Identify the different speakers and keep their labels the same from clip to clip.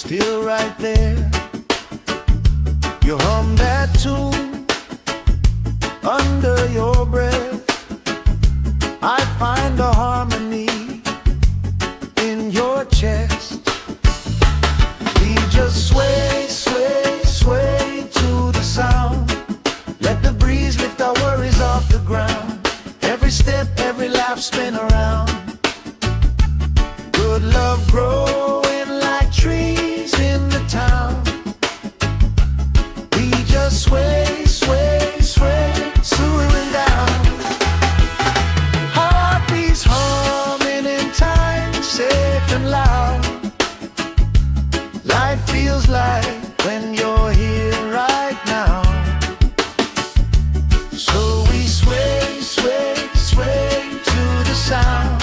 Speaker 1: still right there. You hum that tune under your breath. I find a harmony in your chest. We just sway, sway, sway to the sound. Let the breeze lift our worries off the ground. Every step, every laugh, spin around. Good love growing like trees in the town. We just sway, sway, sway, swooing down. Heartbeats humming in time, safe and loud. Life feels like when you're here right now. So we sway, sway, sway to the sound.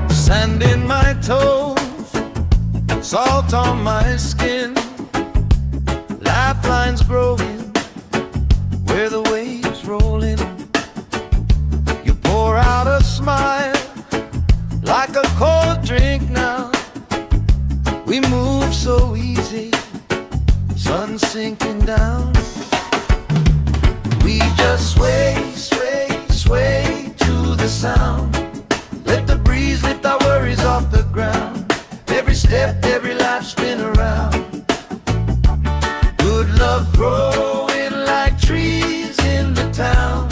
Speaker 1: Sand in my toes, salt on my skin, lifelines growing where the waves rolling. You pour out a smile like a cold drink now. We move so easy, sun sinking down. We just sway, sway, sway to the sound. Let the breeze lift our worries off the ground. Every step, every life, spin around. Good love growing like trees in the town.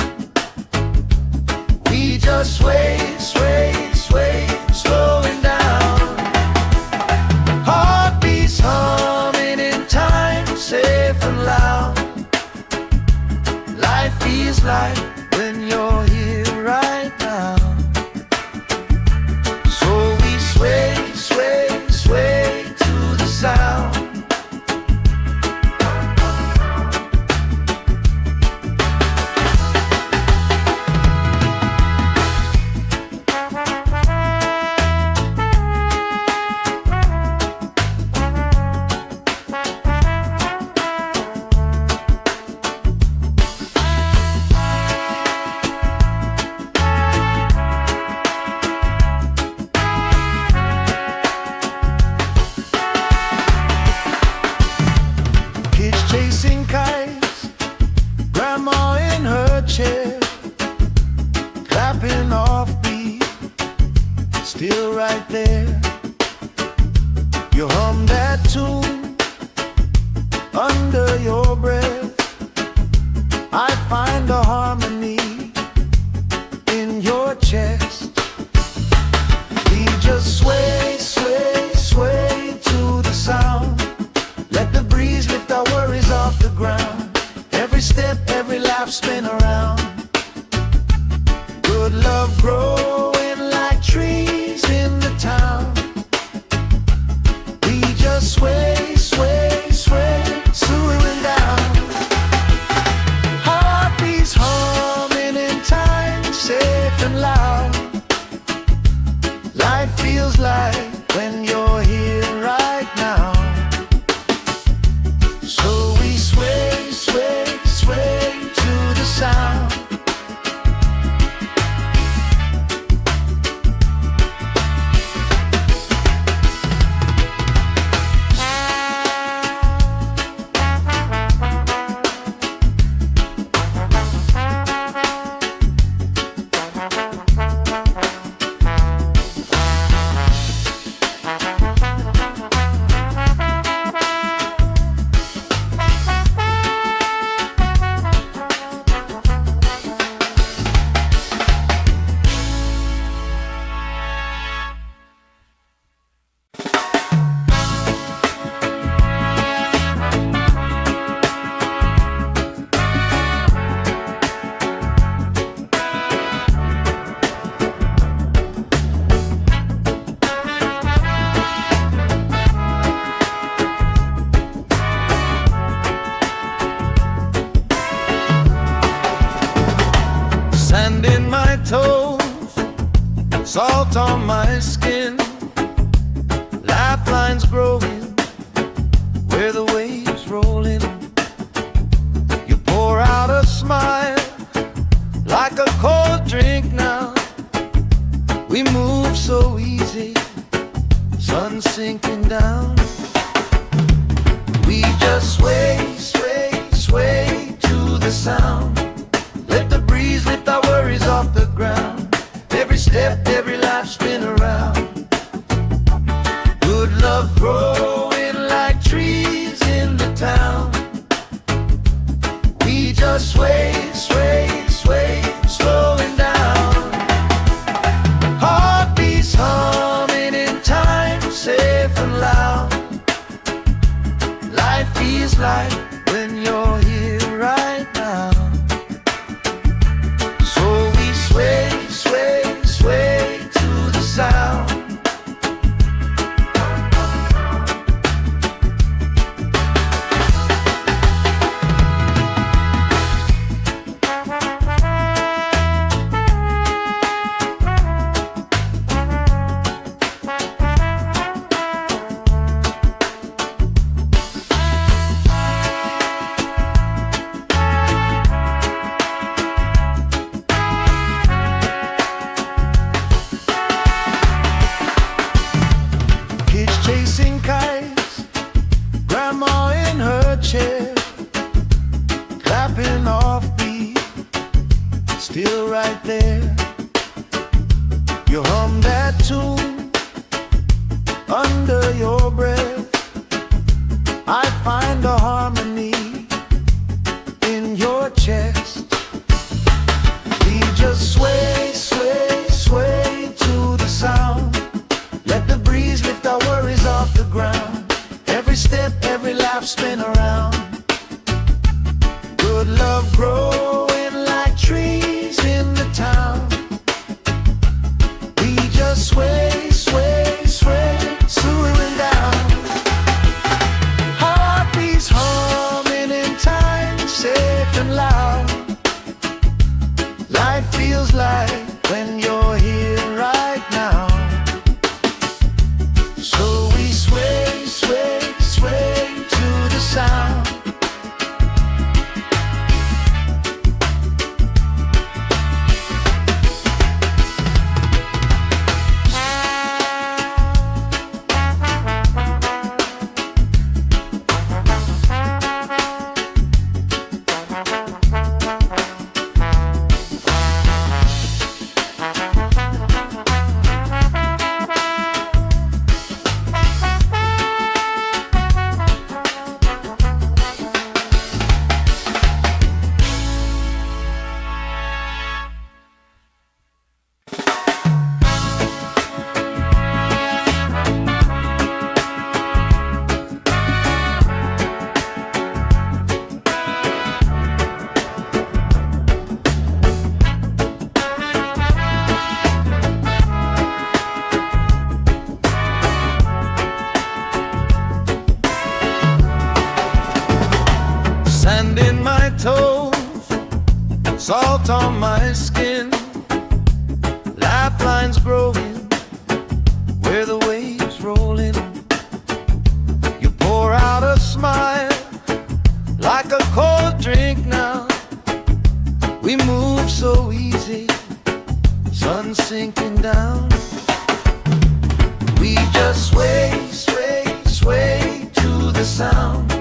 Speaker 1: We just sway, sway, sway, slowing down. Heartbeats humming in time, safe and loud. Life feels like when you're here right now. Sway, sway, sway to the sound. Chasing kites, grandma in her chair, clapping off beat, still right there. You hum that tune under your breath. I find a harmony in your chest. We just sway, sway, sway to the sound. Let the breeze lift our worries off the ground. Every step, every laugh, spin around. Good love growing like trees in the town. We just sway, sway, sway, swooing down. Heartbeats humming in time, safe and loud. Life feels like when you're here right now. So we sway, sway, sway to the sound. salt on my skin, lifelines growing where the waves roll in. You pour out a smile like a cold drink now. We move so easy, sun sinking down. We just sway, sway, sway to the sound. Let the breeze lift our worries off the ground. Every step, every life spin around. Good love growing like trees in the town. We just sway, sway, sway, slowing down. Heartbeats humming in time, safe and loud. Life feels like when you're here right now. So we sway, sway, sway to the sound. Chasing kites, grandma in her chair, clapping off beat, still right there. You hum that tune under your breath. I find a harmony in your chest. We just sway, sway, sway to the sound. Let the breeze lift our worries off the ground. Every step, every life spin around. Good love growing like trees in the town. We just sway, sway, sway, slowing down. Heartbeats humming in time, safe and loud. Life feels like when you're here right now. So we sway, sway, sway to the sound. Sand in my toes, salt on my skin, lifelines growing where the waves roll in. You pour out a smile like a cold drink now. We move so easy, sun sinking down. We just sway, sway, sway to the sound.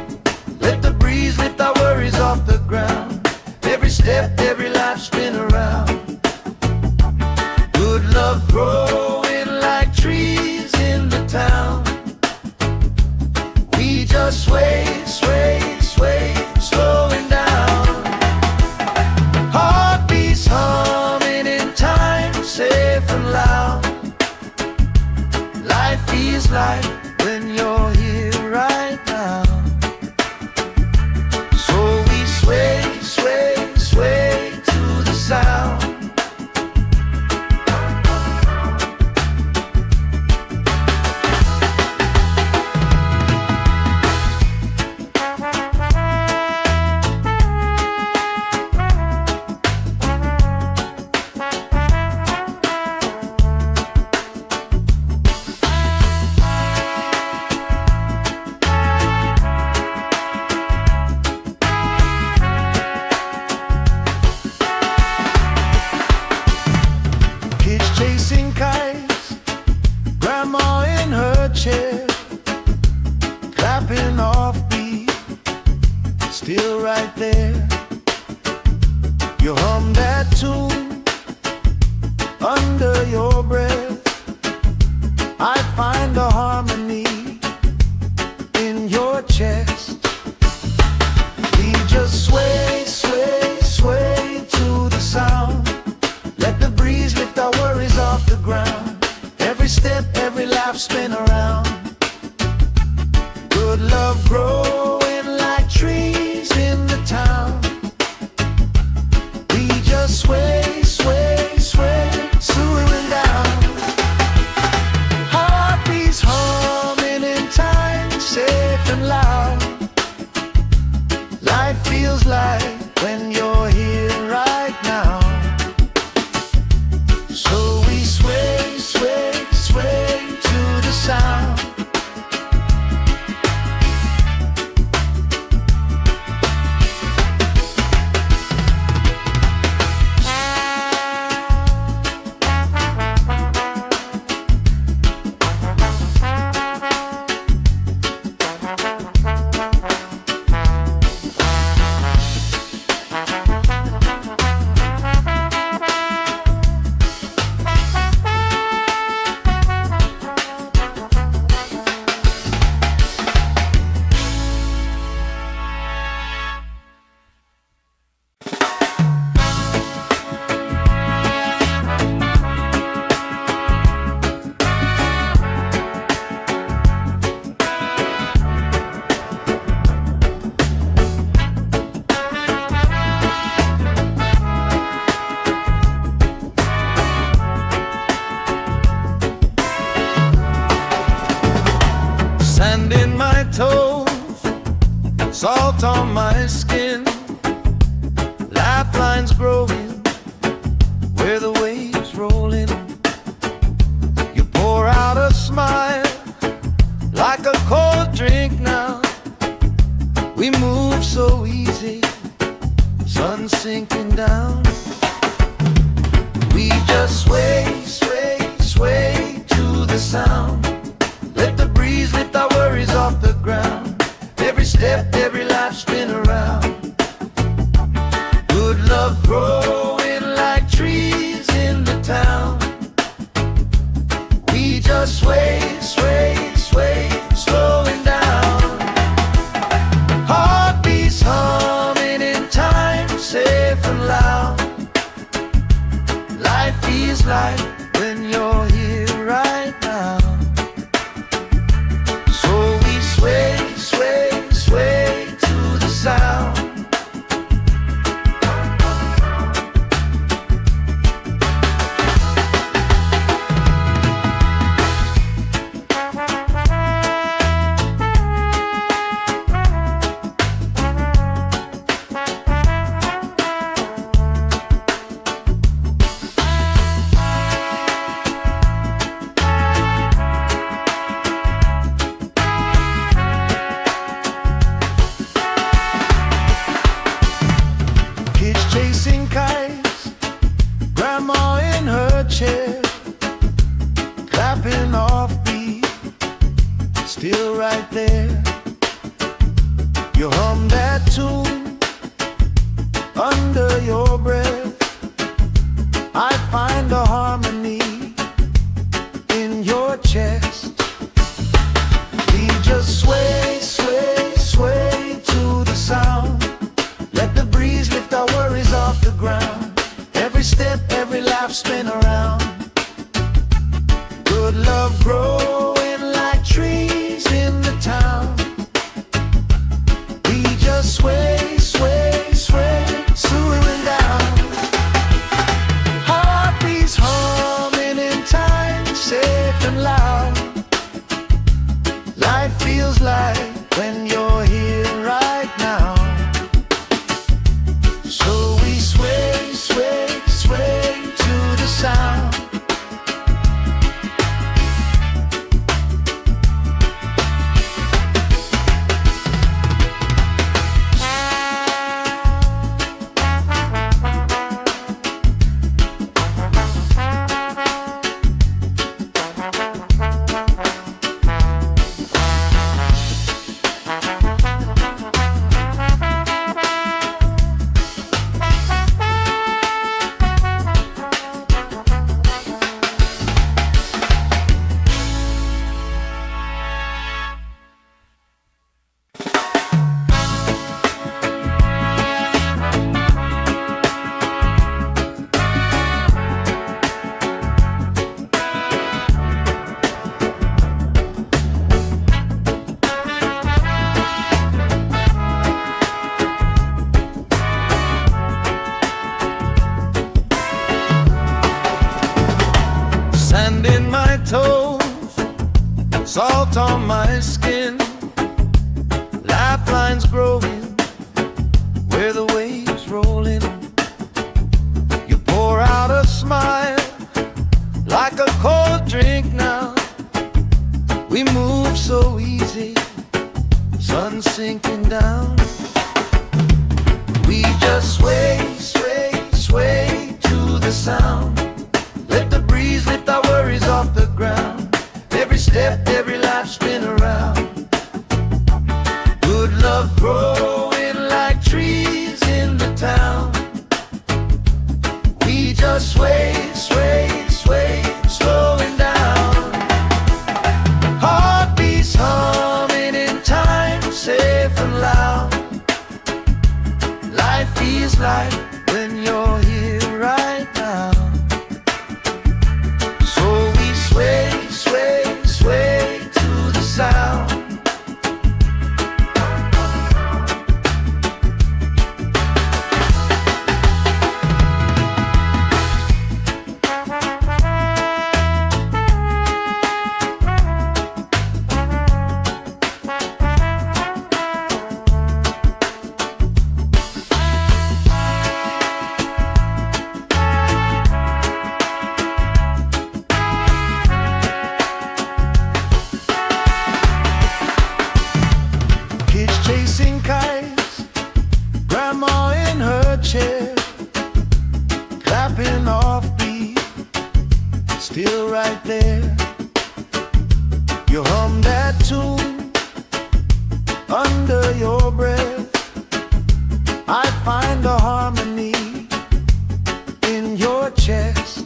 Speaker 1: Let the breeze lift our worries off the ground. Every step, every life spin around. Good love growing like trees in the town. We just sway, sway, sway, slowing down. Heartbeats humming in time, safe and loud. Life feels like when you're here right now. Good love growing like trees in the town. We just sway, sway, sway, swooing down. Heartbeats humming in time, safe and loud. Life feels like when you're here right now. So we sway, sway, sway to the sound. Sand in my toes, salt on my skin, lifelines growing where the waves roll in. You pour out a smile like a cold drink now. We move so easy, sun sinking down. We just sway, sway, sway to the sound. Let the breeze lift our worries off the ground. Every step, every life spin around. Good love growing like trees in the town. We just sway, sway, sway, slowing down. Heartbeats humming in time, safe and loud. Life feels like when you're here right now. Sway, sway, sway to the sound. Chasing kites, grandma in her chair, clapping off beat, still right there. You hum that tune under your breath. I find a harmony in your chest. We just sway, sway, sway to the sound. Let the breeze lift our worries off the ground. Every step, every life spin around. Good love growing like trees in the town. We just sway, sway, sway, swooing down. Heartbeats humming in time, safe and loud. Life feels like when you're here right now. So we sway, sway, sway to the sound. easy, sun sinking down. We just sway, sway, sway to the sound. Let the breeze lift our worries off the ground. Every step, every life spin around. Good love growing like trees in the town. We just sway, sway, sway, slowing down. Heartbeats humming in time, safe and loud. Life feels like when you're here right now. So we sway, sway, sway to the sound. Chasing kites, grandma in her chair, clapping off beat, still right there. You hum that tune under your breath. I find the harmony in your chest.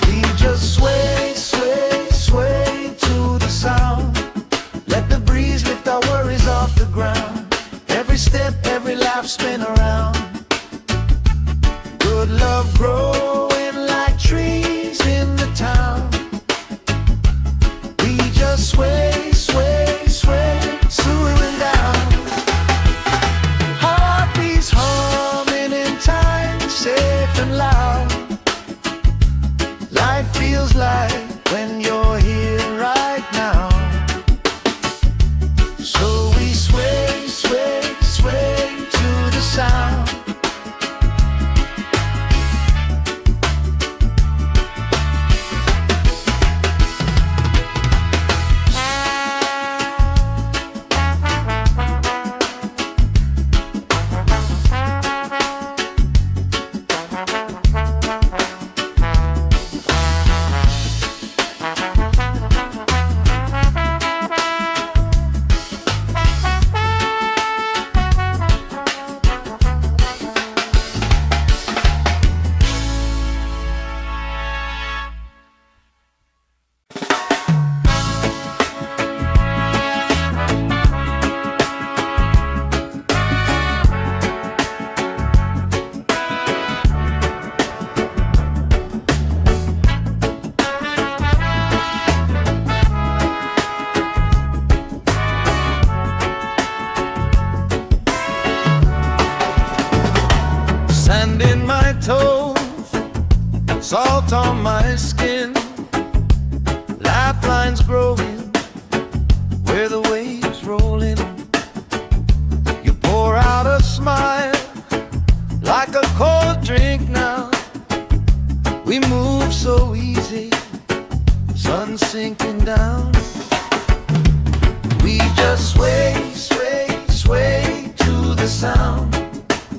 Speaker 1: We just sway, sway, sway to the sound. Let the breeze lift our worries off the ground. Every step, every life spin around. Good love growing like trees in the town. We just sway, sway, sway, slowing down. Heartbeats humming in time, safe and loud. Life feels like when you're here right now. So we sway, sway, sway to the sound. Sand in my toes, salt on my skin, lifelines growing where the waves rolling. You pour out a smile like a cold drink now. We move so easy, sun sinking down. We just sway, sway, sway to the sound.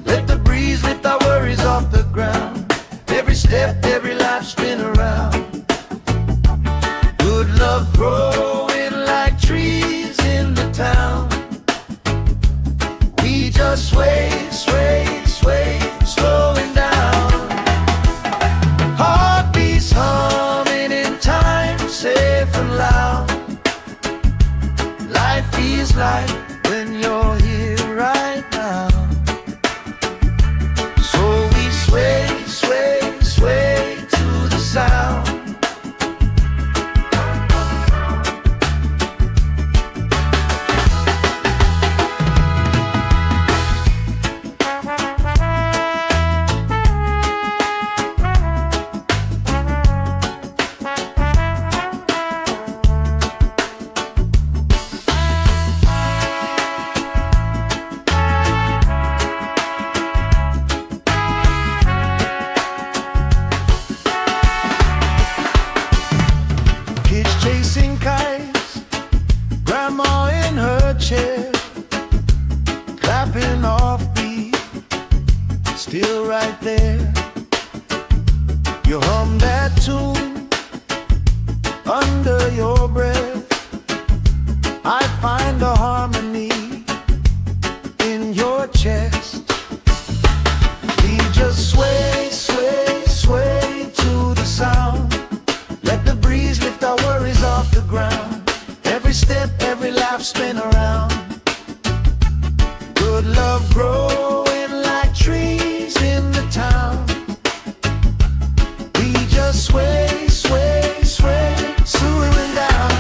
Speaker 1: Let the breeze lift our worries off the ground. Every step, every life spin around. Good love growing like trees in the town. We just sway, sway, sway, slowing down. Heartbeats humming in time, safe and loud. Life feels like when you're here right now. So we sway, sway, sway to the sound. Grandma in her chair, clapping off beat, still right there. You hum that tune under your breath. I find a harmony in your chest. We just sway, sway, sway to the sound. Let the breeze lift our worries off the ground. Every step, every laugh, spin around. Good love growing like trees in the town. We just sway, sway, sway, swooing down.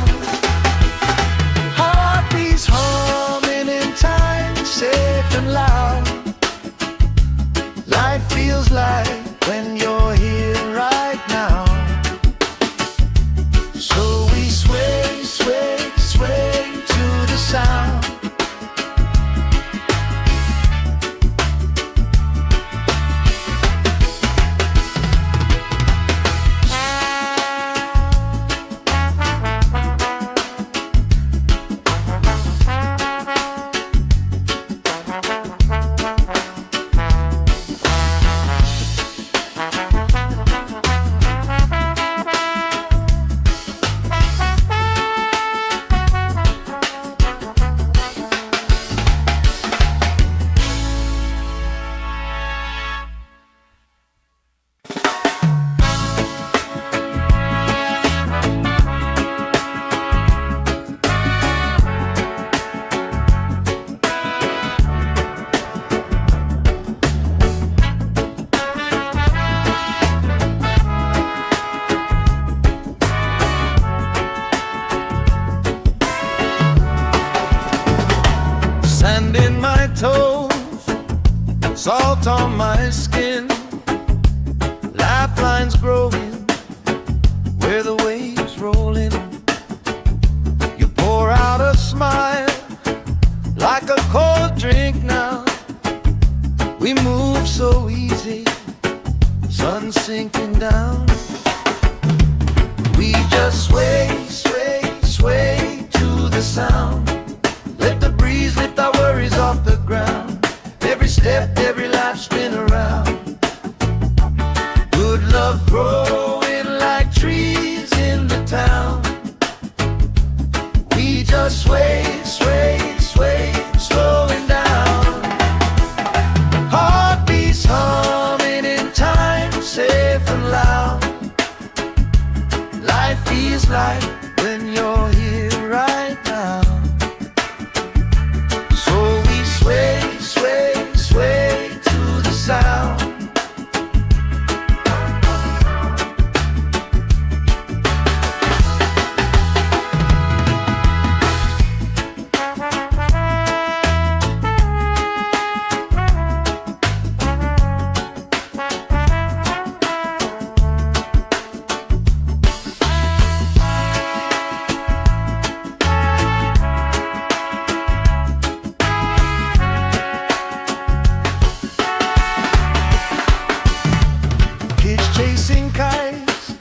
Speaker 1: Heartbeats humming in time, safe and loud. Life feels like when you're here right now. So we sway, sway, sway to the sound. Sand in my toes, salt on my skin, lifelines growing where the waves roll in. You pour out a smile like a cold drink now. We move so easy, sun sinking down. We just sway, sway, sway to the sound. Let the breeze lift our worries off the ground. Every step, every life, spin around. Good love growing like trees in the town. We just sway, sway, sway, slowing down. Heartbeats humming in time, safe and loud. Life feels like when you're here right now. Sway, sway, sway to the sound. Chasing kites,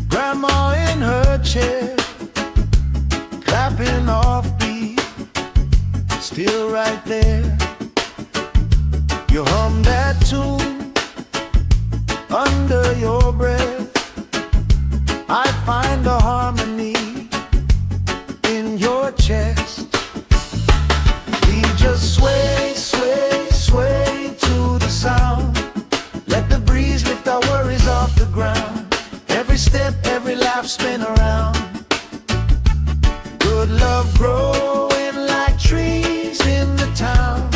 Speaker 1: grandma in her chair, clapping off beat, still right there. You hum that tune under your breath. I find a harmony in your chest. We just sway, sway, sway to the sound. Let the breeze lift our worries off the ground. Every step, every laugh, spin around. Good love growing like trees in the town.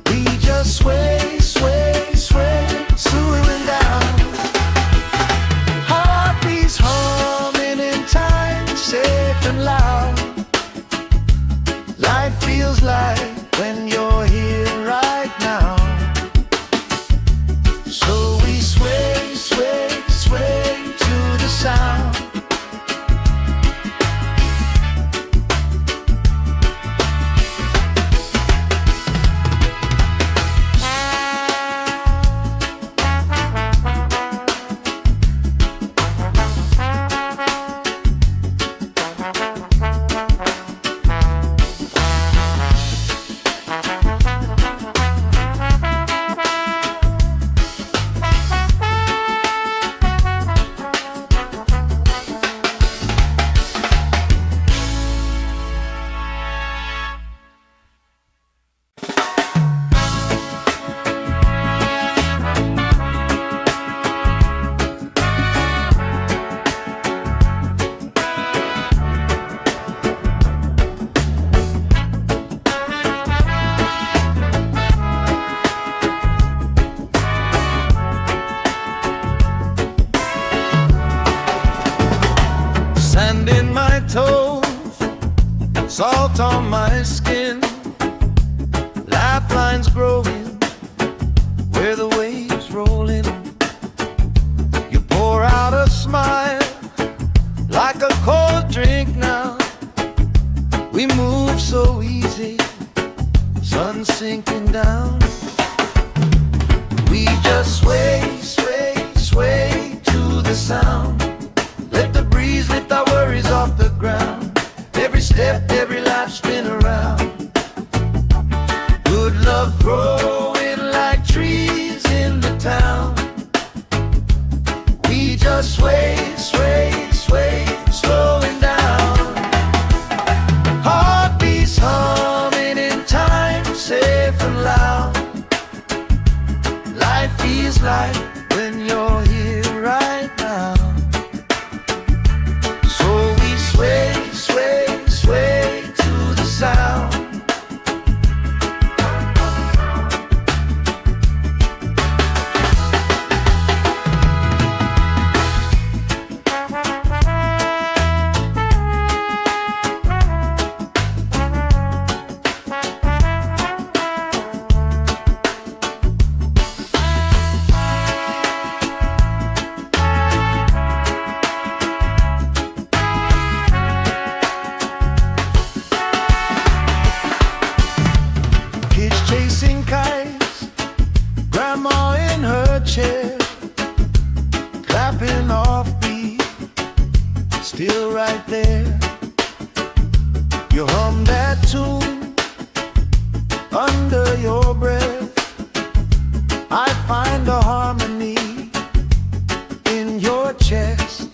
Speaker 1: We just sway, sway, sway, swooing down. Heartbeats humming in time, safe and loud. Life feels like when you're here right now. So we sway, sway, sway to the sound. salt on my skin, lifelines growing where the waves rolling. You pour out a smile like a cold drink now. We move so easy, sun sinking down. We just sway, sway, sway to the sound. Let the breeze lift our worries off the ground. Every step, every life spin around. Good love growing like trees in the town. We just sway, sway, sway, slowing down. Heartbeats humming in time, safe and loud. Life feels like when you're here right now. So we sway, sway, sway to the sound. Chasing kites, grandma in her chair, clapping off beat, still right there. You hum that tune under your breath. I find a harmony in your chest.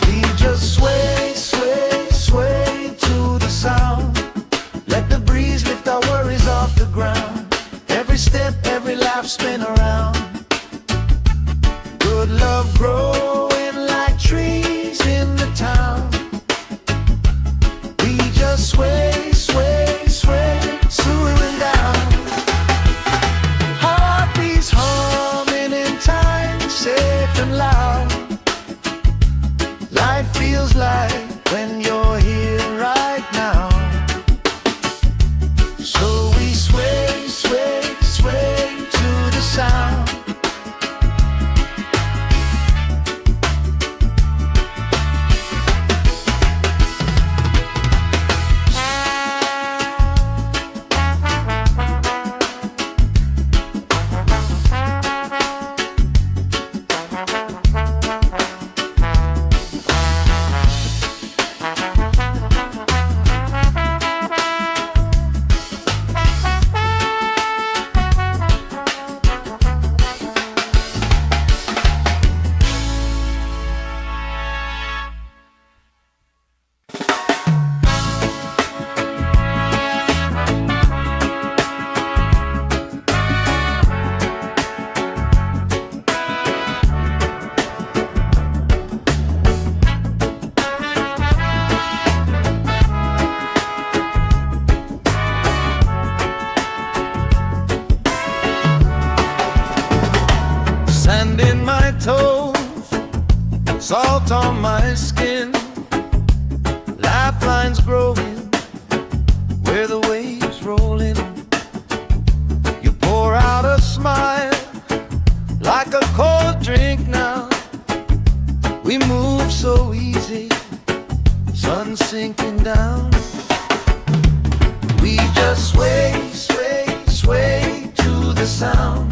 Speaker 1: We just sway, sway, sway to the sound. Let the breeze lift our worries off the ground. Every step, every life spin around. Good love growing like trees in the town. We just sway, sway, sway, swooning down. Heartbeats humming in time, safe and loud. Life feels like when you're here right now. So we sway, sway, sway to the sound. Sand in my toes, salt on my skin, lifelines growing where the waves rolling. You pour out a smile like a cold drink now. We move so easy, sun sinking down. We just sway, sway, sway to the sound.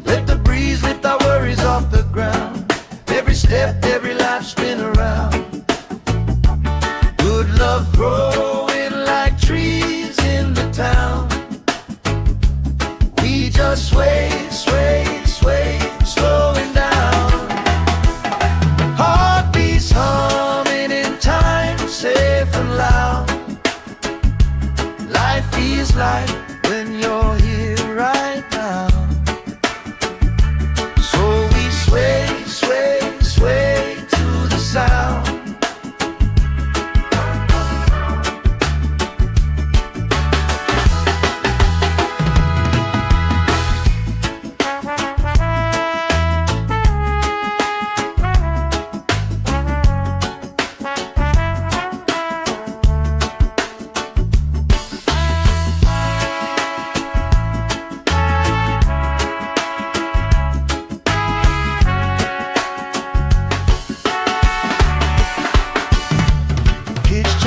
Speaker 1: Let the breeze lift our worries off the ground. Every step, every life spin around. Good love growing like trees in the town. We just sway, sway, sway, slowing down. Heartbeats humming in time, safe and loud. Life feels like when you're here right now. So we sway, sway, sway to the sound.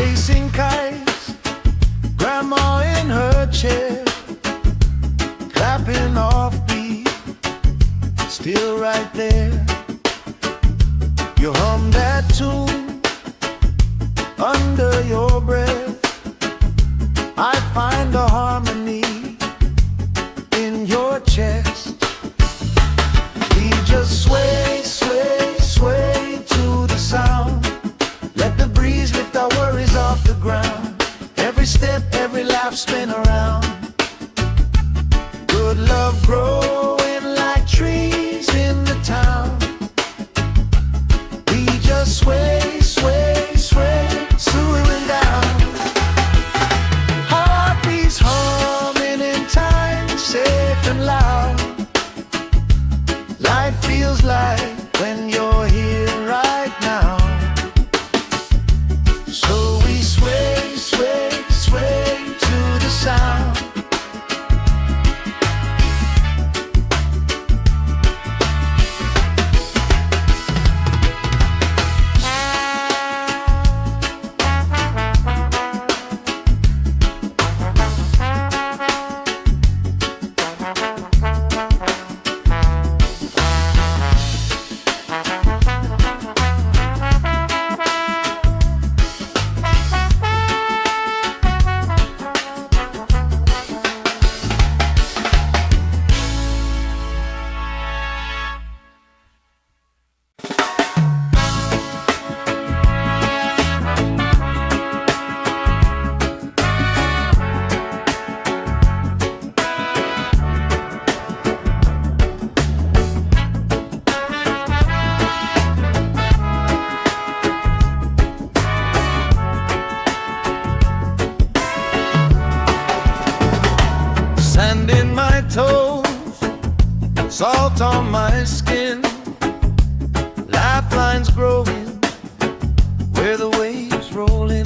Speaker 1: chasing kites, grandma in her chair, clapping off beat, still right there. You hum that tune under your breath. I find a harmony in your chest. We just sway, sway, sway to the sound. Let the breeze lift our worries off the ground. Every step, every laugh, spin around. Good love growing like trees in the town. We just sway, sway, sway, swooing down. Heartbeats humming in time, safe and loud. Life feels like when you're here right now. So we sway, sway, sway to the sound. Sand in my toes, salt on my skin, lifelines growing where the waves roll in.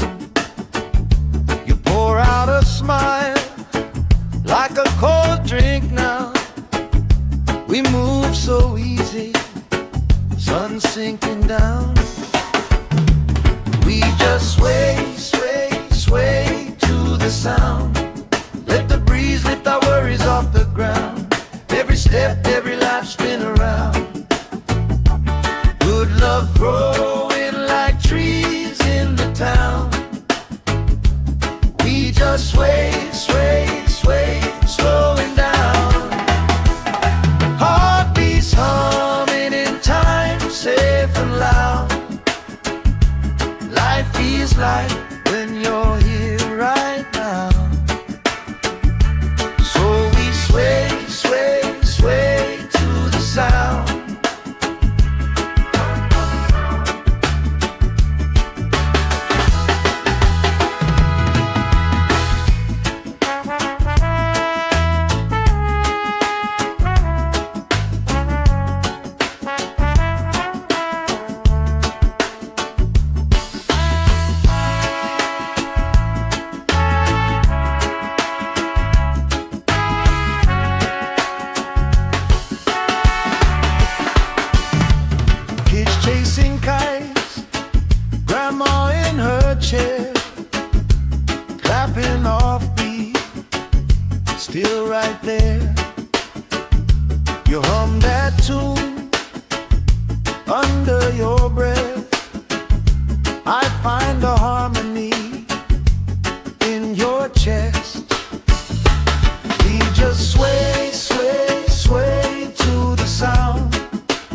Speaker 1: You pour out a smile like a cold drink now. We move so easy, sun sinking down. We just sway, sway, sway to the sound. Let the breeze lift our worries off the ground. Every step, every life, spin around. Good love growing like trees in the town. We just sway, sway, sway, slowing down. Heartbeats humming in time, safe and loud. Life feels like when you're here right now. Sway, sway, sway to the sound. Chasing kites, grandma in her chair, clapping off beat, still right there. You hum that tune under your breath. I find a harmony in your chest. We just sway, sway, sway to the sound.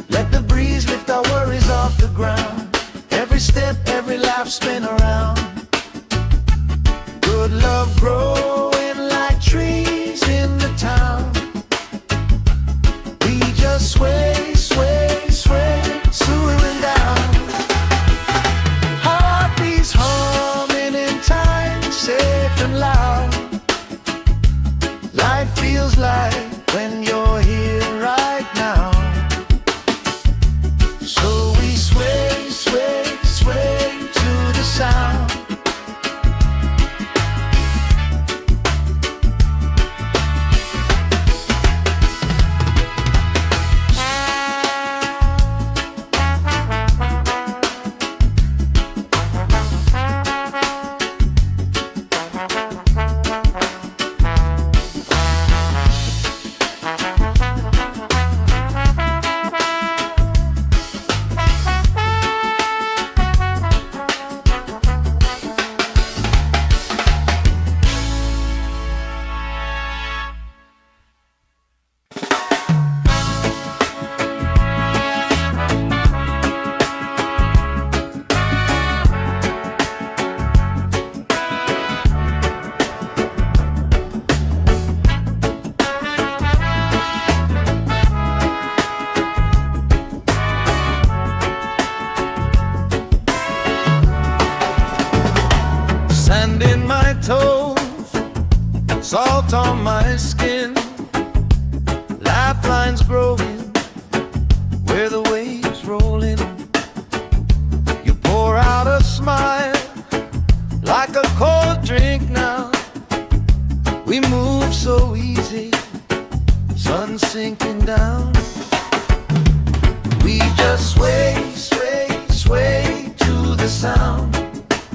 Speaker 1: Let the breeze lift our worries off the ground. Every step, every laugh, spin around. Good love growing like trees in the town. We just sway, sway, sway, swooing down. Heartbeats humming in time, safe and loud. Life feels like when you're here right now. So we sway, sway, sway to the sound. in my toes, salt on my skin, lifelines growing where the waves roll in. You pour out a smile like a cold drink now. We move so easy, sun sinking down. We just sway, sway, sway to the sound.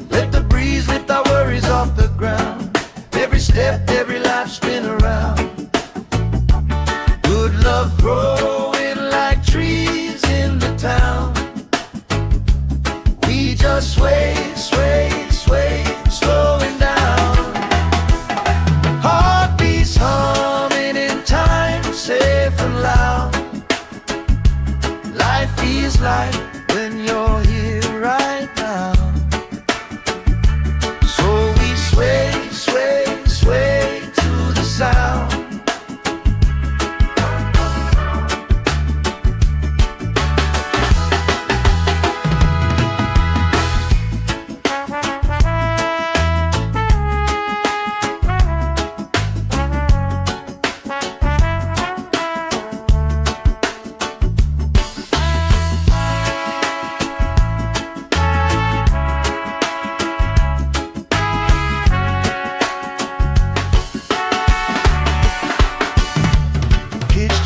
Speaker 1: Let the breeze lift our worries off the ground. Every step, every life spin around. Good love growing like trees in the town. We just sway, sway, sway, slowing down. Heartbeats humming in time, safe and loud. Life feels like when you're here right now. So we sway, sway, sway to the sound.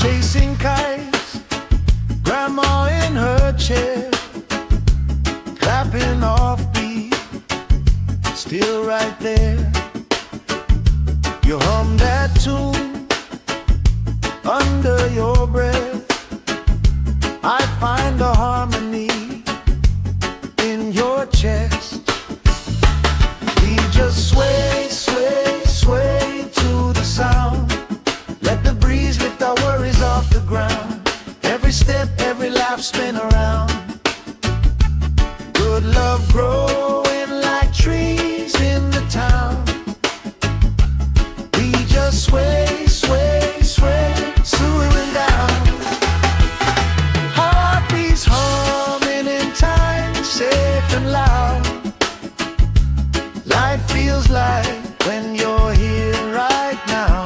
Speaker 1: Chasing kites, grandma in her chair, clapping off beat, still right there. You hum that tune under your breath. I find a harmony in your chest. We just sway, sway, sway to the sound. Let the breeze lift our worries off the ground. Every step, every life spin around. Good love growing like trees in the town. We just sway, sway, sway, slowing down. Heartbeats humming in time, safe and loud. Life feels like when you're here right now.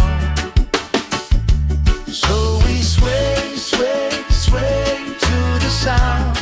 Speaker 1: So we sway, sway, sway to the sound.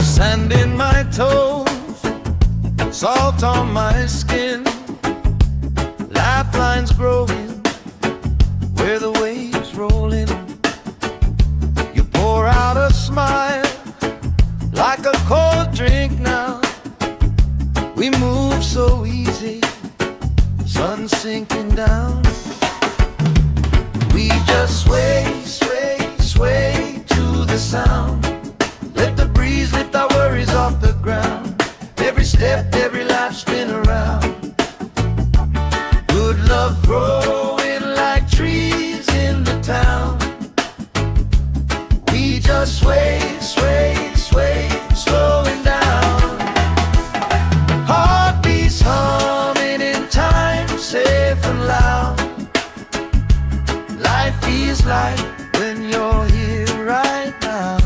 Speaker 1: Sand in my toes, salt on my skin, lifelines growing where the waves roll in. You pour out a smile like a cold drink now. We move so easy, sun sinking down. We just sway, sway, sway to the sound. Let the breeze lift our worries off the ground. Every step, every life spin around. Good love growing like trees in the town. We just sway, sway, sway, slowing down. Heartbeats humming in time, safe and loud. Life feels like when you're here right now.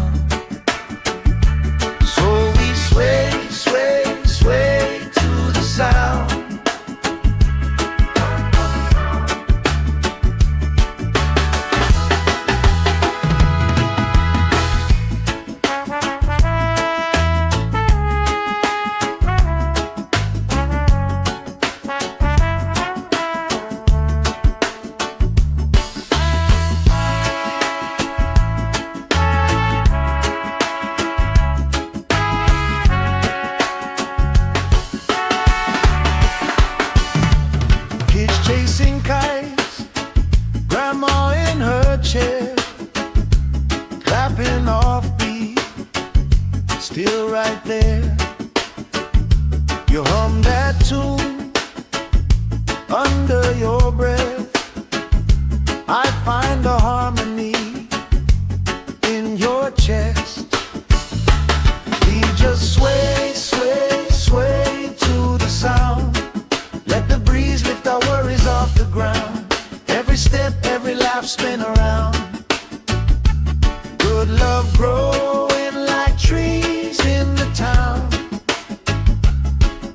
Speaker 1: So we sway, sway, sway to the sound. ground. Every step, every laugh spin around. Good love growing like trees in the town.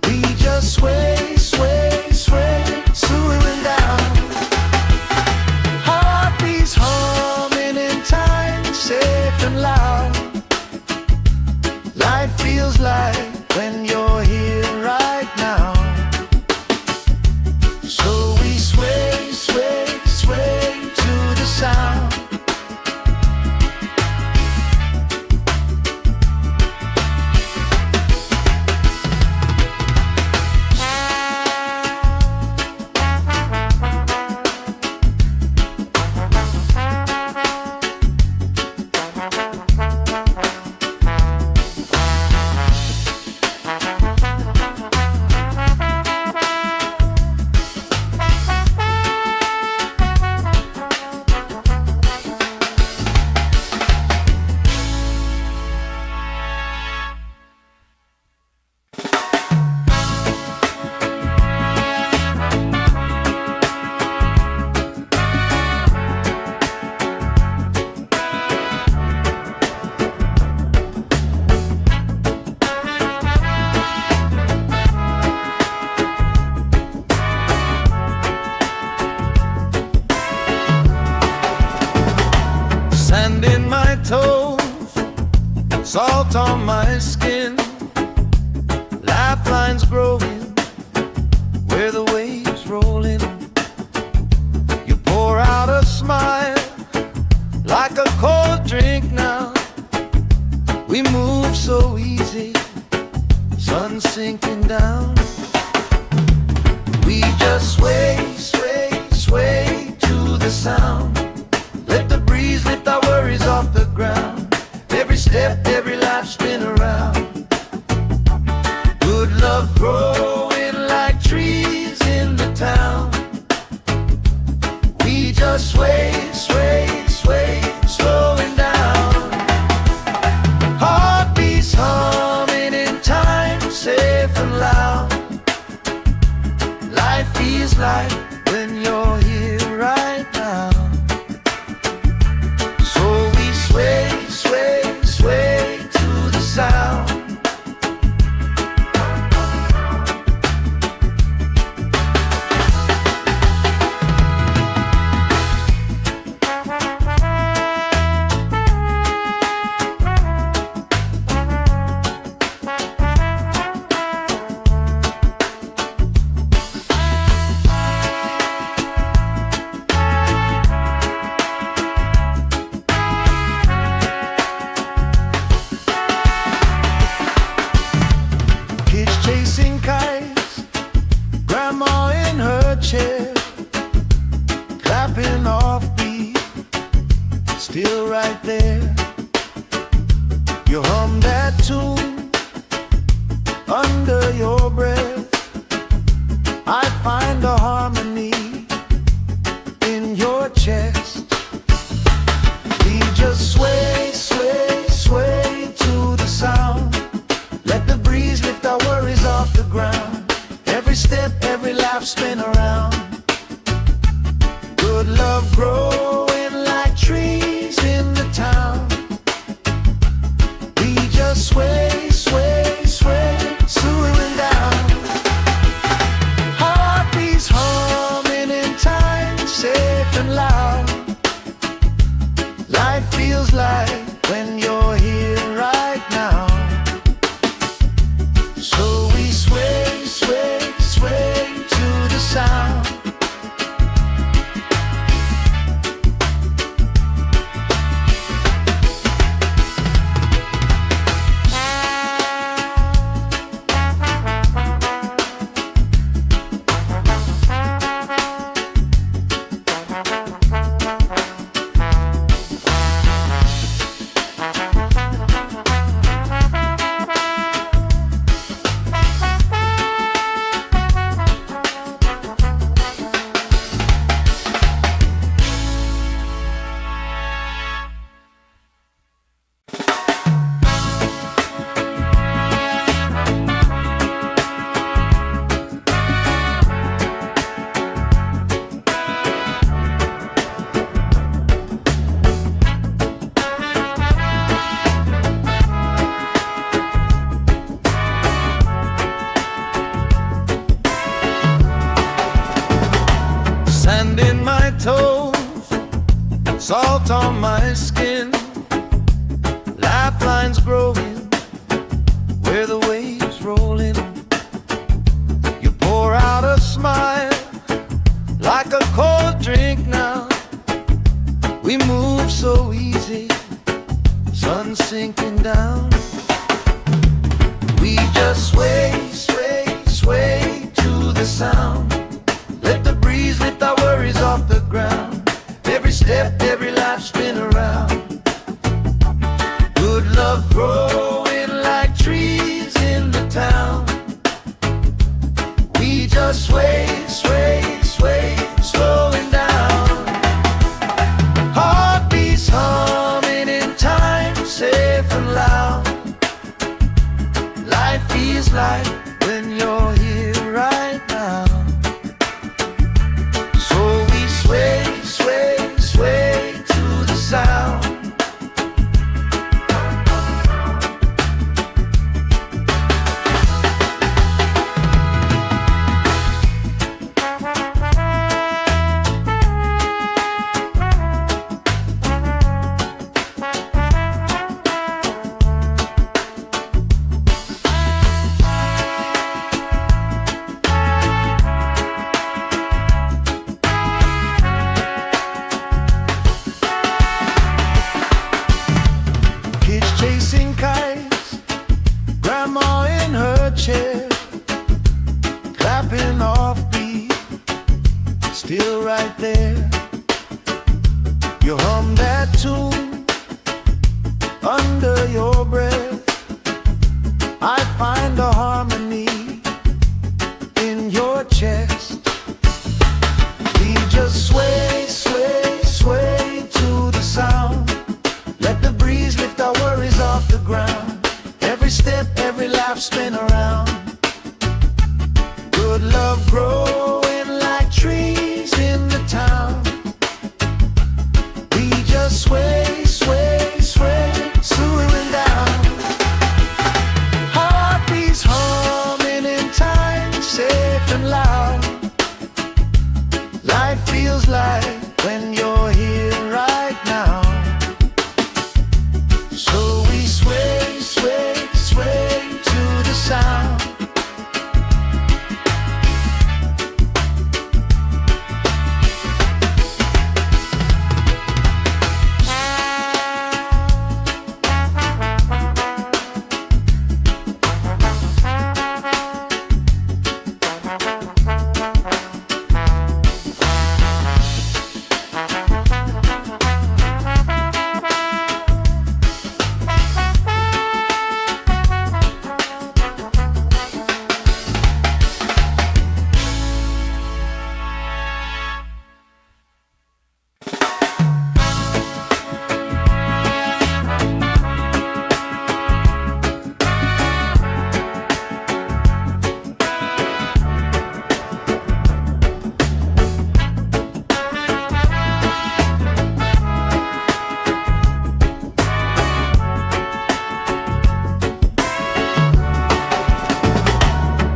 Speaker 1: We just sway, sway, sway, swooning down. Heartbeats humming in time, safe and loud. Life feels like when you're here right now. So we sway, sway, sway to the sound. Sand in my toes, salt on my skin, lifelines growing where the waves roll in. You pour out a smile like a cold drink now. We move so easy, sun sinking down. We just sway, sway, sway to the sound. Let the breeze lift our worries off the ground. Every step, every life spin around. Good love growing like trees in the town. We just sway, sway, sway, slowing down. Heartbeats humming in time, safe and loud. Life feels like when you're here right now. Sway, sway, sway to the sound. Chasing kites, grandma in her chair, clapping off beat, still right there. You hum that tune under your breath. I find a harmony in your chest. We just sway, sway, sway to the sound. Let the breeze lift our worries off the ground. Every step, every laugh spin around. Good love growing like trees in the town. We just sway, sway, sway, swooning down. Heartbeats humming in time, safe and loud. Life feels like when you're here right now. So we sway, sway, sway to the sound. Sand in my toes, salt on my skin, lifelines growing where the waves roll in. You pour out a smile like a cold drink now. We move so easy, sun sinking down. We just sway, sway, sway to the sound. Let the breeze lift our worries off the ground. Every step, every life spin around. Good love growing like trees in the town. We just sway, sway, sway, slowing down. Heartbeats humming in time, safe and loud. Life feels like when you're here right now. So we sway, sway, sway to the sound. Chasing kites, grandma in her chair, clapping off beat, still right there. You hum that tune under your breath. I find a harmony in your chest. We just sway, sway, sway to the sound. Let the breeze lift our worries off the ground. Every step, every life spin around. Good love growing like trees in the town. We just sway, sway, sway, slowing down. Heartbeats humming in time, safe and loud. Life feels like when you're here right now. So we sway, sway, sway to the sound.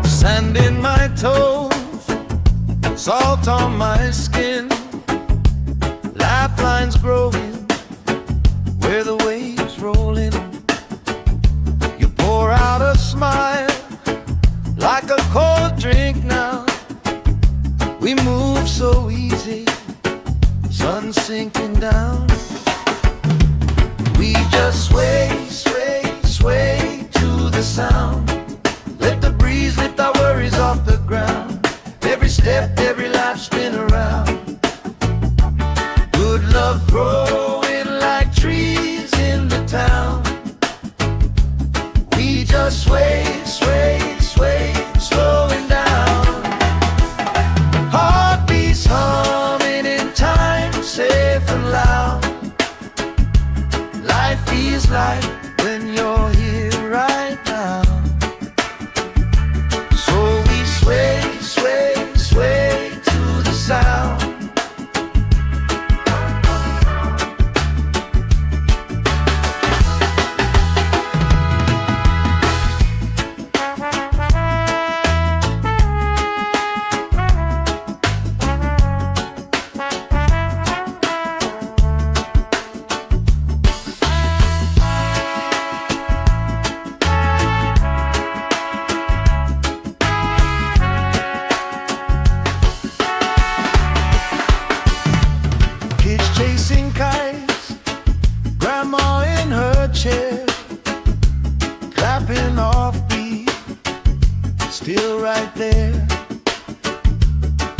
Speaker 1: Sand in my toes, salt on my skin, lifelines growing where the waves roll in. You pour out a smile like a cold drink now. We move so easy, sun sinking down. We just sway, sway, sway to the sound. Let the breeze lift our worries off the ground. Every step, every life spin around. Good love growing like trees in the town. We just sway, sway, sway, slowing down. Heartbeats humming in time, safe and loud. Life feels like when you're here right now. So we sway, sway, sway to the sound.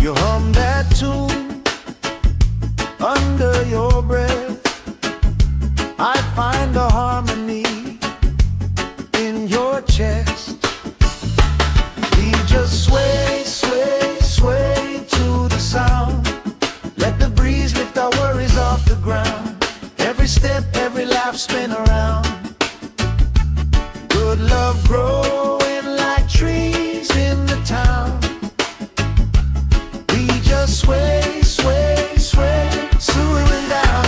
Speaker 1: You hum that tune under your breath. I find a harmony in your chest. We just sway, sway, sway to the sound. Let the breeze lift our worries off the ground. Every step, every laugh, spin around. Good love growing like trees in the town. We just sway, sway, sway, slowing down.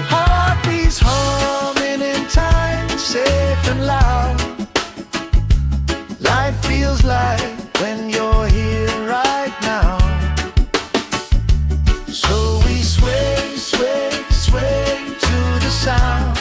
Speaker 1: Heartbeats humming in time, safe and loud. Life feels like when you're here right now. So we sway, sway, sway to the sound.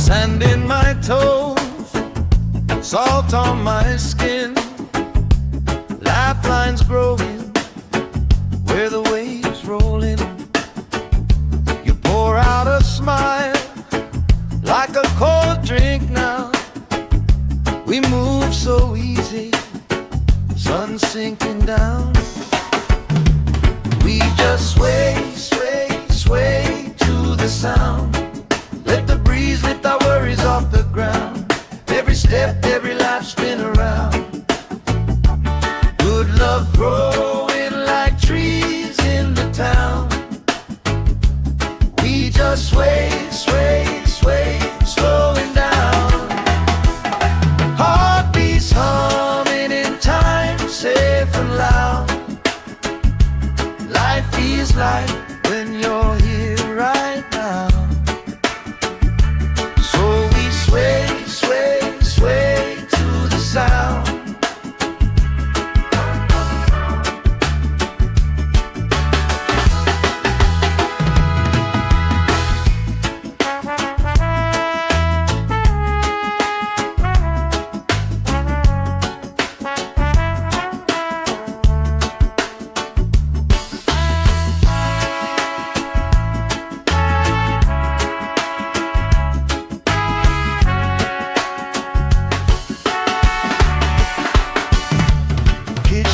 Speaker 1: Sand in my toes, salt on my skin, lifelines growing where the waves roll in. You pour out a smile like a cold drink now. We move so easy, sun sinking down. We just sway, sway, sway to the sound. Let the breeze lift our worries off the ground. Every step, every life, spin around. Good love growing like trees in the town. We just sway, sway, sway, slowing down. Heartbeats humming in time, safe and loud. Life feels like when you're here right now. Sway, sway, sway to the sound.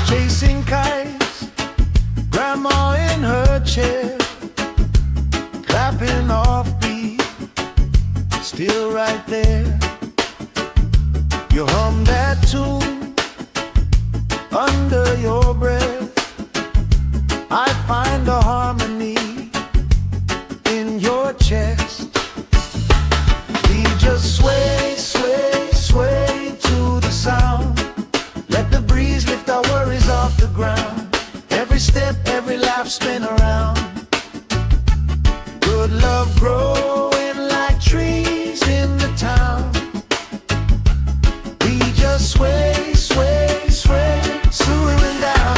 Speaker 1: Chasing kites, grandma in her chair, clapping off beat, still right there. You hum that tune under your breath. I find a harmony in your chest. We just sway, sway, sway to the sound. Let the breeze lift our worries off the ground. Every step, every laugh, spin around. Good love growing like trees in the town. We just sway, sway, sway, slowing down.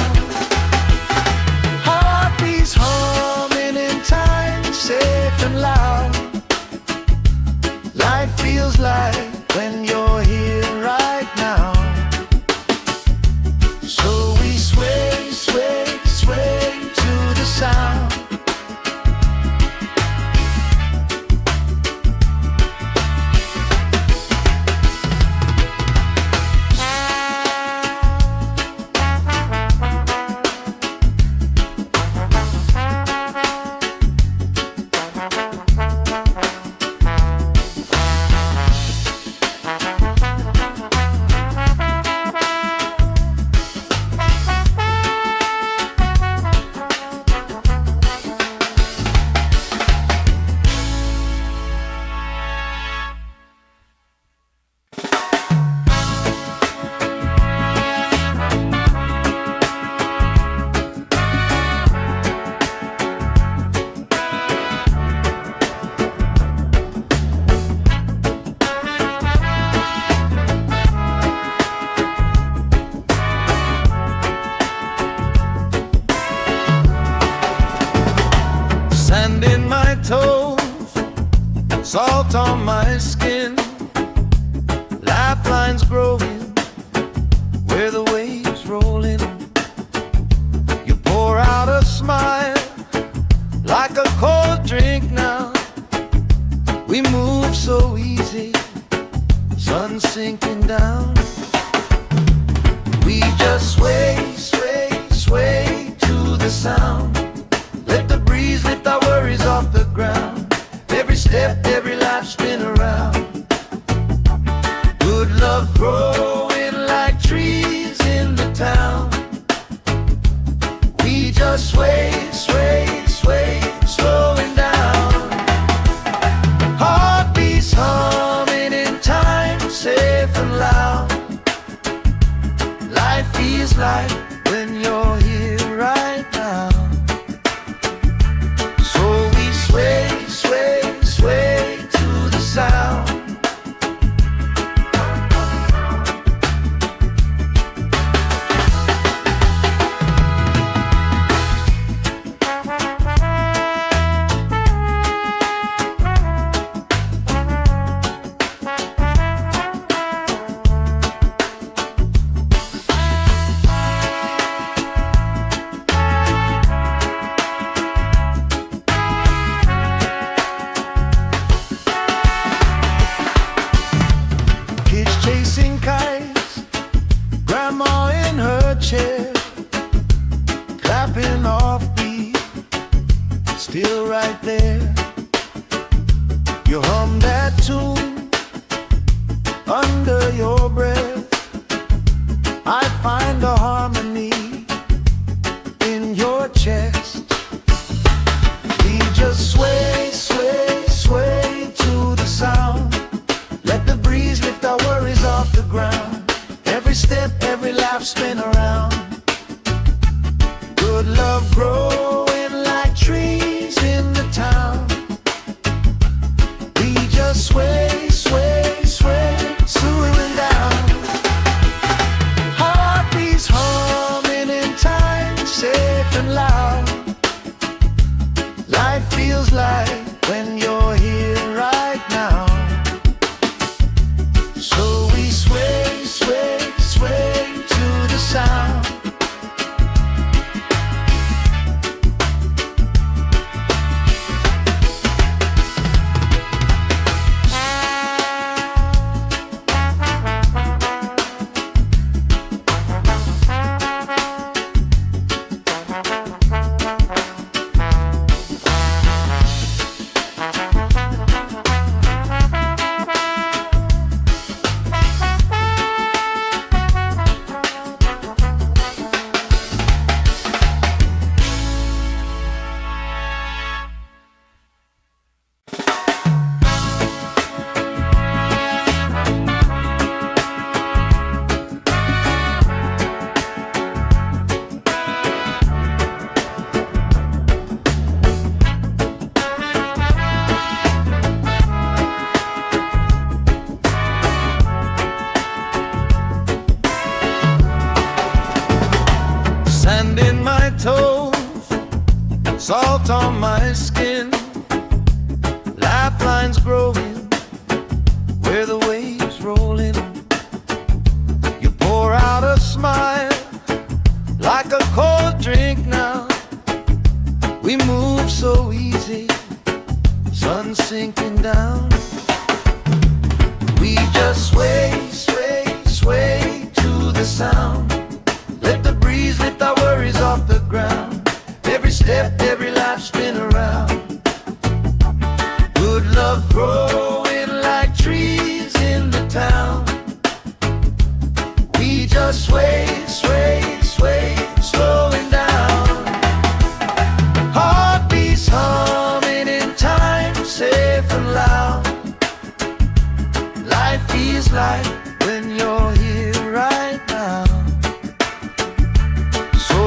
Speaker 1: Heartbeats humming in time, safe and loud. Life feels like when you're here right now. So we sway, sway, sway to the sound. salt on my skin, lifelines growing where the waves roll in. You pour out a smile like a cold drink now. We move so easy, sun sinking down. We just sway, sway, sway to the sound. Let the breeze lift our worries off the ground. Every step, every life spin around. Good love growing like trees in the town. We just sway, sway, sway, slowing down. Heartbeats humming in time, safe and loud. Life feels like when you're here right now. So we sway, sway, sway to the sound. Chasing kites, grandma in her chair, clapping off beat, still right there. You hum that tune under your breath. I find a harmony in your chest. We just sway, sway, sway to the sound. Let the breeze lift our worries off the ground. Every step, every life spin around. Good love growing like trees in the town. We just sway, sway, sway, slowing down. Heartbeats humming in time, safe and loud. Life feels like when you're here right now. So we sway, sway, sway to the sound. Sand in my toes, salt on my skin, lifelines growing where the waves roll in. You pour out a smile like a cold drink now. We move so easy, sun sinking down. We just sway, sway, sway to the sound. Let the breeze lift our worries off the ground. Every step, every life spin around. Good love growing like trees in the town. We just sway, sway, sway, slowing down. Heartbeats humming in time, safe and loud. Life feels like when you're here right now. So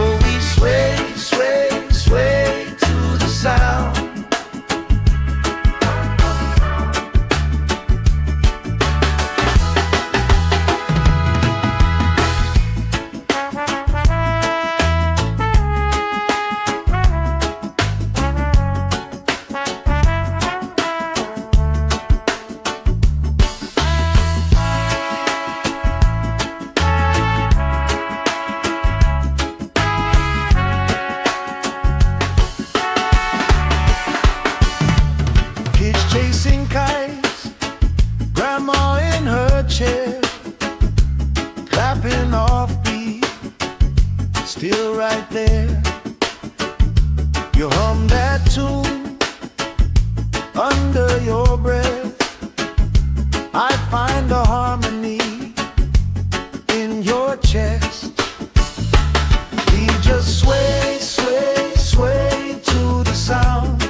Speaker 1: still right there. You hum that tune under your breath. I find a harmony in your chest. We just sway, sway, sway to the sound.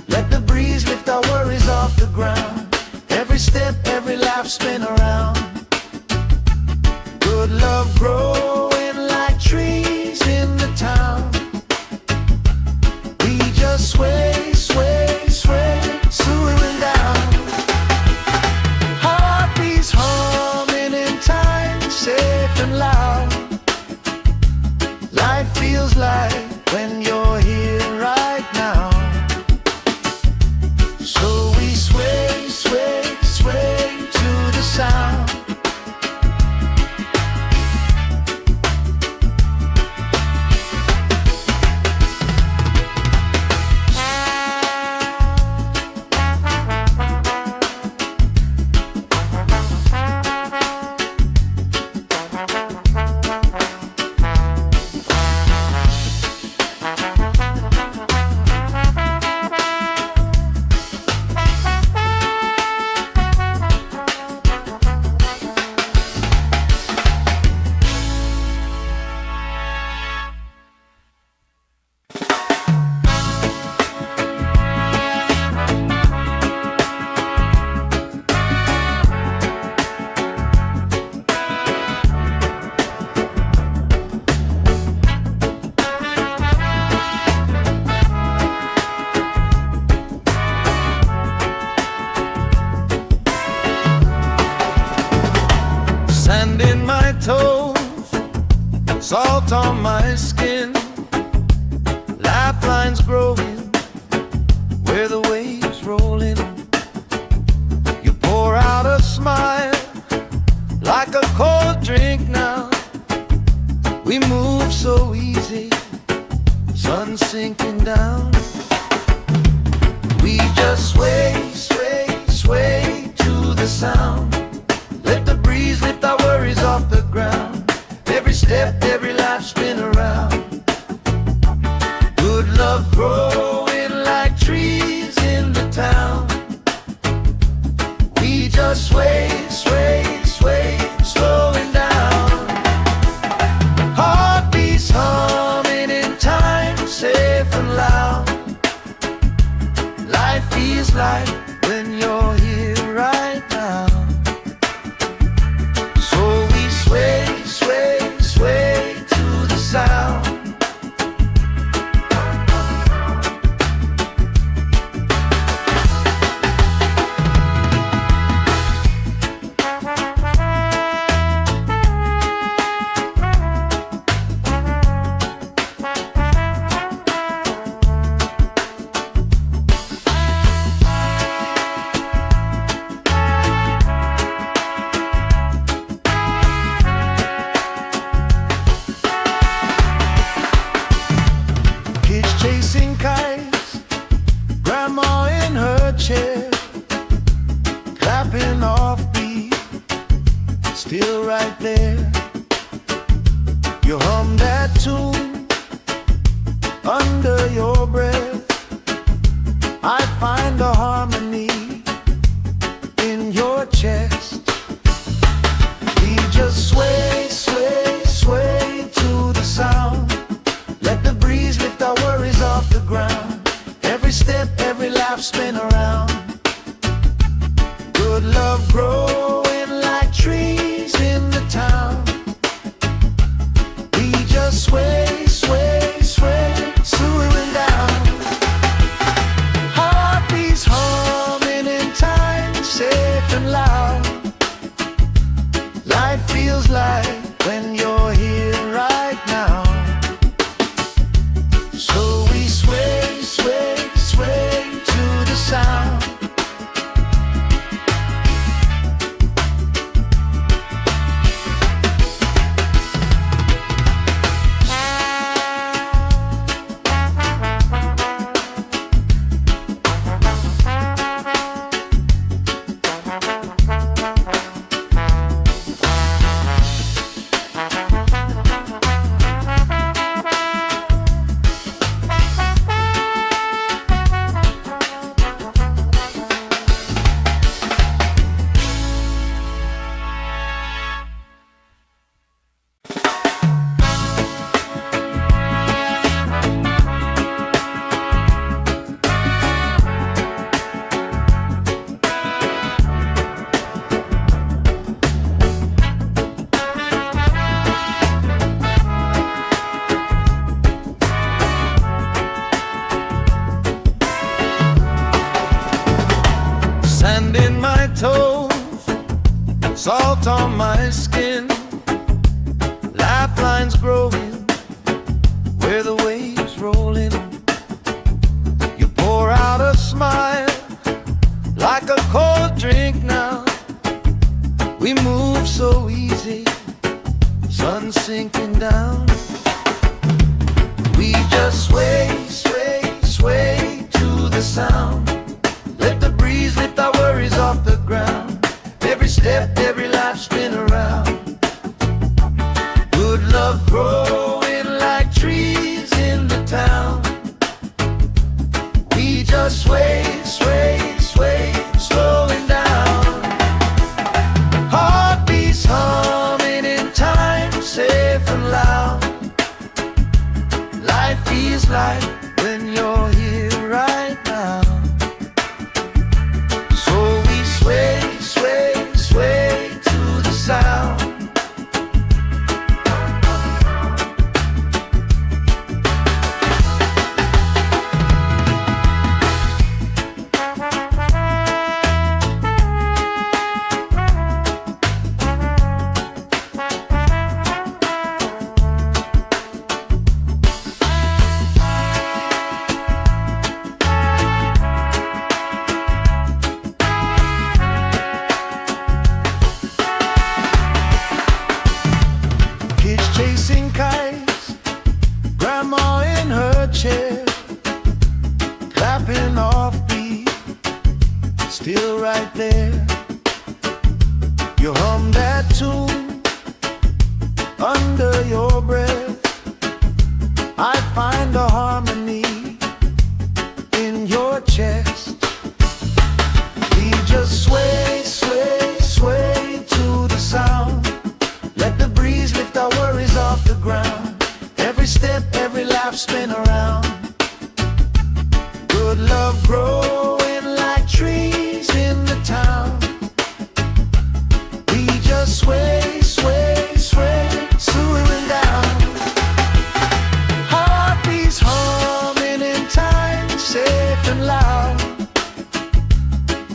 Speaker 1: Let the breeze lift our worries off the ground. Every step, every laugh, spin around. Good love growing like trees in the town. We just sway, sway, sway, swooing down. Heartbeats humming in time, safe and loud. Life feels like when you're here right now. So we sway, sway, sway to the sound. Sand in my toes, salt on my skin, lifelines growing where the waves roll in. You pour out a smile like a cold drink now. We move so easy, sun sinking down. We just sway, sway, sway to the sound. Let the breeze lift our worries off the ground. Every step, every laugh, spin around. Good love growing like trees in the town. We just sway, sway, sway, slowing down. Heartbeats humming in time, safe and loud. Life feels like when you're here right now. So we sway, sway, sway to the sound. Chasing kites, grandma in her chair, clapping off beat, still right there. You hum that tune under your breath. I find a harmony in your chest. We just sway, sway, sway to the sound. Let the breeze lift our worries off the ground. Every step, every laugh, spin around. Good love growing like trees in the town. We just sway, sway, sway, swooing down. Heartbeats humming in time, safe and loud. Life feels like when you're here right now. So we sway, sway, sway to the sound. salt on my skin, lifelines growing where the waves rolling. You pour out a smile like a cold drink now. We move so easy, sun sinking down. We just sway, sway, sway to the sound. Let the breeze lift our worries off the ground. Every step, every life spin around. Good love growing like trees in the town. We just sway, sway, sway, slowing down. Heartbeats humming in time, safe and loud. Life feels like when you're here right now. So we sway, sway, sway to the sound. Chasing kites, grandma in her chair, clapping off beat, still right there. You hum that tune under your breath. I find a harmony in your chest. We just sway, sway, sway to the sound. Let the breeze lift our worries off the ground. Every step, every lap spin around. Good love growing like trees in the town. We just sway, sway, sway, swooning down. Heartbeats humming in time, safe and loud.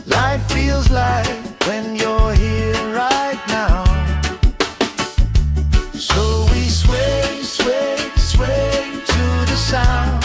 Speaker 1: Life feels like when you're here right now. So we sway, sway, sway to the sound.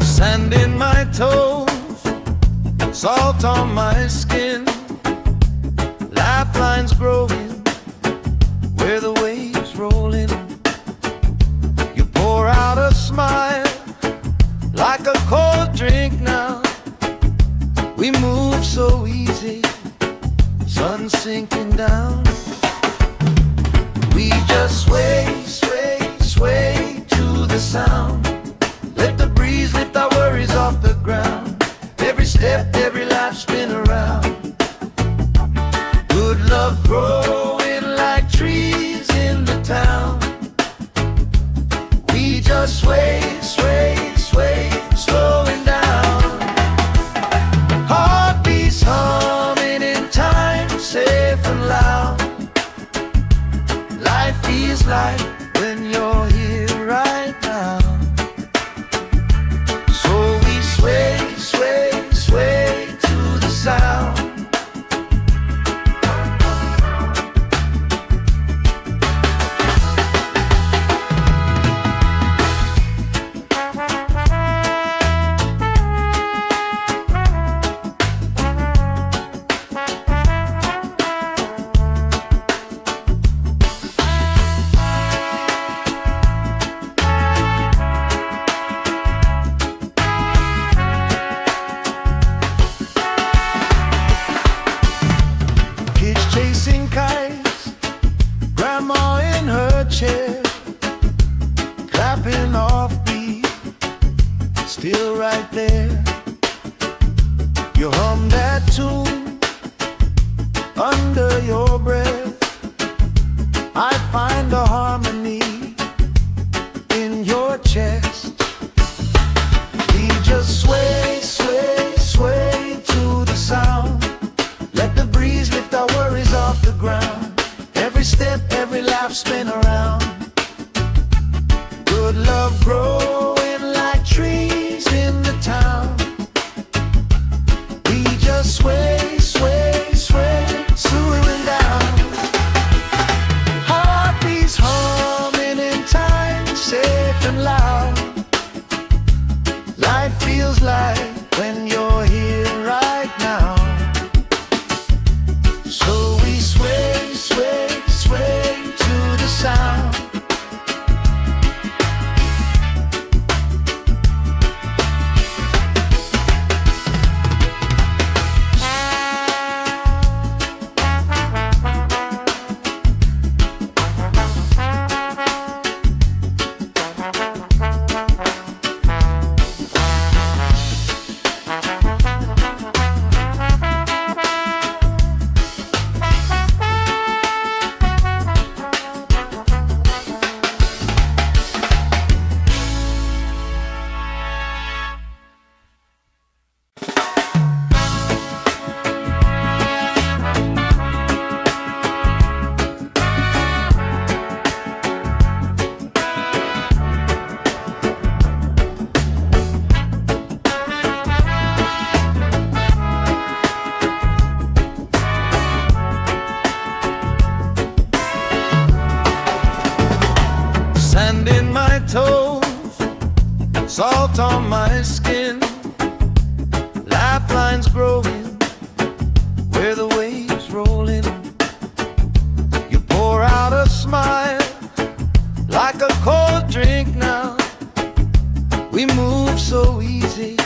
Speaker 1: Sand in my toes, salt on my skin, lifelines growing where the waves rolling. You pour out a smile like a cold drink now. We move so easy, sun sinking down. We just sway, sway, sway to the sound. Let the breeze lift our worries off the ground. Every step, every life spin around. Good love growing like trees in the town. We just sway, sway, sway, slowing down. Heartbeats humming in time, safe and loud. Life feels like when you're here right now. still right there. You hum that tune under your breath. I find a harmony in your chest. We just sway, sway, sway to the sound. Let the breeze lift our worries off the ground. Every step, every laugh spin around. Good love growing like trees in the town. We just sway, sway, sway, swooing down. Heartbeats humming in time, safe and loud. Life feels like when you're here right now. So we sway, sway, sway to the sound. Sand in my toes, salt on my skin, lifelines growing where the waves roll in. You pour out a smile like a cold drink now. We move so easy,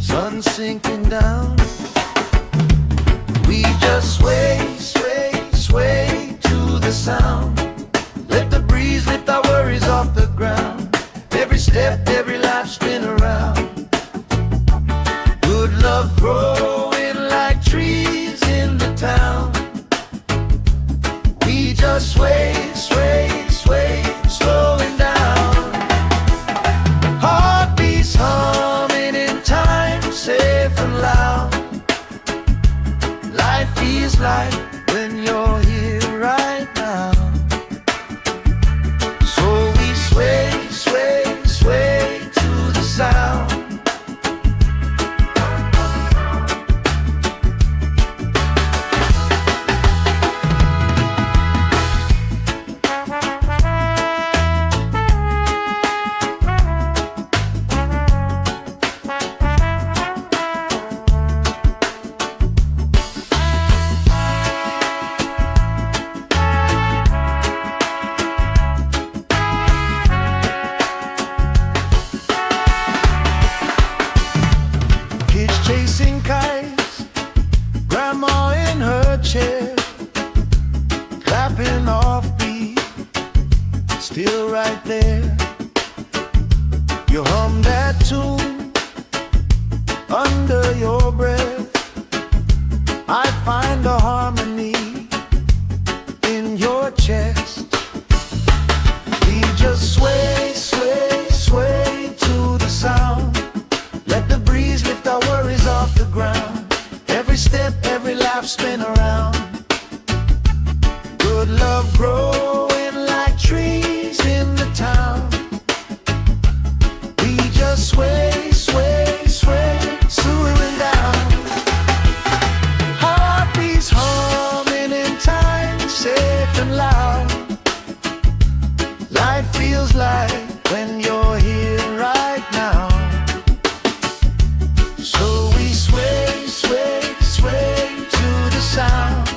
Speaker 1: sun sinking down. We just sway, sway, sway to the sound. Let the breeze lift our worries off the ground. Every step, every life spin around. Good love growing like trees in the town. We just sway, sway, sway, slowing down. Heartbeats humming in time, safe and loud. Life feels like when you're here right now. Sway, sway, sway to the sound. Chasing kites, grandma in her chair, clapping off beat, still right there. You hum that tune under your breath. I find a harmony in your chest. We just sway, sway, sway to the sound. Let the breeze lift our worries off the ground. Every step, every laugh spin around. Good love growing like trees in the town. We just sway, sway, sway, swooing down. Heartbeats humming in time, safe and loud. Life feels like when you're here right now. So we sway, sway, sway to the sound.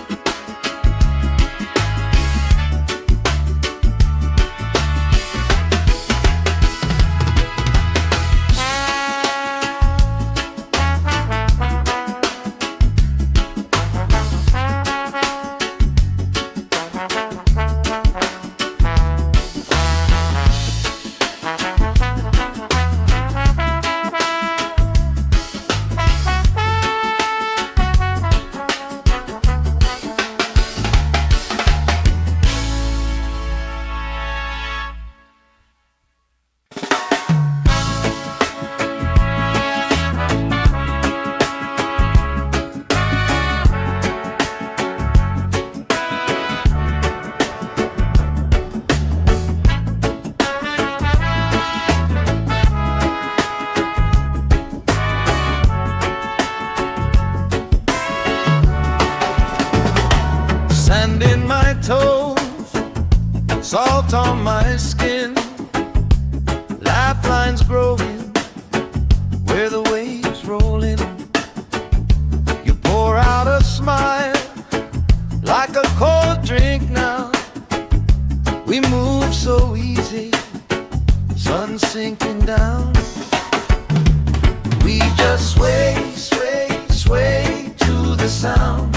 Speaker 1: salt on my skin, lifelines growing where the waves rolling. You pour out a smile like a cold drink now. We move so easy, sun sinking down. We just sway, sway, sway to the sound.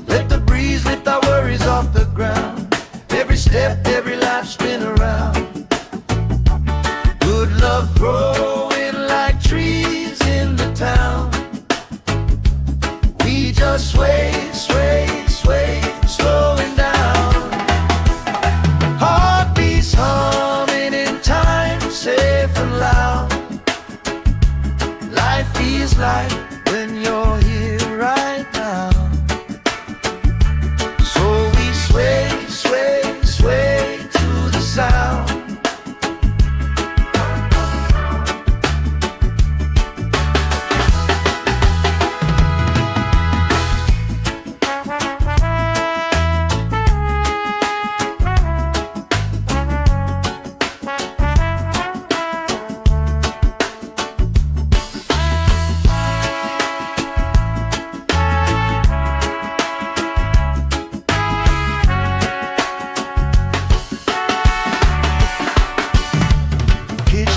Speaker 1: Let the breeze lift our worries off the ground. Every step, every life spin around. Good love growing like trees in the town. We just sway, sway, sway, slowing down. Heartbeats humming in time, safe and loud. Life feels like when you're here right now. So we sway, sway, sway to the sound.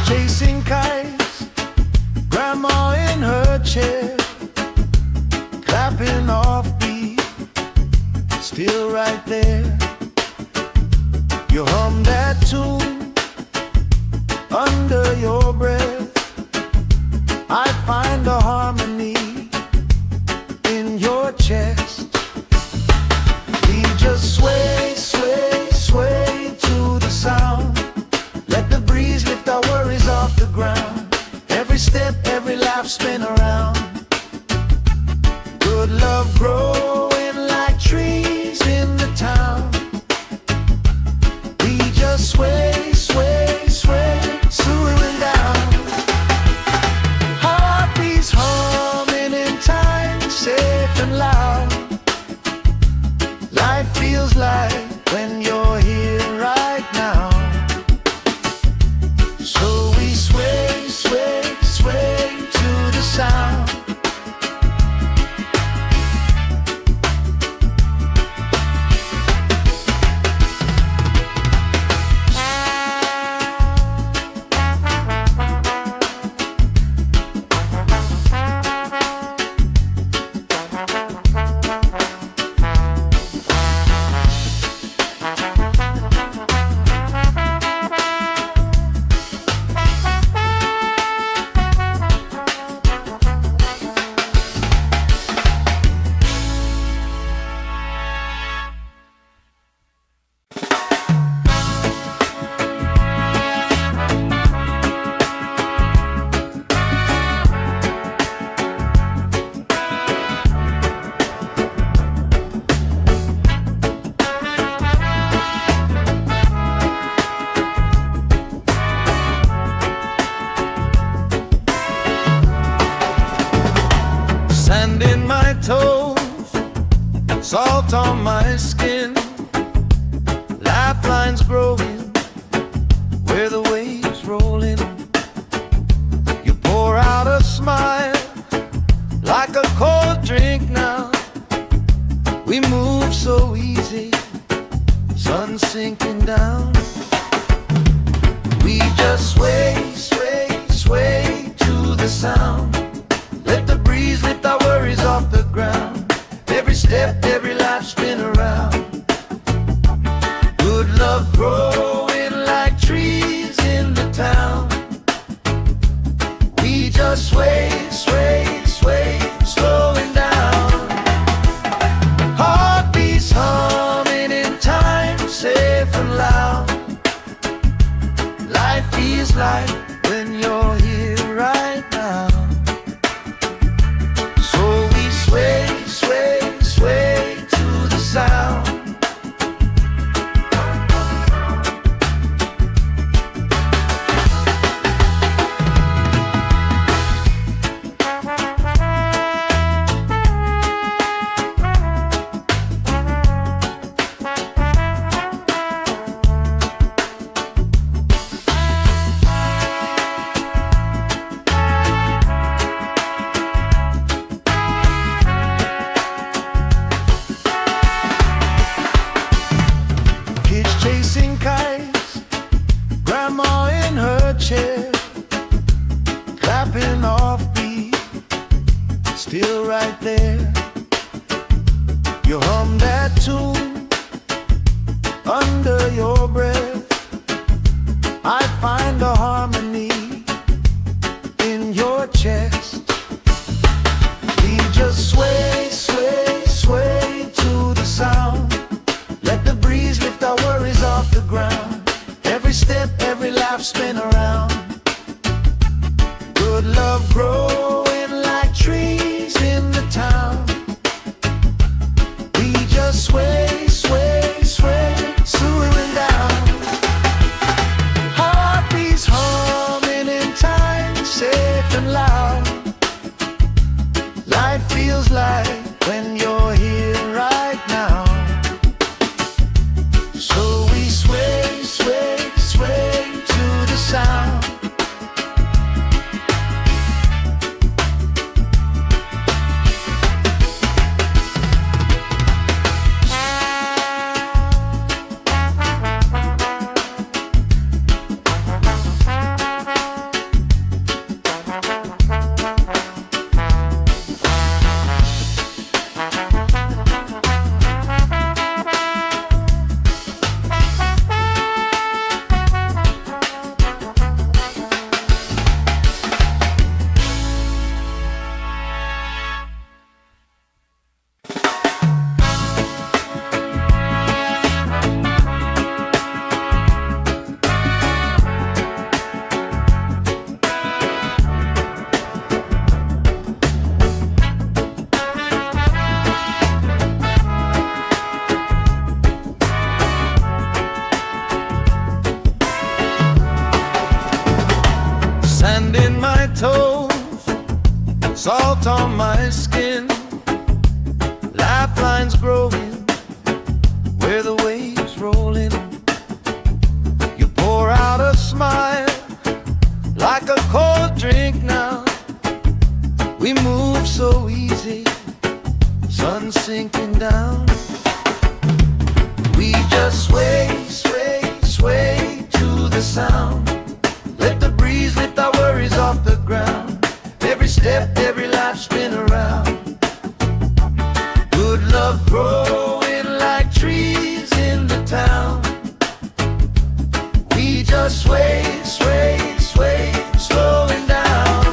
Speaker 1: Chasing kites, grandma in her chair, clapping off beat, still right there. You hum that tune under your breath. I find a harmony in your chest. We just sway, sway, sway to the sound. Let the breeze lift our worries off the ground. Every step, every life spin around. Good love growing like trees in the town. We just sway, sway, sway, slowing down. Heartbeats humming in time, safe and loud. Life feels like when you're here right now. So we sway, sway, sway to the sound. Sand in my toes, salt on my skin, lifelines growing where the waves rolling. You pour out a smile like a cold drink now. We move so easy, sun sinking down. We just sway, sway, sway to the sound. Let the breeze lift our worries off the ground. Every step, every life spin around. Good love growing like trees in the town. We just sway, sway, sway, slowing down. Heartbeats humming in time, safe and loud. Life feels like when you're here right now. So we sway, sway, sway to the sound. still right there. You hum that tune under your breath. I find a harmony in your chest. We just sway, sway, sway to the sound. Let the breeze lift our worries off the ground. Every step, every laugh, spin around. Good love growing like trees in the town. We just sway, sway, sway, swooing down. Heartbeats humming in time, safe and loud. Life feels like when you're here right now. So we sway, sway, sway to the sound. Sand in my toes, salt on my skin, lifelines growing where the waves roll in. You pour out a smile like a cold drink now. We move so easy, sun sinking down. We just sway, sway, sway to the sound. Let the breeze lift our worries off the ground. Every step, every life, spin around. Good love growing like trees in the town. We just sway, sway, sway, slowing down.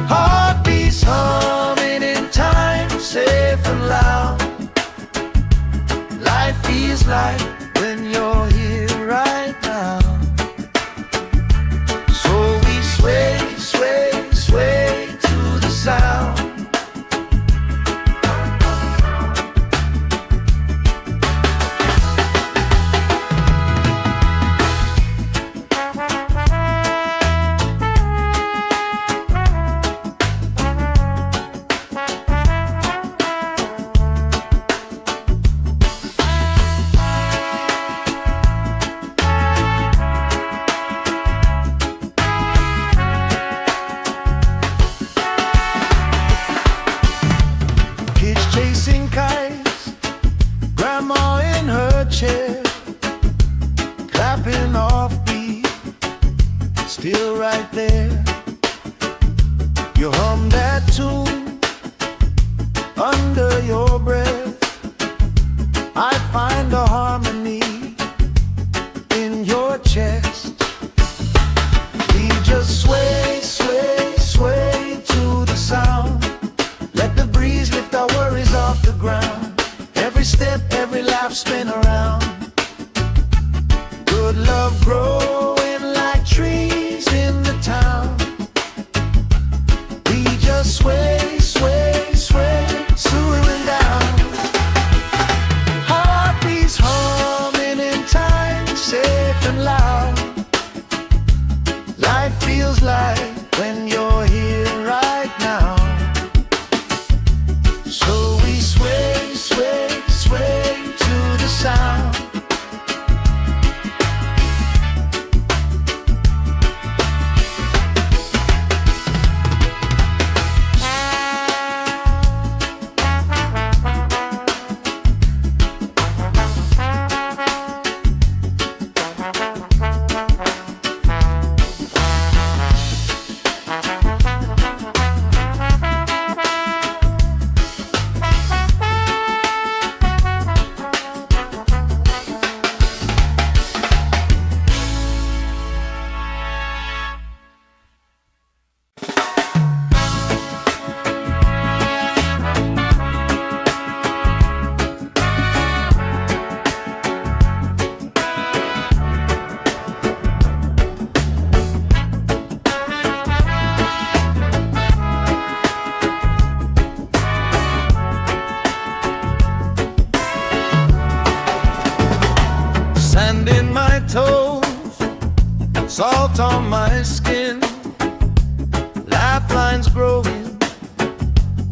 Speaker 1: Heartbeats humming in time, safe and loud. Life feels like when you're here right now. Sway, sway, sway to the sound. Chasing kites, grandma in her chair, clapping off beat, still right there. You hum that tune under your breath. I find a harmony in your chest. We just sway, sway, sway to the sound. Let the breeze lift our worries off the ground. Every step, every laugh, spin around. Good love growing like trees in the town. We just sway, sway, sway, swooing down. Heartbeats humming in time, safe and loud. salt on my skin, lifelines growing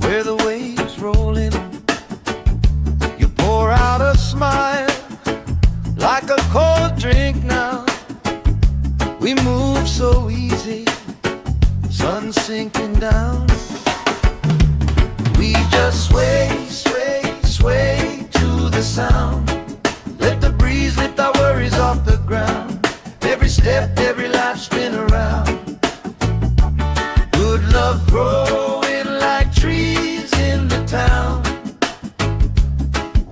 Speaker 1: where the waves rolling. You pour out a smile like a cold drink now. We move so easy, sun sinking down. We just sway, sway, sway to the sound. Let the breeze lift our worries off the ground. Every step, every life spin around. Good love growing like trees in the town.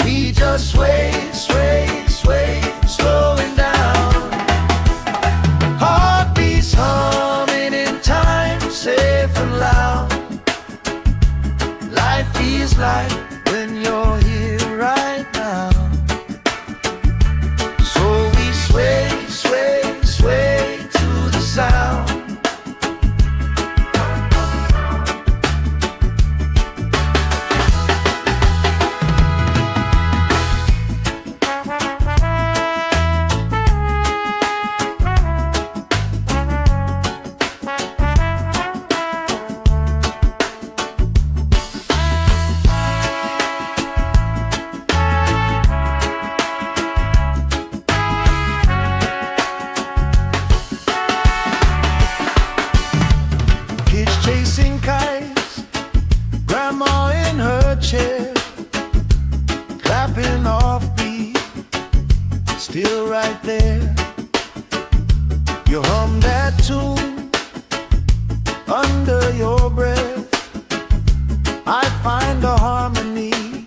Speaker 1: We just sway, sway, sway, slowing down. Heartbeats humming in time, safe and loud. Life feels like when you're here right now. So we sway, sway, sway to the sound. Chasing kites, grandma in her chair, clapping off beat, still right there. You hum that tune under your breath. I find a harmony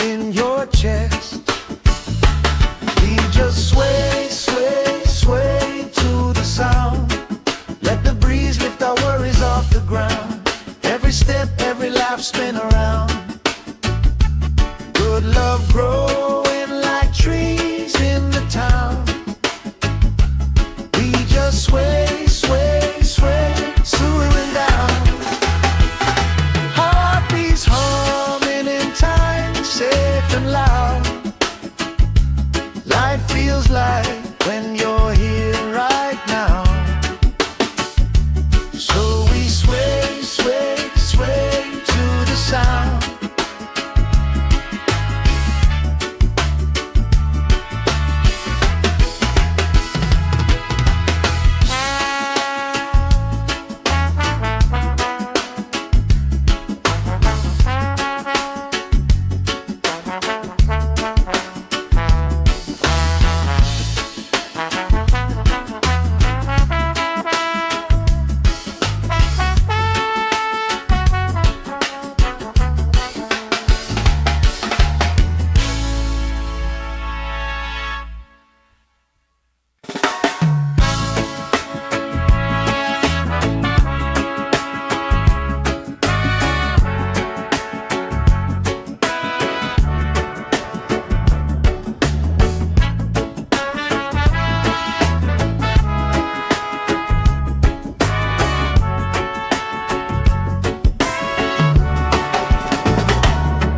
Speaker 1: in your chest. We just sway, sway, sway to the sound. Let the breeze lift our worries off the ground. Every step, every laugh spin around. Good love growing like trees in the town. We just sway, sway, sway, slowing down. Heartbeats humming in time, safe and loud. Life feels like when you're here right now. So we sway, sway, sway to the sound.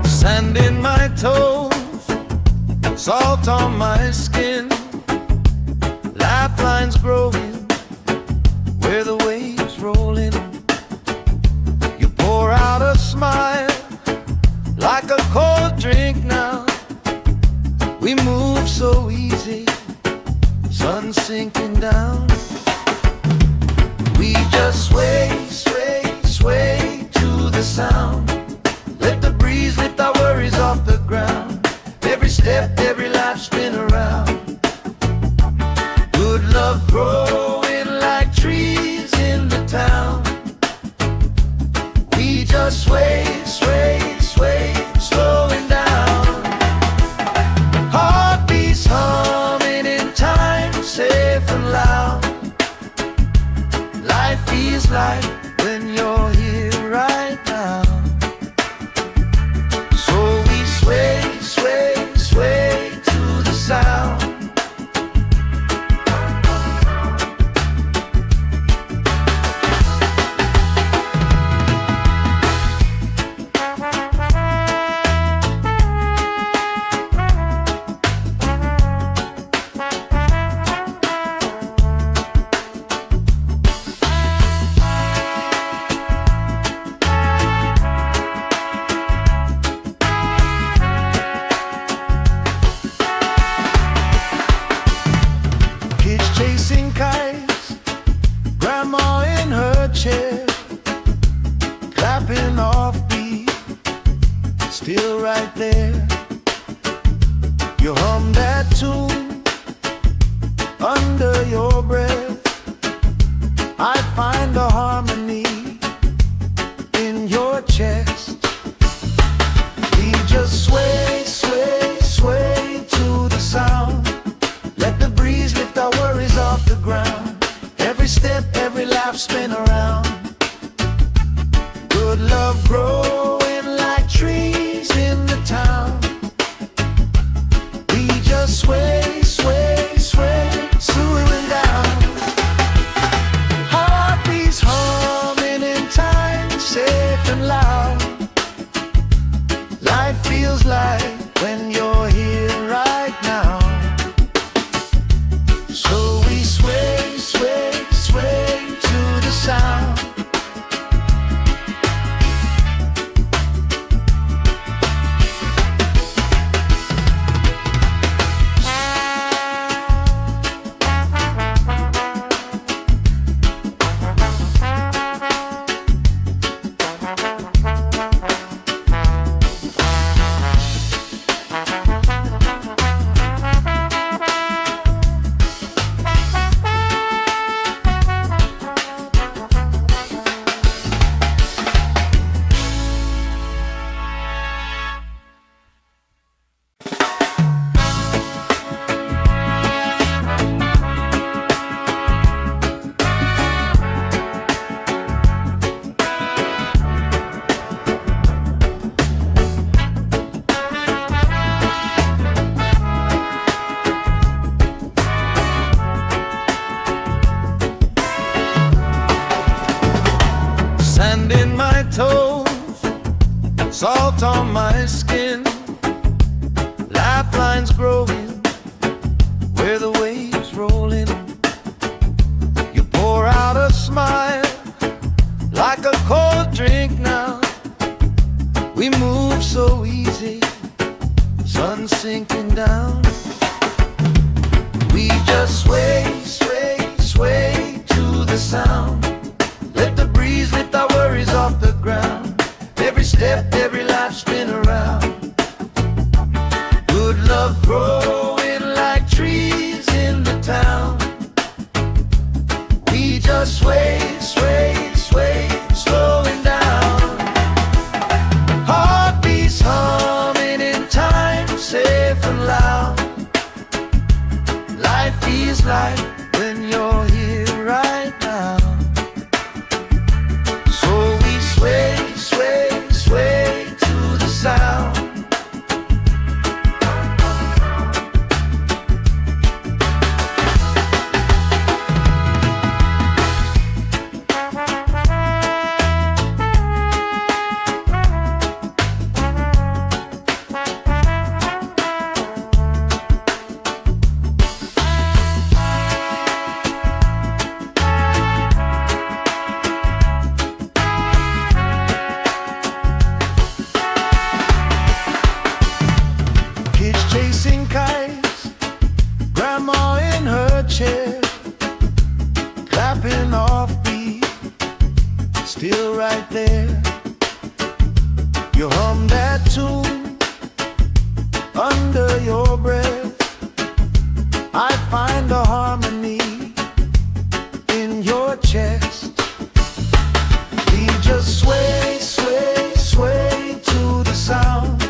Speaker 1: Sand in my toes, salt on my skin, lifelines growing where the waves rolling. You pour out a smile like a cold drink now. We move so easy, sun sinking down. We just sway, sway, sway to the sound. Let the breeze lift our worries off the ground. Every step, every life spin around. Good love growing like trees in the town. We just sway, sway, sway, slowing down. Heartbeats humming in time, safe and loud. Life feels like when you're here right now. So we sway, sway, sway to the sound. chair, clapping off beat, still right there. You hum that tune under your breath. I find a harmony in your chest. We just sway, sway, sway to the sound. Let the breeze lift our worries off the ground. Every step, every laugh, spin around. Good love growing like trees in the town. We just sway, sway, sway, slowing down. Heartbeats humming in time, safe and loud. Life feels like when you're here right now. So we sway, sway, sway to the sound. Sand in my toes, salt on my skin, lifelines growing where the waves rolling. You pour out a smile like a cold drink now. We move so easy, sun sinking down. We just sway, sway, sway to the sound. Let the breeze lift our worries off the ground. Every step, every life, spin around. Good love growing like trees in the town. We just sway, sway, sway, slowing down. Heartbeats humming in time, safe and loud. Life feels like when you're here right now. Sway, sway, sway to the sound. Chasing kites, grandma in her chair, clapping off beat, still right there. You hum that tune under your breath. I find a harmony in your chest. We just sway, sway, sway to the sound.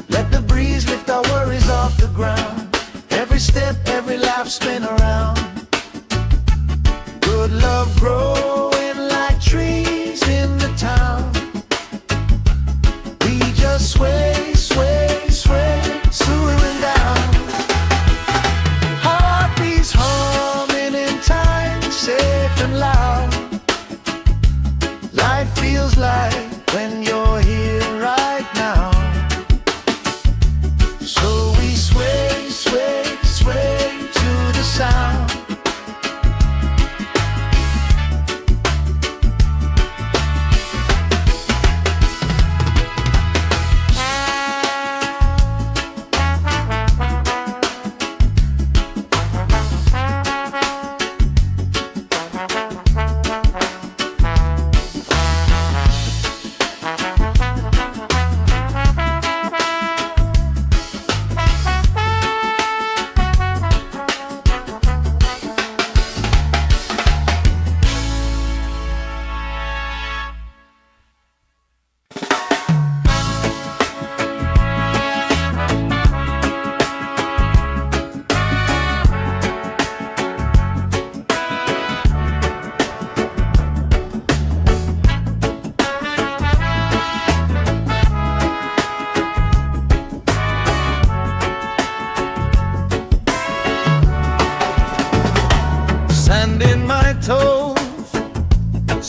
Speaker 1: Let the breeze lift our worries off the ground. Every step, every laugh, spin around. Good love growing like trees in the town. We just sway, sway, sway, slowing down. Heartbeats humming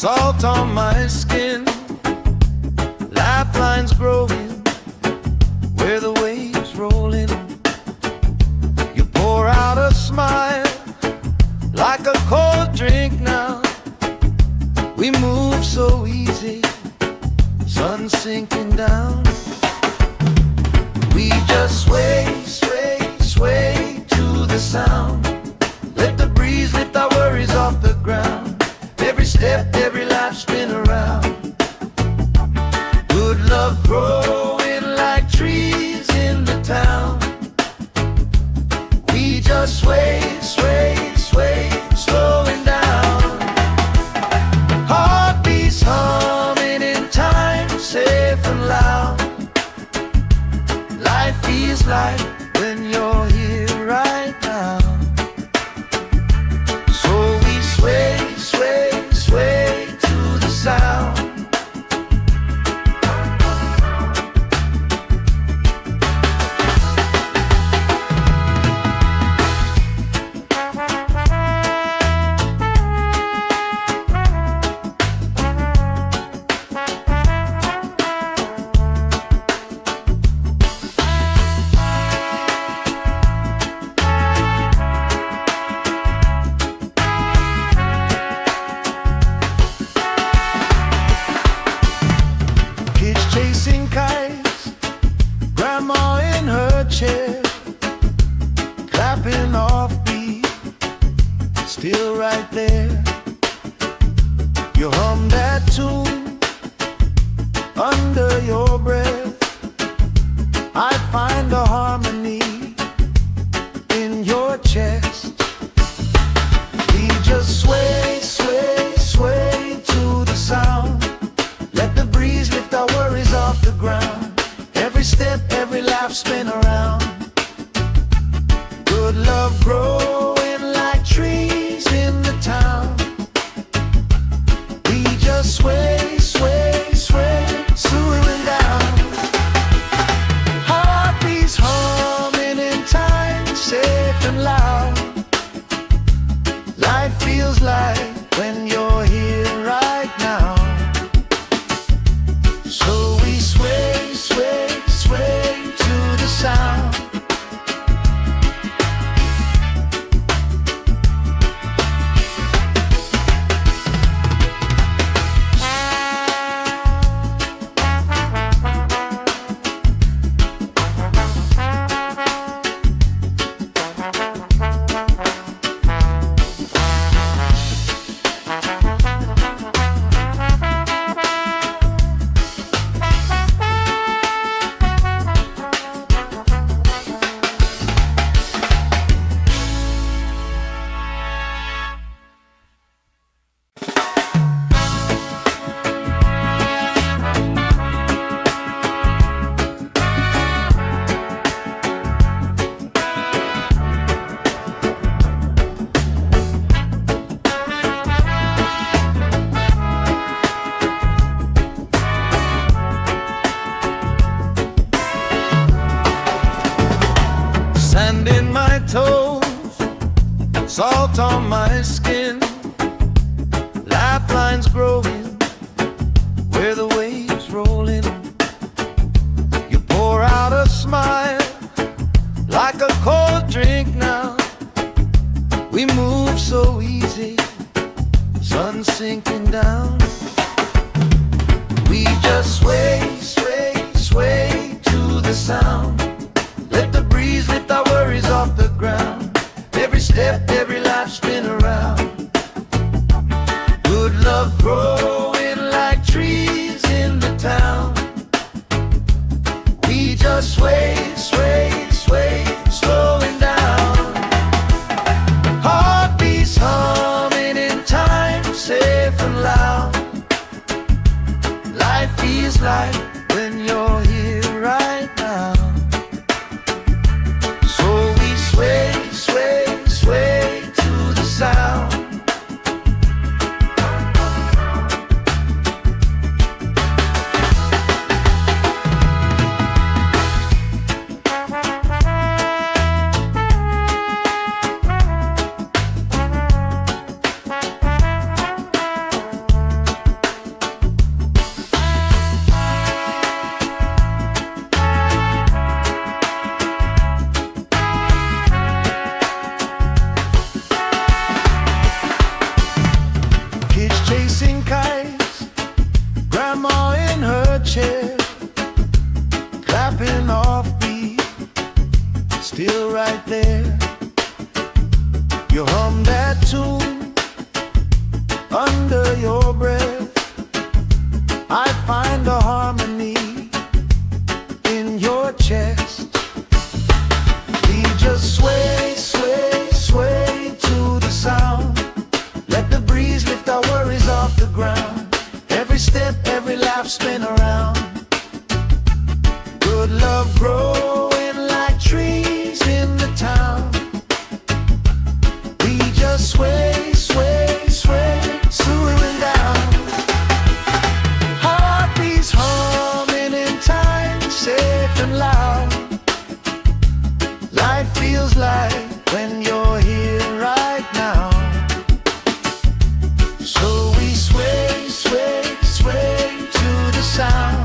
Speaker 1: salt on my skin, lifelines growing where the waves roll in. You pour out a smile like a cold drink now. We move so easy, sun sinking down. We just sway, sway, sway to the sound. Let the breeze lift our worries off the ground. Every step, every life spin around. Good love growing like trees in the town. We just sway, sway, sway, slowing down. Heartbeats humming in time, safe and loud. Life feels like when you're here right now. So we sway, sway, sway to the sound. Chasing kites, grandma in her chair, clapping off beat, still right there. You hum that tune under your breath. I find a harmony in your chest. We just sway, sway, sway to the sound. Let the breeze lift our worries off the ground. Every step, every laugh spin around. Good love growing like trees in the town. We just sway, sway, sway, swaying down. Heartbeats humming in time, safe and loud. Life feels like when you're here right now. So we sway, sway, sway to the sound. Sand in my toes, salt on my skin, lifelines growing where the waves roll in. You pour out a smile like a cold drink now. We move so easy, sun sinking down. We just sway, sway, sway to the sound. Let the breeze lift our worries off the ground. Every step, every life spin around. Good love growing like trees in the town. We just sway, sway, sway, slowing down. Heartbeats humming in time, safe and loud. Life feels like when you're here right now. So we sway, sway, sway to the sound. chasing kites, grandma in her chair, clapping off beat, still right there. You hum that tune under your breath. I find a harmony in your chest. We just sway, sway, sway to the sound. Let the breeze lift our worries off the ground. Every step, every lap, spin around. Good love growing like trees in the town. We just sway, sway, sway, swooing down. Heartbeats humming in time, safe and loud. Life feels like when you're here right now. So we sway, sway, sway to the sound.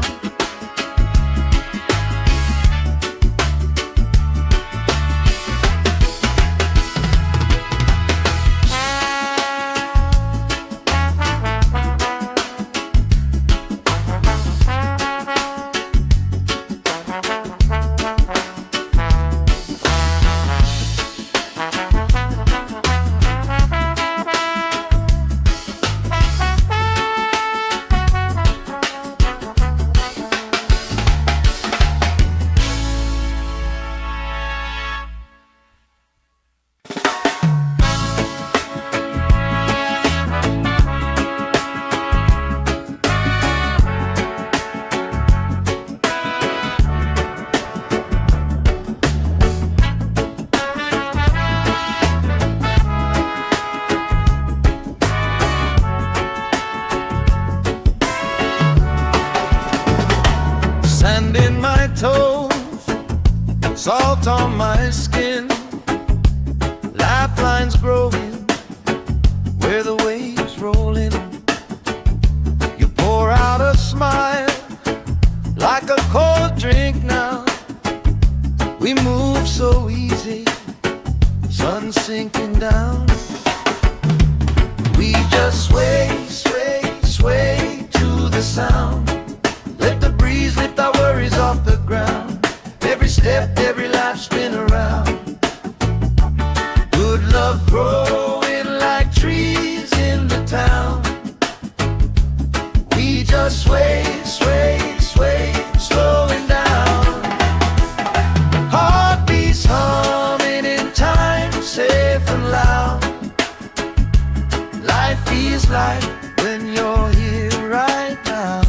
Speaker 1: Sand in my toes, salt on my skin, lifelines growing where the waves roll in. You pour out a smile like a cold drink now. We move so easy, sun sinking down. We just sway, sway, sway to the sound. Let the breeze lift our worries off the ground. Every step, every life, spin around. Good love growing like trees in the town. We just sway, sway, sway, slowing down. Heartbeats humming in time, safe and loud. Life feels like when you're here right now.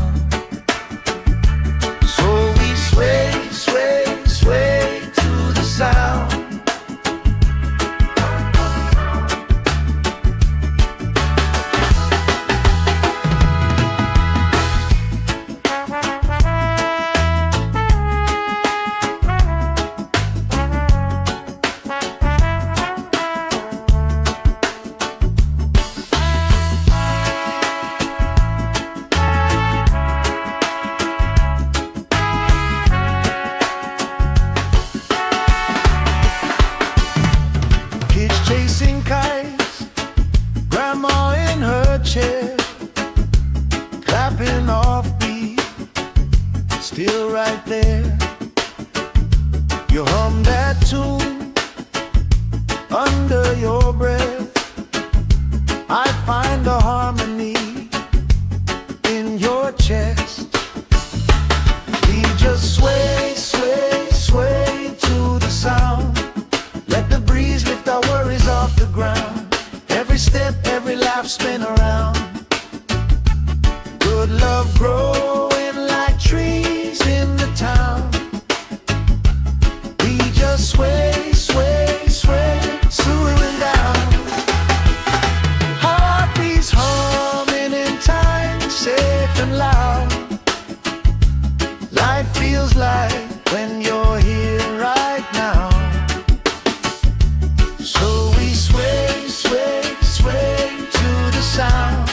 Speaker 1: Sway, sway, sway to the sound. Chasing kites, grandma in her chair, clapping off beat, still right there. You hum that tune under your breath. I find a harmony in your chest. We just sway, sway, sway to the sound. Let the breeze lift our worries off the ground. Every step, every lap, spin around. Good love growing like trees in the town. We just sway, sway, sway, swooing down. Heartbeats humming in time, safe and loud. Life feels like when you're here right now. So we sway, sway, sway to the sound.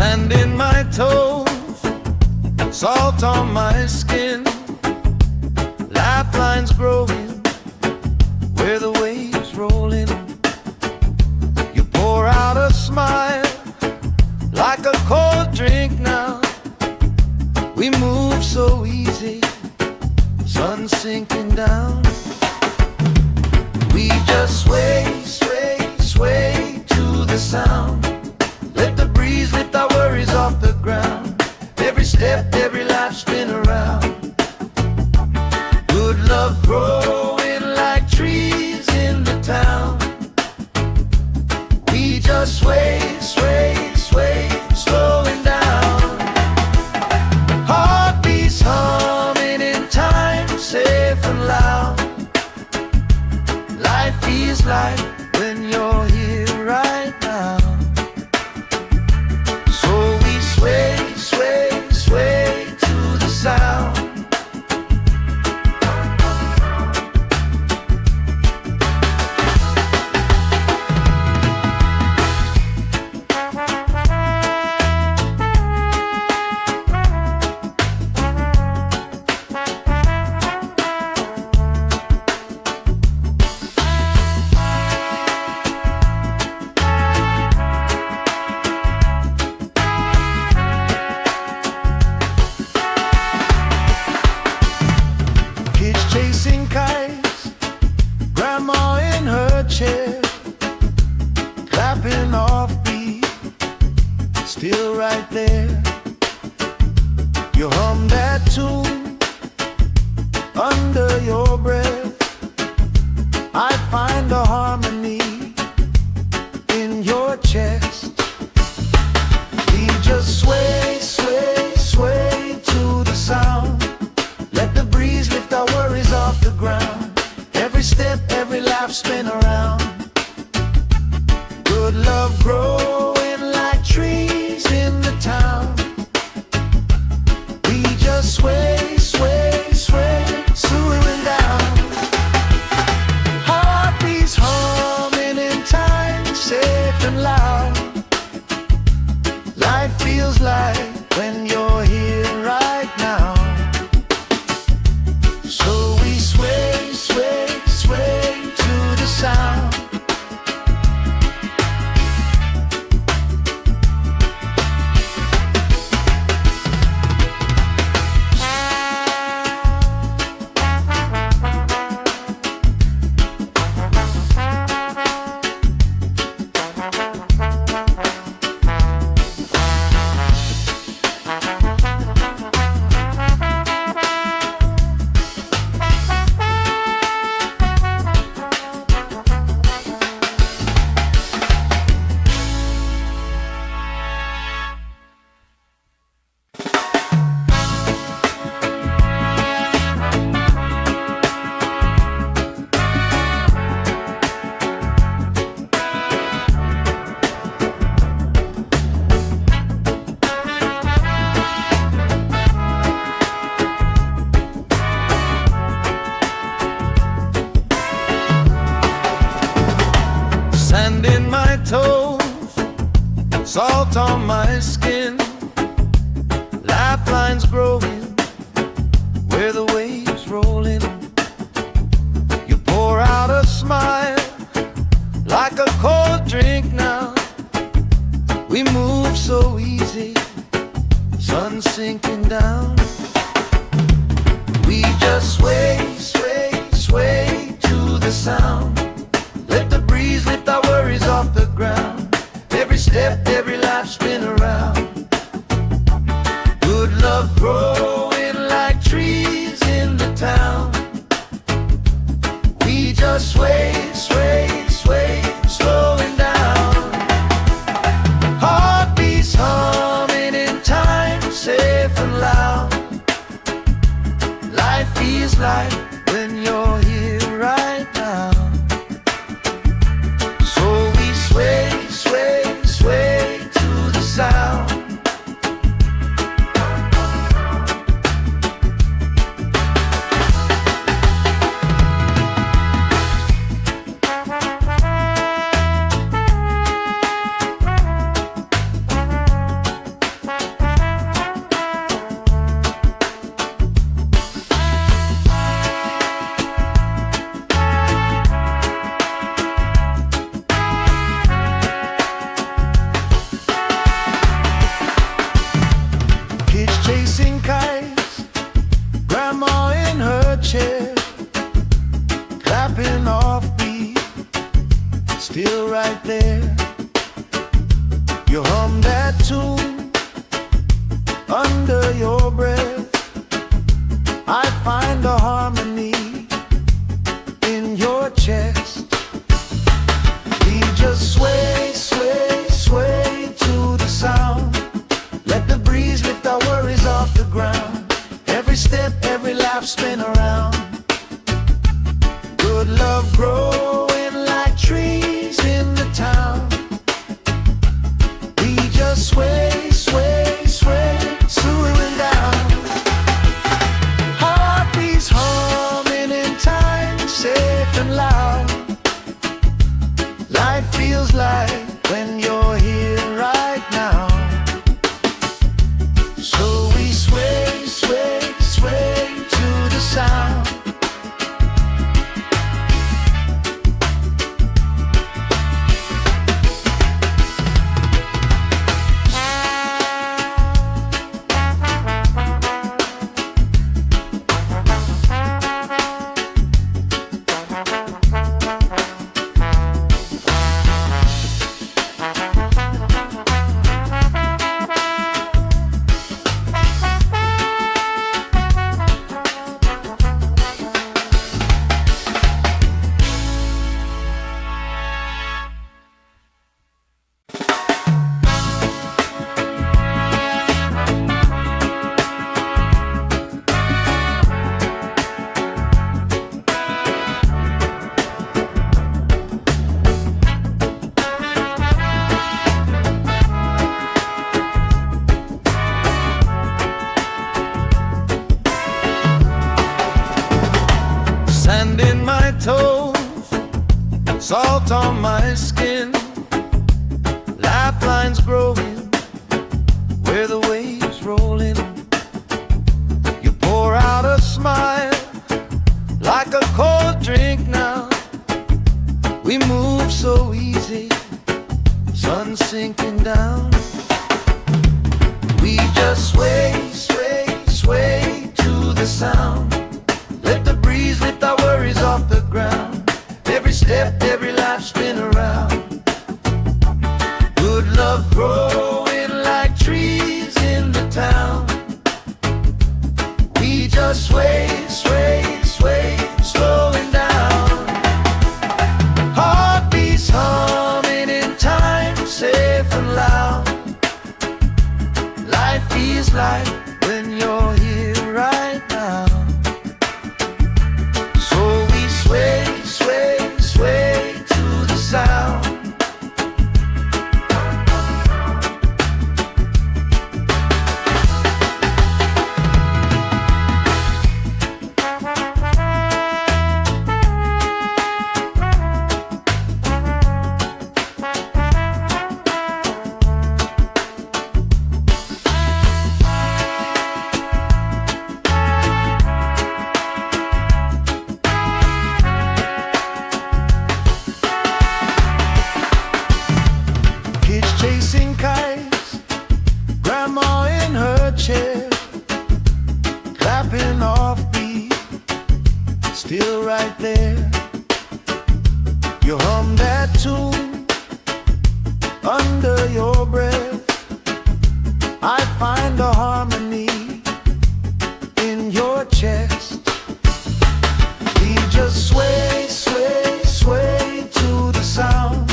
Speaker 1: Sand in my toes, salt on my skin, lifelines growing where the waves roll in. You pour out a smile like a cold drink now. We move so easy, sun sinking down. We just sway, sway, sway to the sound. Let the breeze lift our worries off the ground. Every step, every life spin around. Good love growing like trees in the town. We just sway, sway, sway, slowing down. Heartbeats humming in time, safe and loud. Life feels like when you're here right now. So we sway, sway, sway to the sound. Chasing kites, grandma in her chair, clapping off beat, still right there. You hum that tune under your breath. I find a harmony in your chest. We just sway, sway, sway to the sound. Let the breeze lift our worries off the ground. Every step, every life spin around. Good love growing like trees in the town. We just sway, sway, sway, slowing down. Heartbeats humming in time, safe and loud. Life feels like when you're here right now. So we sway, sway, sway to the sound. Sand in my toes, salt on my skin, lifelines growing where the waves roll in. You pour out a smile like a cold drink now. We move so easy, sun sinking down. We just sway, sway, sway to the sound. Let the breeze lift our worries off the ground. Every step, every life spin around. Good love growing like trees in the town. We just sway, sway, sway, slowing down. Heartbeats humming in time, safe and loud. Life feels like when you're here right now. So we sway, sway, sway to the sound. laugh spin around. Good love growing like trees in the town. We just sway, sway, sway, swooing down. Heartbeats humming in time, safe and loud. Life feels like when you're here right now. So we sway, sway, sway to the sound. Sand in my toes, salt on my skin, lifelines growing where the waves roll in. You pour out a smile like a cold drink now. We move so easy, sun sinking down. We just sway, sway, sway to the sound. Let the breeze lift our worries off the ground. Every step, every life spin around. Good love growing like trees in the town. We just sway, sway, sway, slowing down. Heartbeats humming in time, safe and loud. Life feels like when you're here right now. Sway, sway, sway to the sound. Chasing kites, grandma in her chair, clapping off beat, still right there. You hum that tune under your breath. I find a harmony in your chest. We just sway, sway, sway to the sound.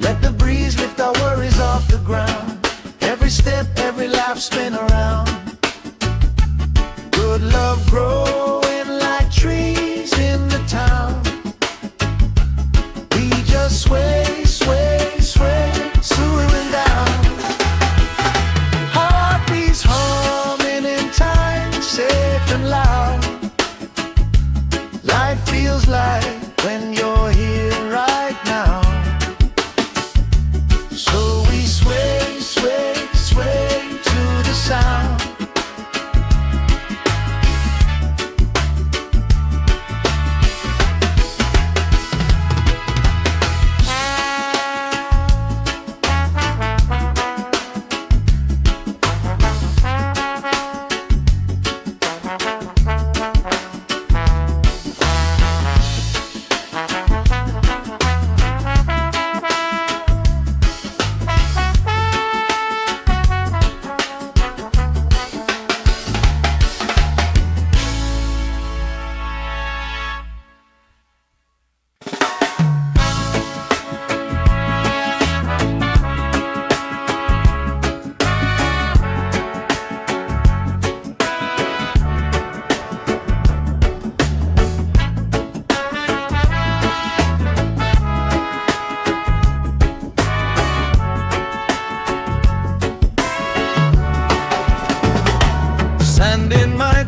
Speaker 1: Let the breeze lift our worries off the ground. Every step, every laugh spin around. Good love growing like trees in the town. We just sway, sway, sway, swooing down. Heartbeats humming in time, safe and loud. Life feels like when you're here right now. So we sway, sway, sway to the sound.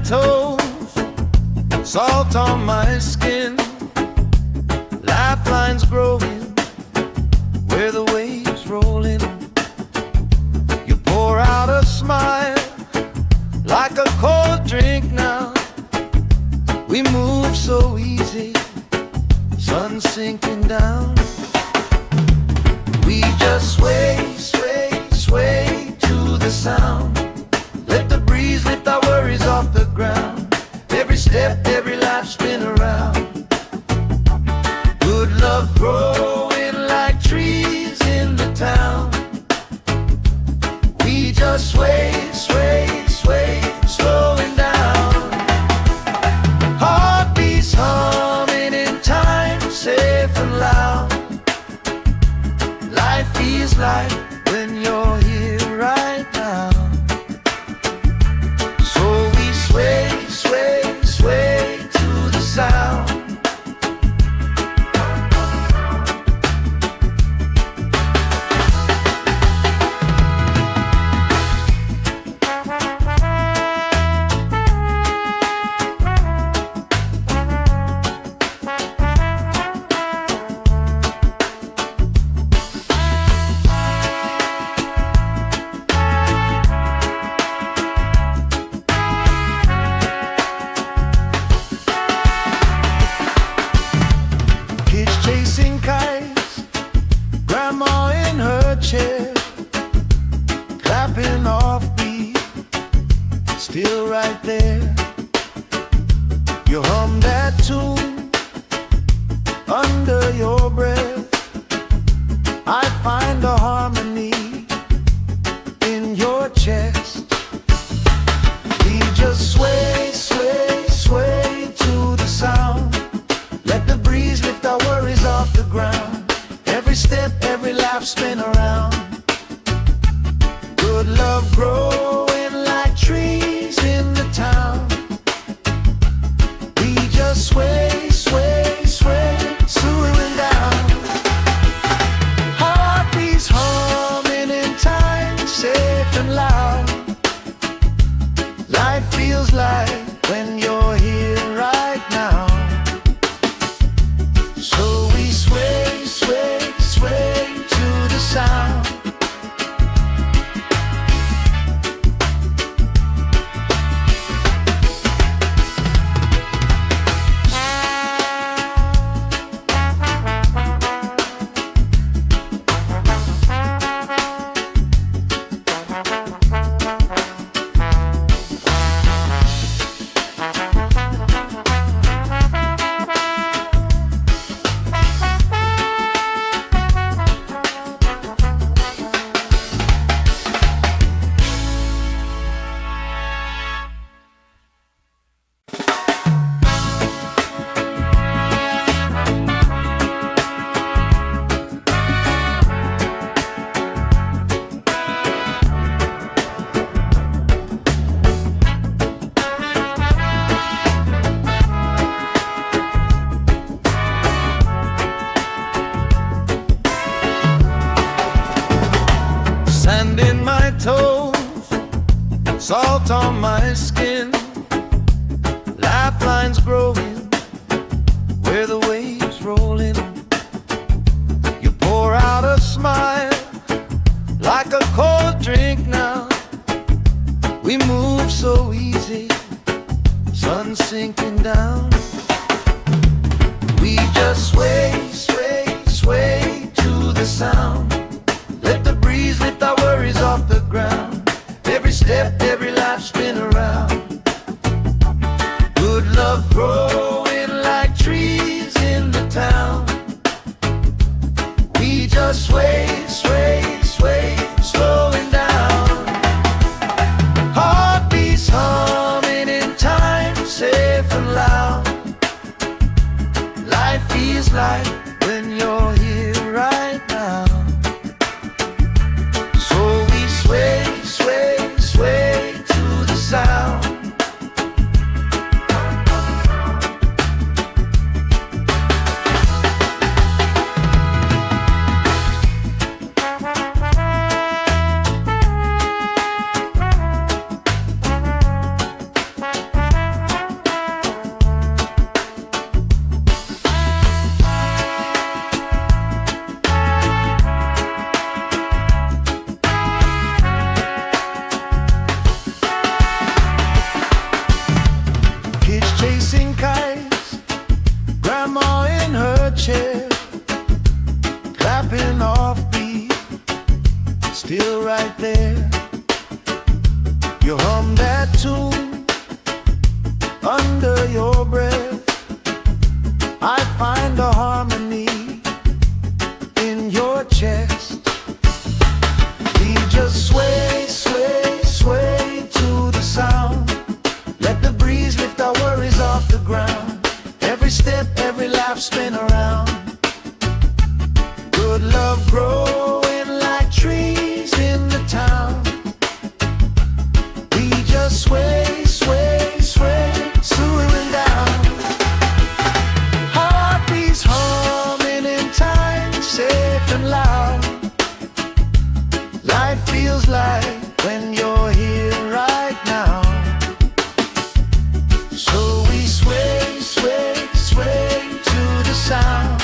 Speaker 1: toes, salt on my skin, lifelines growing where the waves rolling. You pour out a smile like a cold drink now. We move so easy, sun sinking down. We just sway, sway, sway to the sound. Let the breeze lift our worries off the ground. Every step, every life spin around. Good love growing like trees in the town. We just sway, sway, sway, slowing down. Heartbeats humming in time, safe and loud. Life feels like when you're here right now. So we sway, sway, sway to the sound. Chasing kites, grandma in her chair, clapping off beat, still right there. You hum that tune under your breath. I find a harmony in your chest. We just sway, sway, sway to the sound. Let the breeze lift our worries off the ground. Every step, every life spin around. Good love growing like trees in the town. We just sway, sway, sway, slowing down. Heartbeats humming in time, safe and loud. Life feels like when you're here right now. So we sway, sway, sway to the sound. Sand in my toes, salt on my skin, lifelines growing where the waves rolling. You pour out a smile like a cold drink now. We move so easy, sun sinking down. We just sway, sway, sway to the sound. Let the breeze lift our worries off the ground. Every step, every life spin around. Good love growing like trees in the town. We just sway, sway, sway, slowing down. Heartbeats humming in time, safe and loud. Life feels like when you're here right now. So we sway, sway. You hum that tune under your breath. I find a harmony in your chest. We just sway, sway, sway to the sound. Let the breeze lift our worries off the ground. Every step, every laugh, spin around. Good love growing like trees in the town. We just sway, sway, sway, swaying down. Heartbeats humming in time, safe and loud. Life feels like when you're here right now. So we sway, sway, sway to the sound.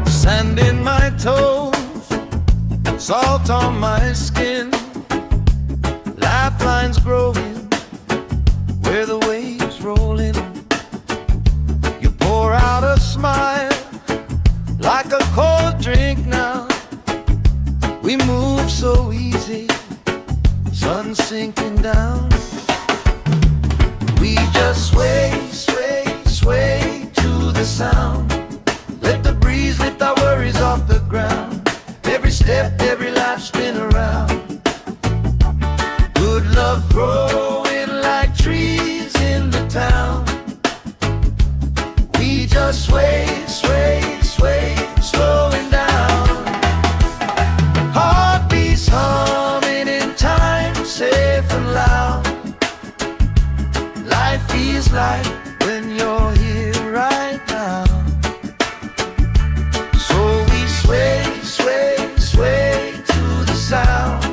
Speaker 1: Sand in my toes, salt on my skin, lifelines growing where the waves roll in. You pour out a smile like a cold drink now. We move so easy, sun sinking down. We just sway, sway, sway to the sound. Let the breeze lift our worries off the ground. Every step, every life, spin around. Good love growing like trees in the town. We just sway, sway, sway, slowing down. Heartbeats humming in time, safe and loud. Life feels like when you're here right now. Sway, sway, sway to the sound.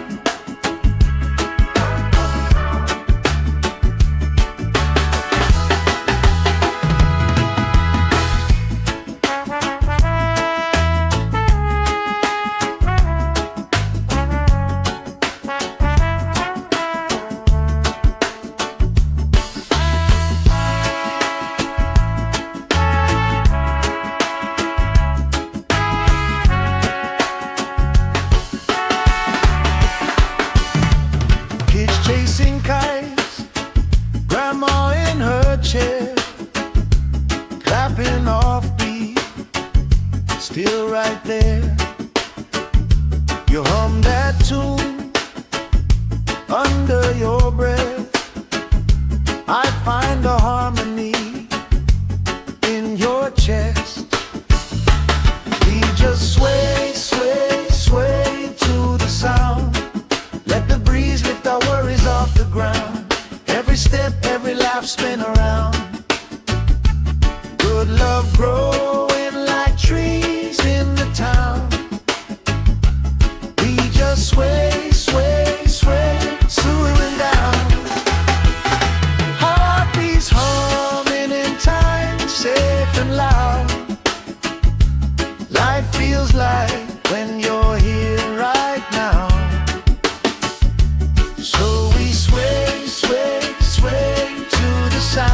Speaker 1: Chasing kites, grandma in her chair, clapping off beat, still right there. You hum that tune under your breath. I find a harmony in your chest. We just sway, sway, sway to the sound. Let the breeze lift our worries off the ground. Every step, every laugh, spin around. Good love growing like trees in the town. We just sway, sway, sway, swaying down. Heartbeats humming in time, safe and loud. Life feels like when you're here right now. So we sway, sway, sway to the sound.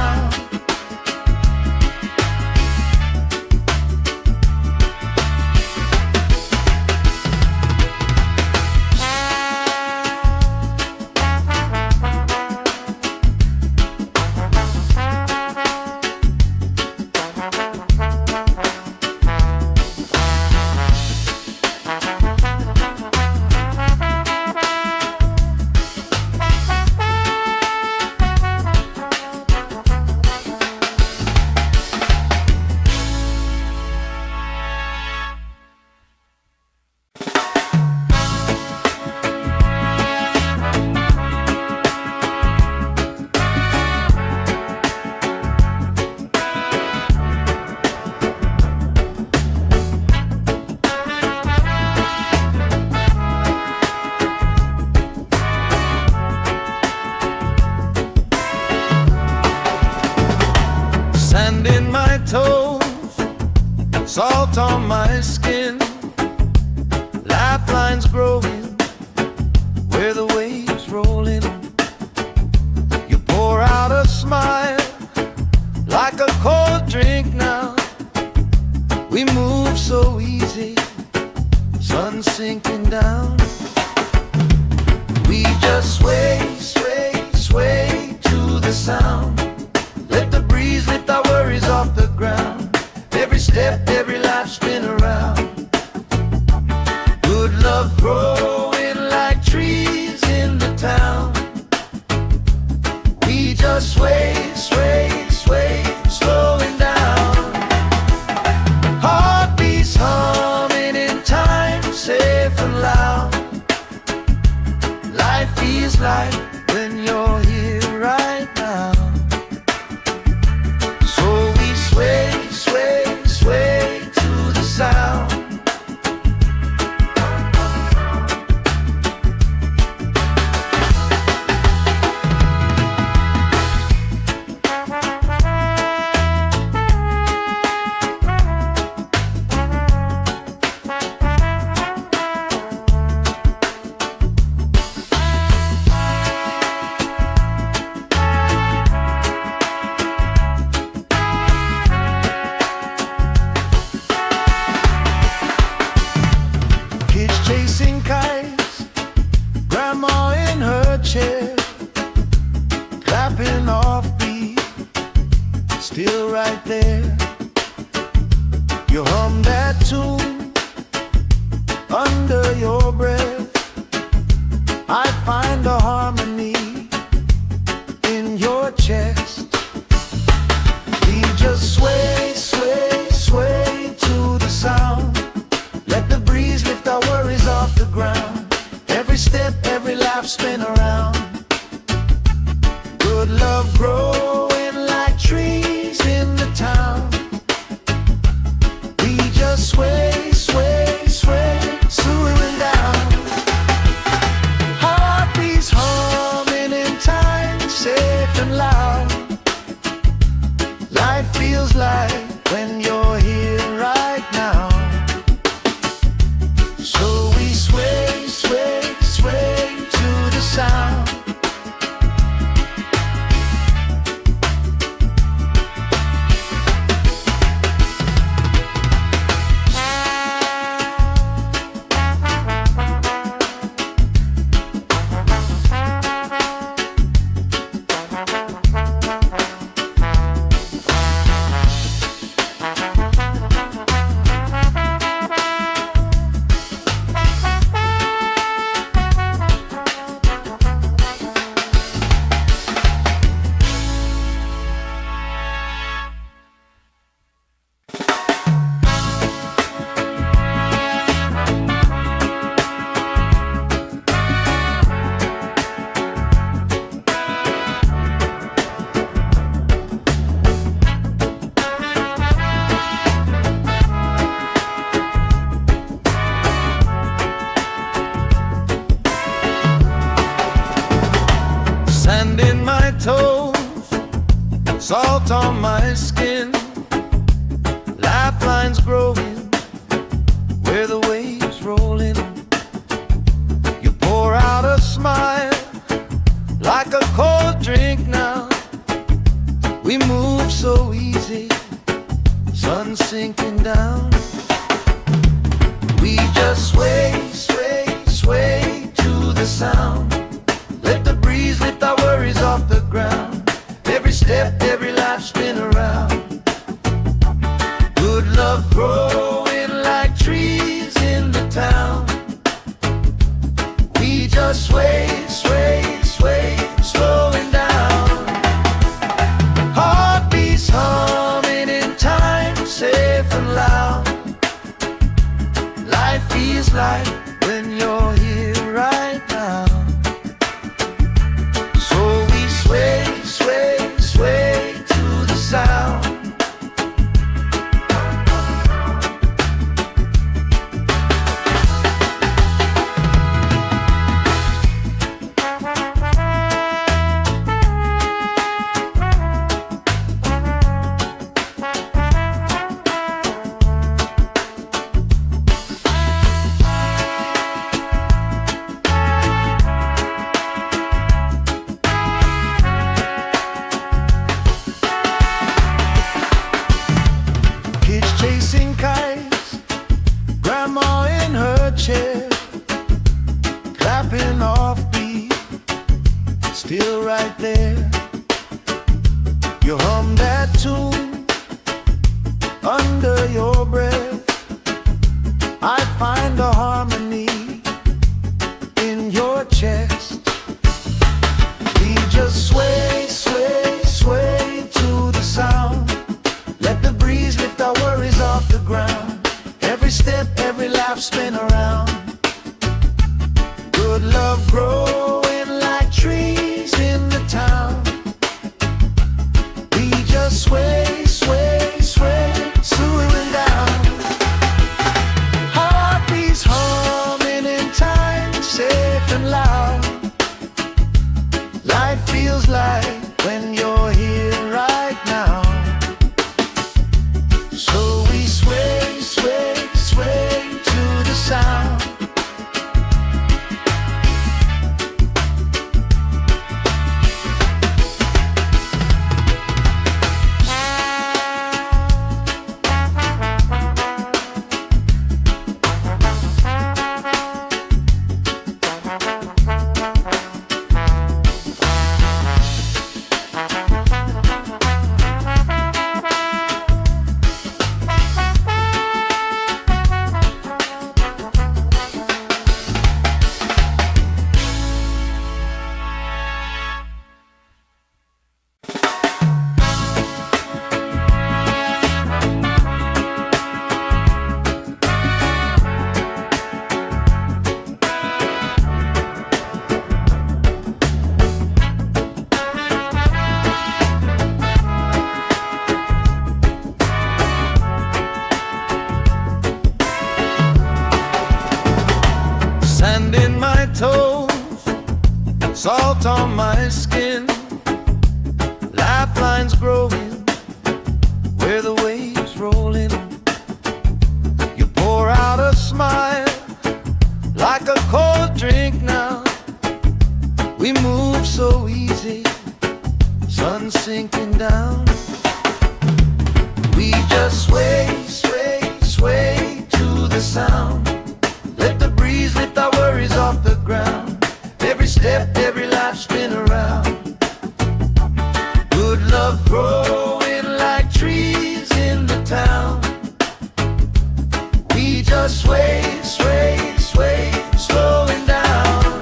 Speaker 1: salt on my skin, lifelines growing where the waves roll in. You pour out a smile like a cold drink now. We move so easy, sun sinking down. We just sway, sway, sway to the sound. Let the breeze lift our worries off the ground. Every step, every life spin around. Good love growing like trees in the town. We just sway, sway, sway, slowing down. Heartbeats humming in time, safe and loud. Life feels like when you're here right now. So we sway, sway, sway to the sound. Chasing kites, grandma in her chair, clapping off beat, still right there. You hum that tune under your breath. I find a harmony in your chest. We just sway, sway, sway to the sound. Let the breeze lift our worries off the ground. Every step, every life spin around. Good love growing like trees in the town. We just sway, sway, sway, slowing down. Heartbeats humming in time, safe and loud. Life feels like when you're here right now. So we sway, sway, sway to the sound. Sand in my toes, salt on my skin, lifelines growing where the waves roll in. You pour out a smile like a cold drink now. We move so easy, sun sinking down. We just sway, sway, sway to the sound. Let the breeze lift our worries off the ground. Every step, every life spin around. Good love growing like trees in the town. We just sway, sway, sway, slowing down. Heartbeats humming in time, safe and loud. Life feels like when you're here right now. still right there. You hum that tune under your breath. I find a harmony in your chest. We just sway, sway, sway to the sound. Let the breeze lift our worries off the ground. Every step, every laugh, spin around. Good love growing like trees in the town. We just sway, sway, sway, swooing down. Heartbeats humming in time, safe and loud. Life feels like when you're here right now. So we sway, sway, sway to the sound. Sand in my toes, salt on my skin, lifelines growing where the waves roll in. You pour out a smile like a cold drink now. We move so easy, sun sinking down. We just sway, sway, sway to the sound. Let the breeze lift our worries off the ground. Every step, every life, spin around. Good love growing like trees in the town. We just sway, sway, sway, slowing down.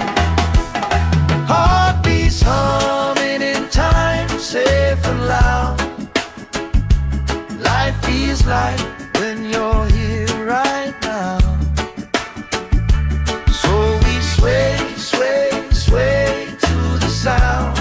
Speaker 1: Heartbeats humming in time, safe and loud. Life feels like when you're here right now. Sway, sway, sway to the sound.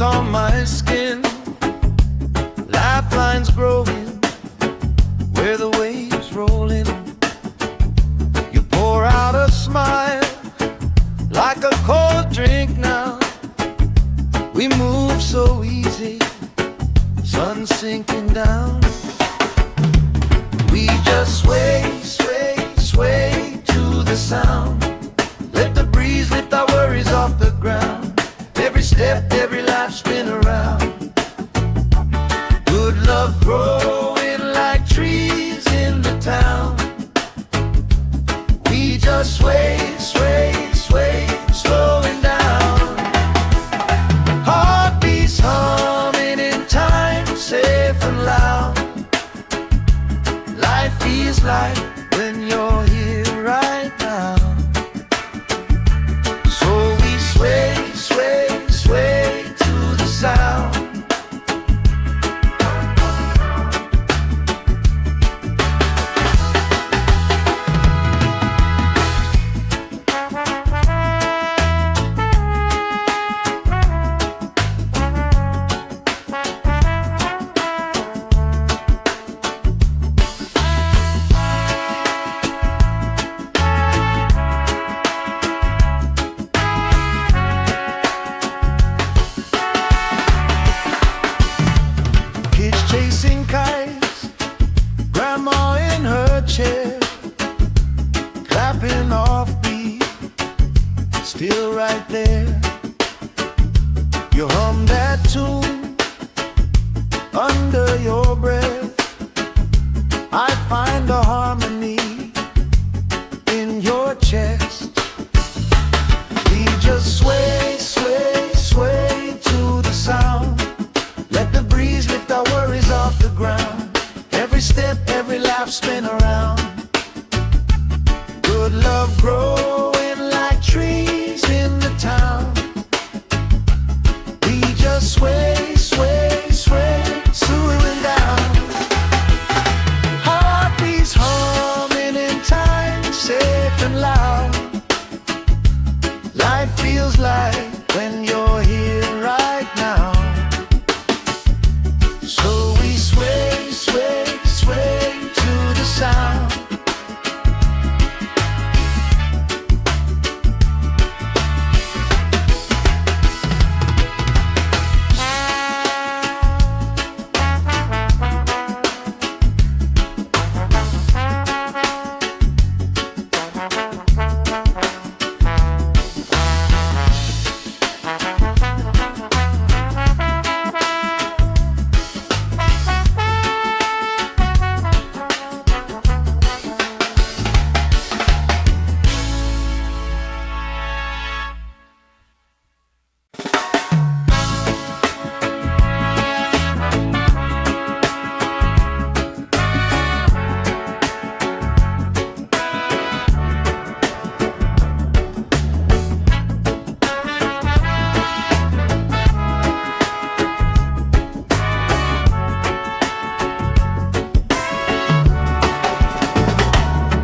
Speaker 1: salt on my skin, lifelines growing where the waves roll in. You pour out a smile like a cold drink now. We move so easy, sun sinking down. We just sway, sway, sway to the sound. Let the breeze lift our worries off the ground. Every step, every life spin around. Good love growing like trees in the town. We just sway, sway, sway, slowing down. Heartbeats humming in time, safe and loud. Life feels like when you're here right now. So we sway, sway, sway to the sound. Chasing kites, grandma in her chair, clapping off beat, still right there. You hum that tune under your breath. I find a harmony in your chest. We just sway, sway, sway to the sound. Let the breeze lift our worries off the ground. Every step, every laugh spin around. Good love growing like trees in the town. We just sway, sway, sway, swaying down. Heartbeats humming in time, safe and loud. Life feels like when you're here right now. So we sway, sway, sway to the sound.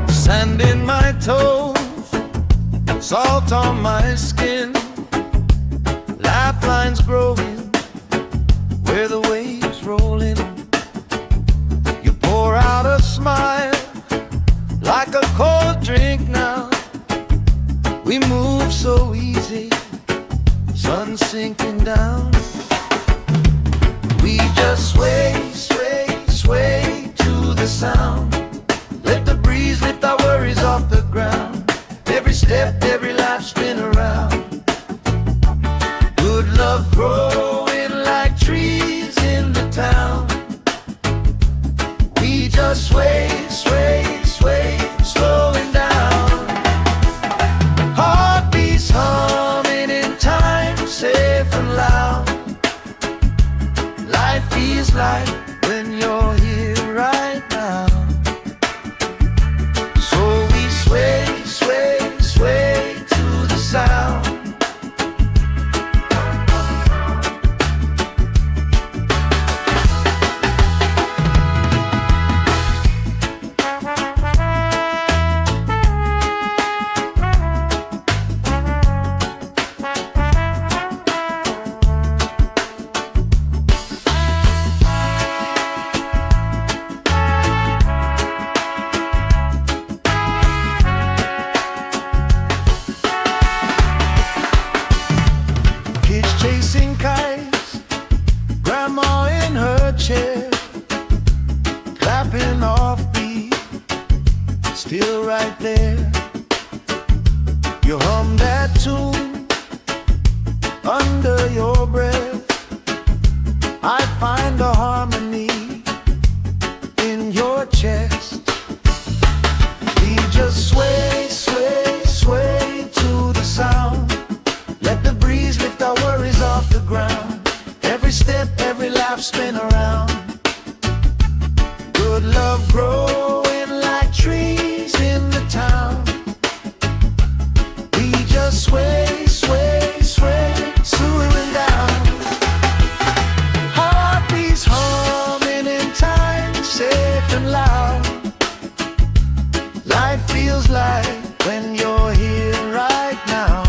Speaker 1: Sand in my toes, salt on my skin, lifelines growing where the waves roll in. You pour out a smile like a cold drink now. We move so easy, sun sinking down. We just sway, sway, sway to the sound. Let the breeze lift our worries off the ground. Every step, every life spin around. Good love growing like trees in the town. We just sway, sway, sway, slowing down. Heartbeats humming in time, safe and loud. Life feels like when you're here right now. Sway, sway, sway to the sound. still right there. You hum that tune under your breath. I find a harmony in your chest. We just sway, sway, sway to the sound. Let the breeze lift our worries off the ground. Every step, every laugh, spin around. Good love growing like trees in the town. We just sway, sway, sway, swooing down. Heartbeats humming in time, safe and loud. Life feels like when you're here right now.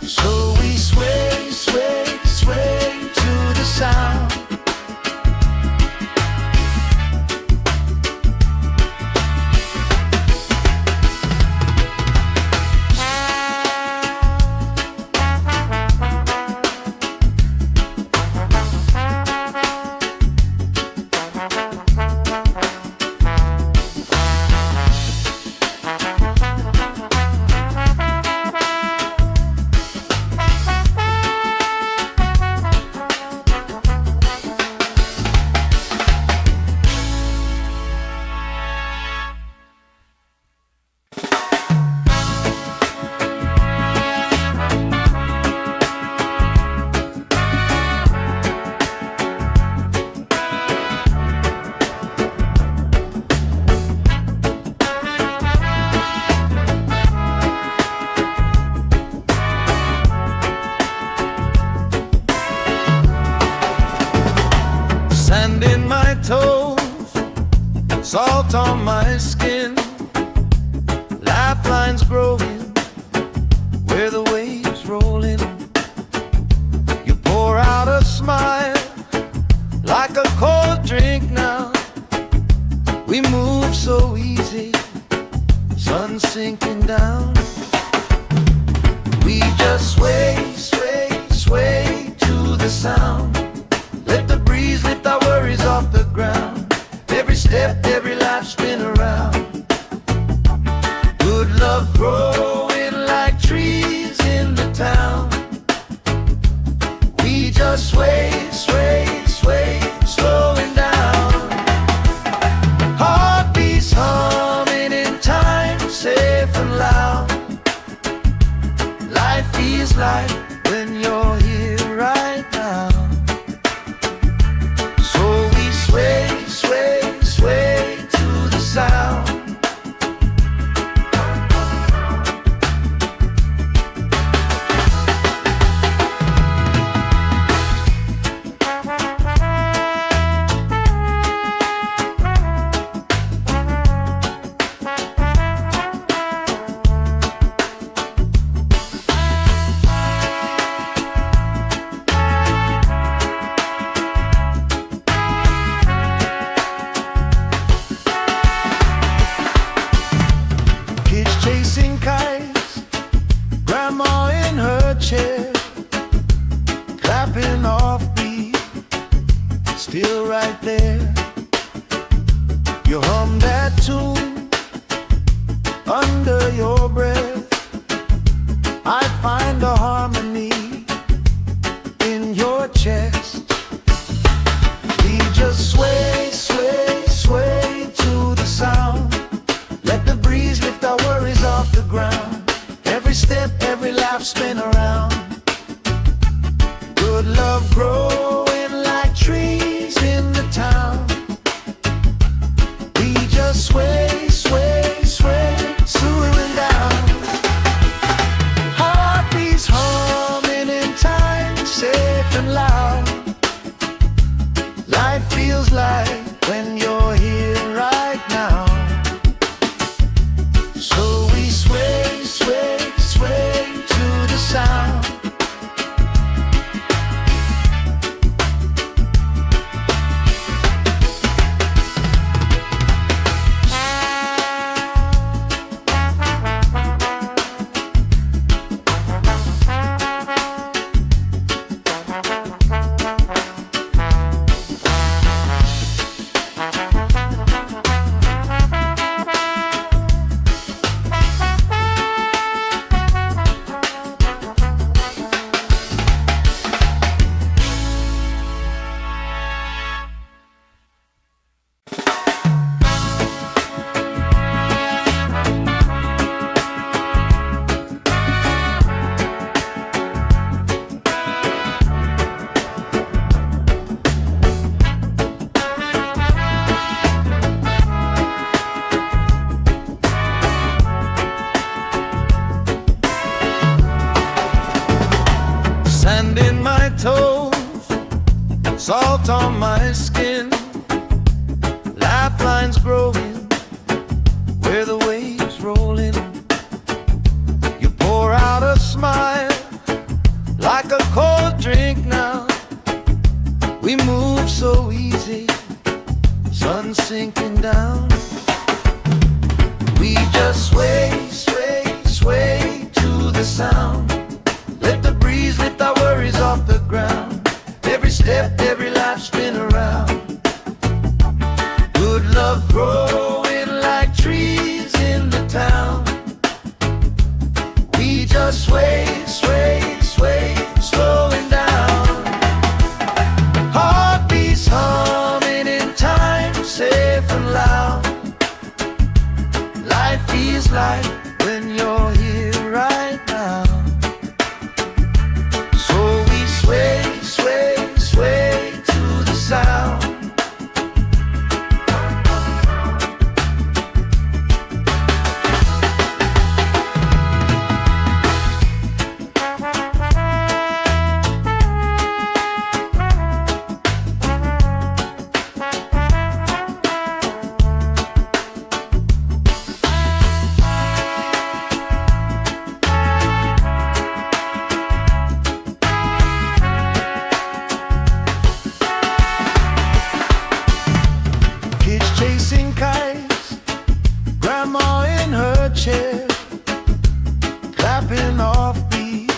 Speaker 1: So we sway, sway, sway to the sound. Sand in my toes, salt on my skin, lifelines growing where the waves roll in. You pour out a smile like a cold drink now. We move so easy, sun sinking down. We just sway, sway, sway to the sound. Let the breeze lift our worries off the ground. Every step, every life, spin around. Good love growing like trees in the town. We just sway, sway, sway, slowing down. Heartbeats humming in time, safe and loud. Life feels like when you're here right now. Sway, sway, sway to the sound. salt on my skin, lifelines growing where the waves roll in. You pour out a smile like a cold drink now. We move so easy, sun sinking down. We just sway, sway, sway to the sound. Let the breeze lift our worries off the ground. Every step, every life spin around. Good love growing like trees in the town. We just sway, sway, sway, slowing down. Heartbeats humming in time, safe and loud. Life feels like when you're here right now. So we sway, sway, sway to the sound. Chasing kites, grandma in her chair, clapping off beat,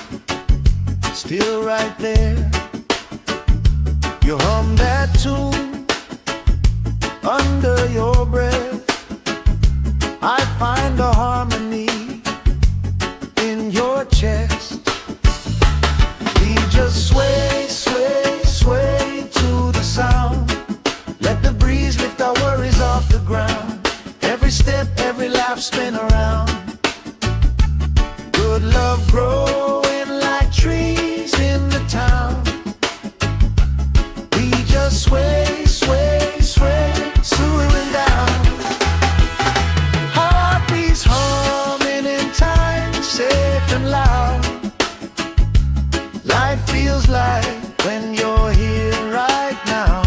Speaker 1: still right there. You hum that tune under your breath. I find a harmony in your chest. We just sway, sway, sway to the sound. Let the breeze lift our worries off the ground. Every step, every life spin around. Good love growing like trees in the town. We just sway, sway, sway, slowing down. Heartbeats humming in time, safe and loud. Life feels like when you're here right now.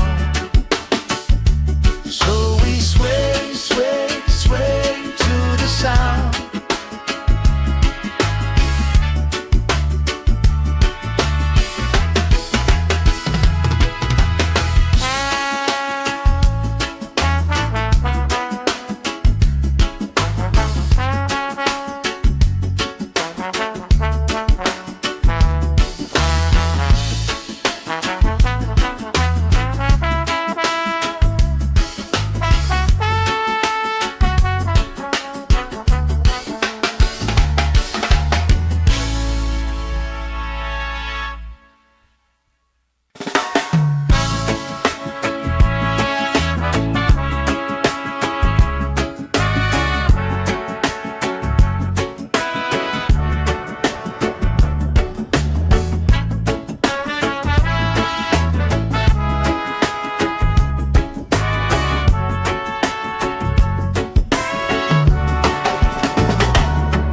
Speaker 1: So we sway, sway, sway to the sound.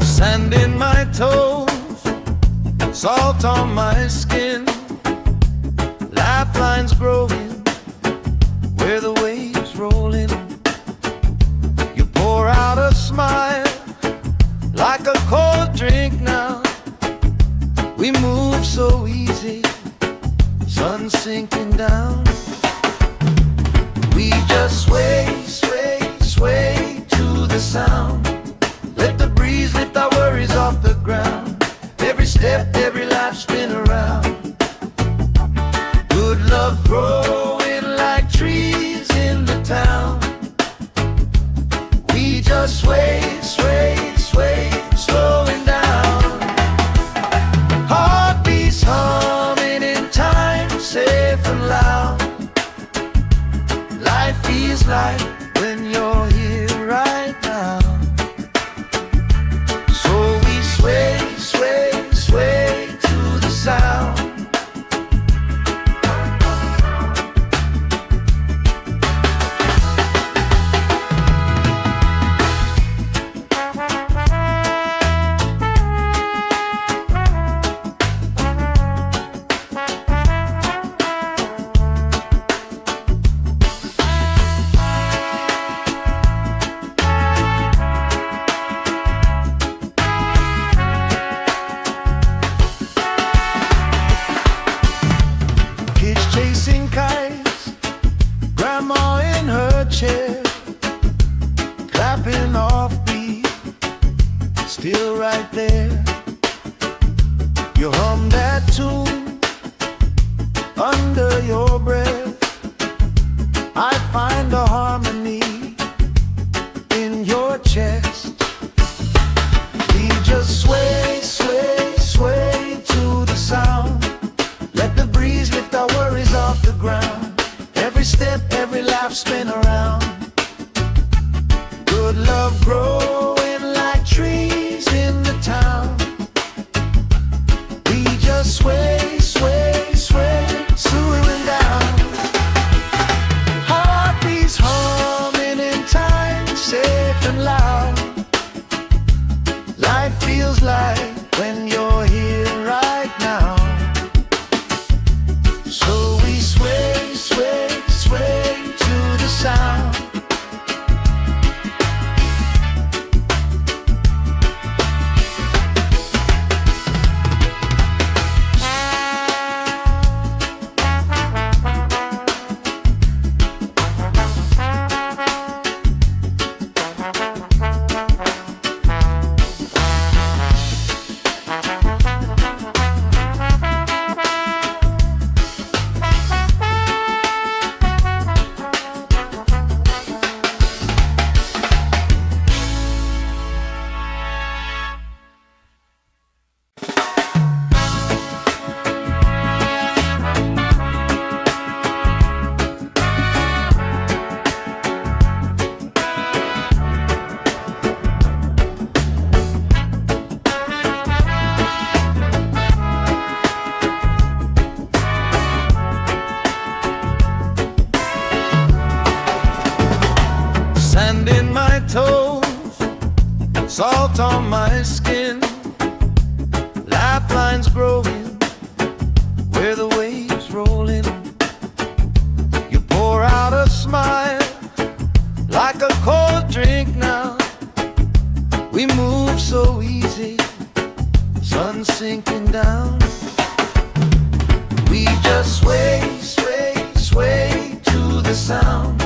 Speaker 1: Sand in my toes, salt on my skin, lifelines growing where the waves roll in. You pour out a smile like a cold drink now. We move so easy, sun sinking down. We just sway, sway, sway to the sound. Let the breeze lift our worries off the ground. Every step, every life spin around. Good love growing like trees in the town. We just sway, sway, sway, slowing down. Heartbeats humming in time, safe and loud. Life feels like when you're here right now. So we sway, sway, sway to the sound. clapping off beat, still right there. You hum that tune under your breath. I find a harmony in your chest. We just sway, sway, sway to the sound. Let the breeze lift our worries off the ground. Every step, every laugh, spin around. Good love growing like trees in the town. We just sway, sway, sway, swooing down. Heartbeats humming in time, safe and loud. Life feels like when you're here right now. So we sway, sway, sway to the sound. Sand in my toes, salt on my skin, lifelines growing where the waves roll in. You pour out a smile like a cold drink now. We move so easy, sun sinking down. We just sway, sway, sway to the sound.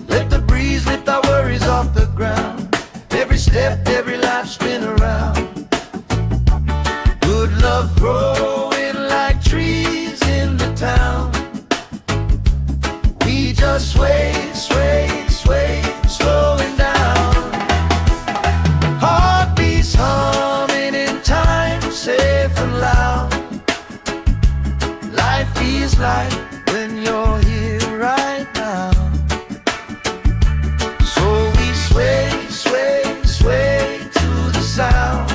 Speaker 1: Let the breeze lift our worries off the ground. Every step, every laugh, spin around. Good love growing like trees in the town. We just sway, sway, sway, slowing down. Heartbeats humming in time, safe and loud. Life feels like when you're here right now. Sway, sway, sway to the sound.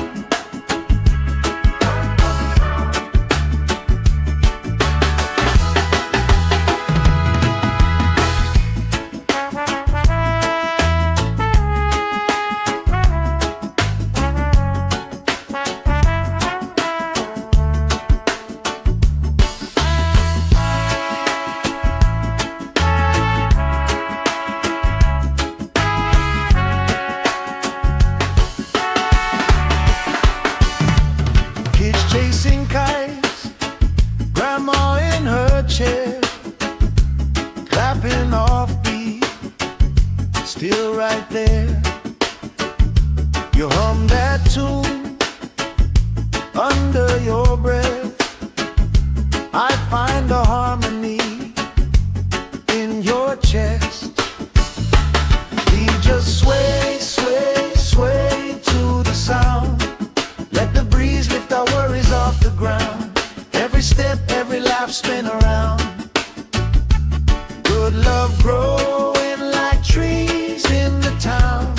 Speaker 1: Chasing kites, grandma in her chair, clapping off beat, still right there. You hum that tune under your breath. I find a harmony in your chest. We just sway, sway, sway to the sound. Let the breeze lift our worries off the ground. Every step, every laugh, spin around. Good love growing like trees in the town.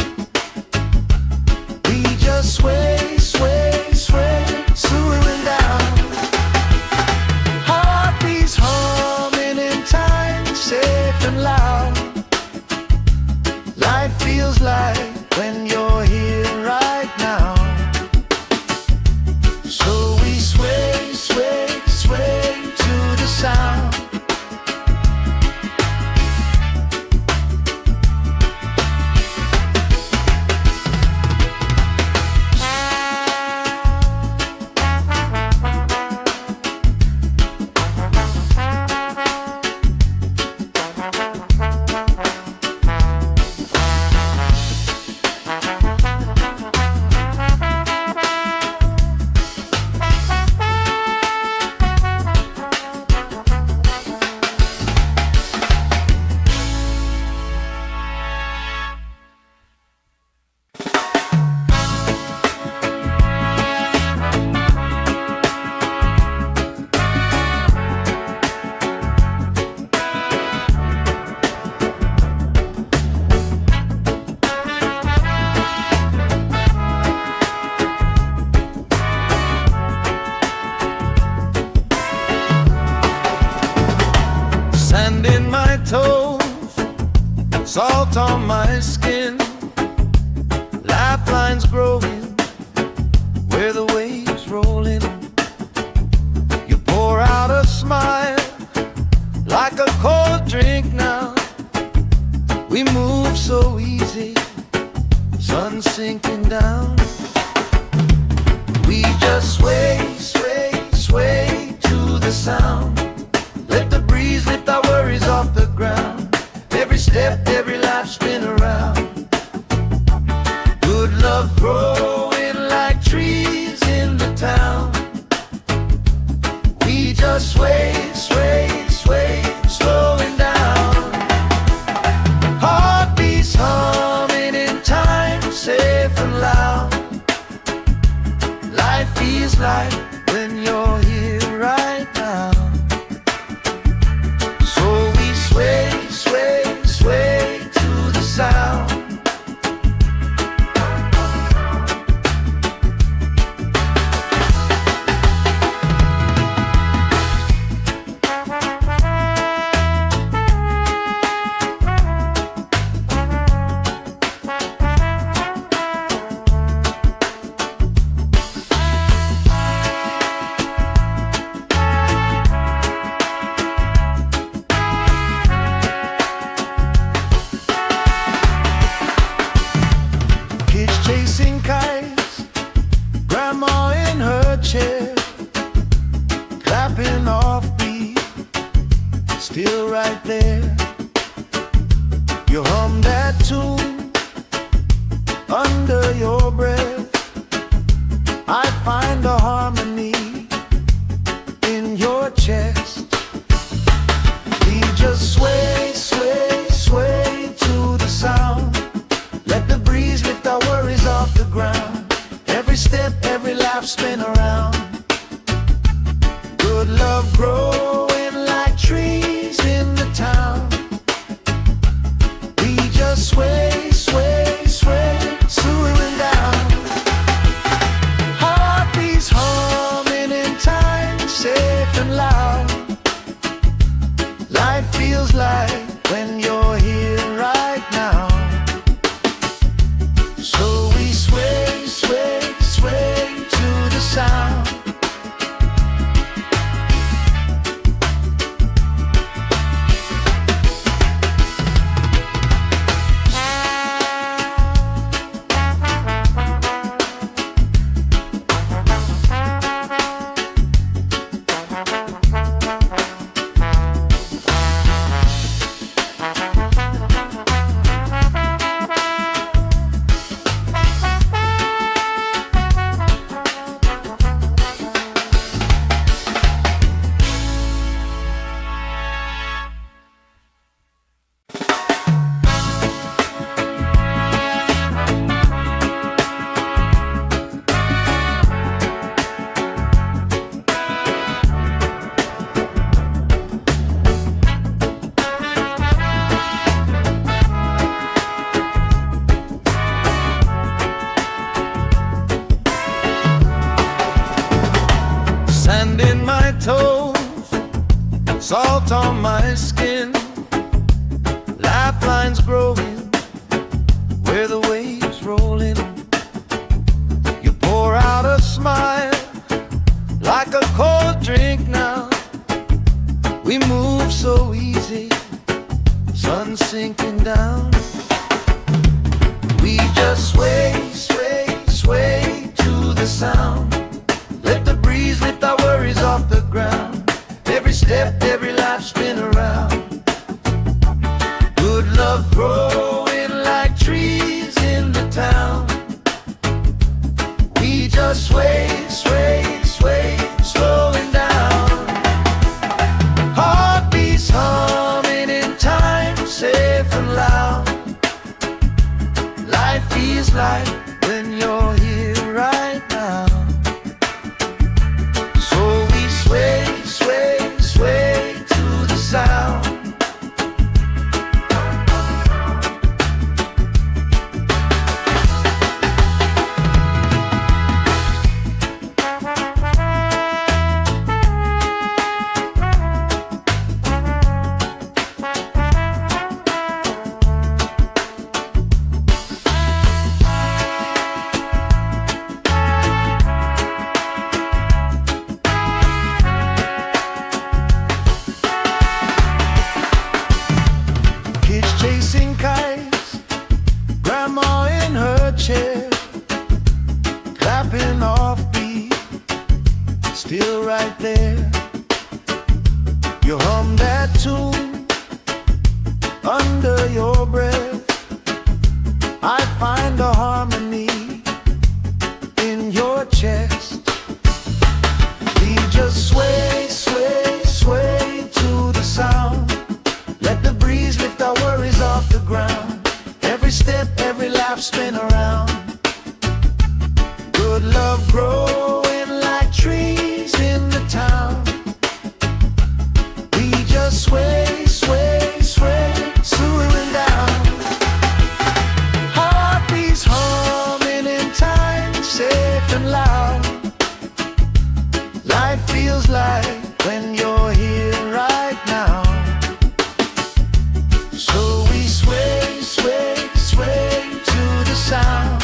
Speaker 1: We just sway, sway, sway, swooing down. Heartbeats humming in time, safe and loud. salt on my skin, lifelines growing where the waves roll in. You pour out a smile like a cold drink now. We move so easy, sun sinking down. We just sway, sway, sway to the sound. Let the breeze lift our worries off the ground. Every step, every life spin around. Good love growing like trees in the town. We just sway, sway, sway, slowing down. Heartbeats humming in time, safe and loud. Life feels like when you're here right now. So we sway, sway, sway to the sound. Chasing kites, grandma in her chair, clapping off beat, still right there. You hum that tune under your breath. I find a harmony in your chest. We just sway, sway, sway to the sound. Let the breeze lift our worries off the ground. Every step, every life spin around. Good love growing like trees in the town. We just sway, sway, sway, slowing down. Heartbeats humming in time, safe and loud. Life feels like when you're here right now. So we sway, sway, sway to the sound. Sand in my toes, salt on my skin, lifelines growing where the waves roll in. You pour out a smile like a cold drink now. We move so easy, sun sinking down. We just sway, sway, sway to the sound. Let the breeze lift our worries off the ground. Every step, every life spin around. Good love growing like trees in the town. We just sway, sway, sway, slowing down. Heartbeats humming in time, safe and loud. Life feels like when you're here right now. So we sway, sway, sway to the sound. I find a harmony in your chest. We just sway, sway, sway to the sound. Let the breeze lift our worries off the ground. Every step, every laugh, spin around. Good love growing like trees in the town. We just sway, sway, sway, swaying down. Heartbeats humming in time, safe and loud. Life feels like when you're here right now. So we sway, sway, sway to the sound.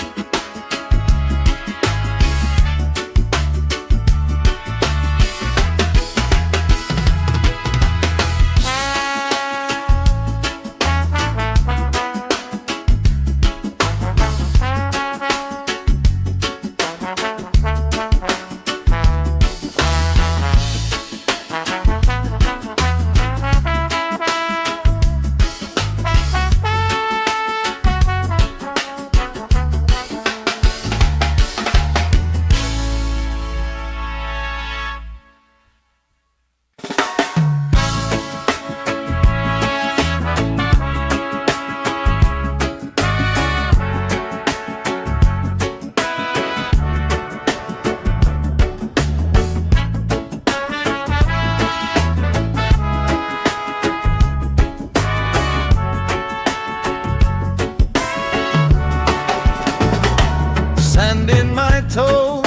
Speaker 1: Sand in my toes,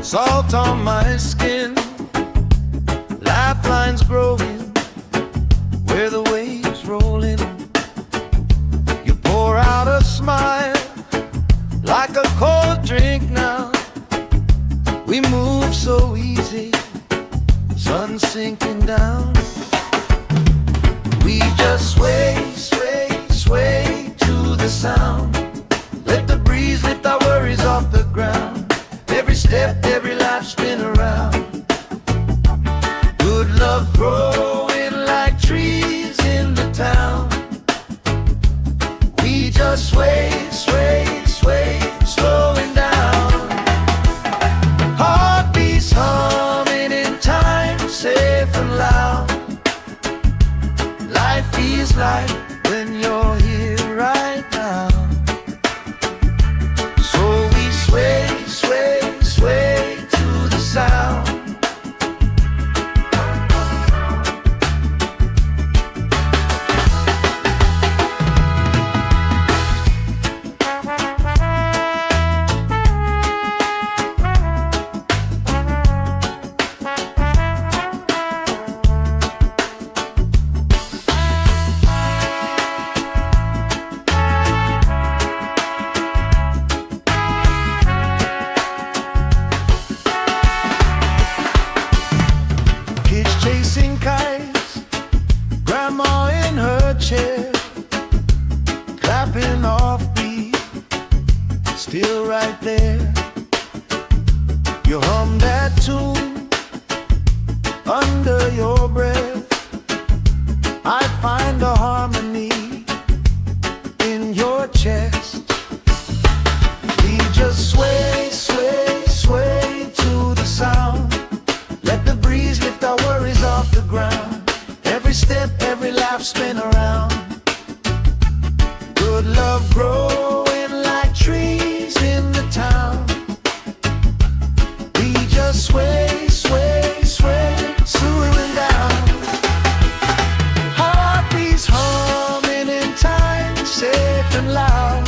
Speaker 1: salt on my skin, lifelines growing where the waves roll in. You pour out a smile like a cold drink now. We move so easy, sun sinking down. We just sway, sway, sway to the sound. Let the breeze lift our worries off the ground. Every step, every life, spin around. Good love growing like trees in the town. We just sway, sway, sway, slowing down. Heartbeats humming in time, safe and loud. Life feels like when you're here right now. Sway, sway, sway to the sound. Chasing kites, grandma in her chair, clapping off beat, still right there. You hum that tune under your breath. I find a harmony in your chest. We just sway, sway, sway to the sound. Let the breeze lift our worries off the ground. Every step, every laugh, spin around. Good love growing like trees in the town. We just sway, sway, sway, swaying down. Heartbeats humming in time, safe and loud.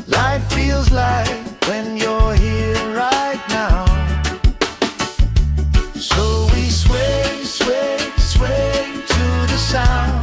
Speaker 1: Life feels like when you're here right now. So we sway, sway, sway to the sound.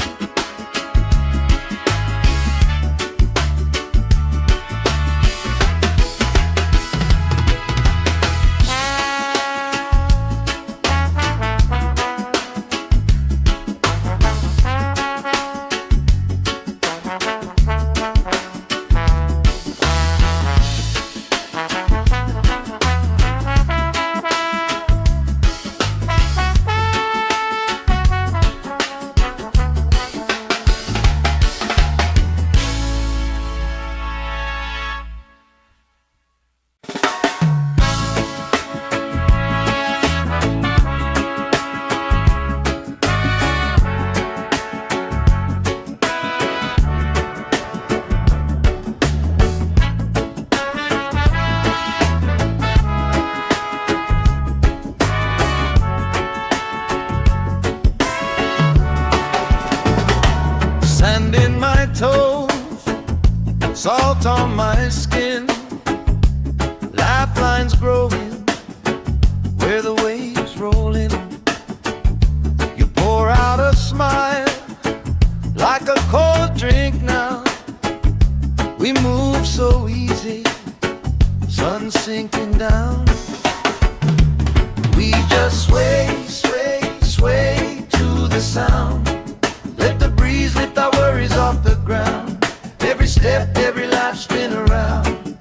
Speaker 1: salt on my skin, lifelines growing where the waves rolling. You pour out a smile like a cold drink now. We move so easy, sun sinking down. We just sway, sway, sway to the sound. Let the breeze lift our worries off the ground. Every step, every life spin around.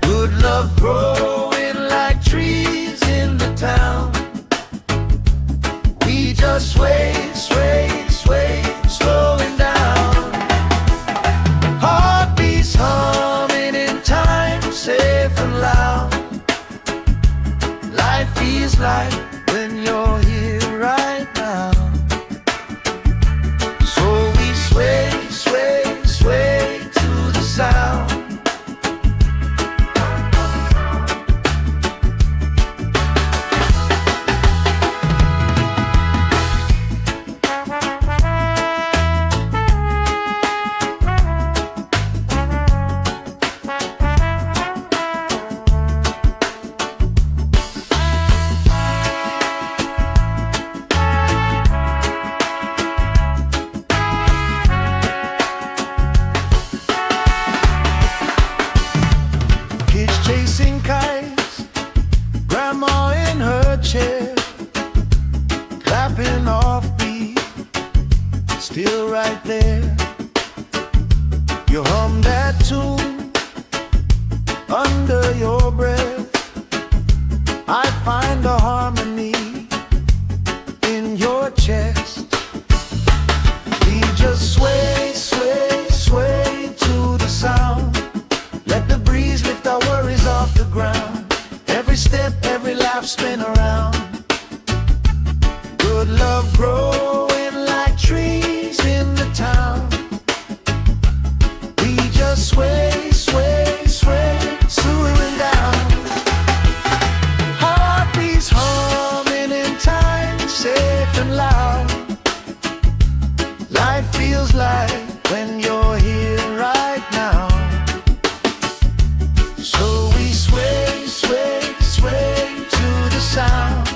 Speaker 1: Good love growing like trees in the town. We just sway, sway, sway, slowing down. Heartbeats humming in time, safe and loud. Life feels like when you're here right now. So we sway, sway, sway to the sound. Chasing kites, grandma in her chair, clapping off beat, still right there. You hum that tune under your breath. I find a harmony in your chest. We just sway, sway, sway to the sound. Let the breeze lift our worries off the ground. Every step, every life spin around. Good love growing like trees in the town. We just sway, sway, sway, slowing down. Heartbeats humming in time, safe and loud. Life feels like when you're here right now. So we sway, sway, sway to the sound.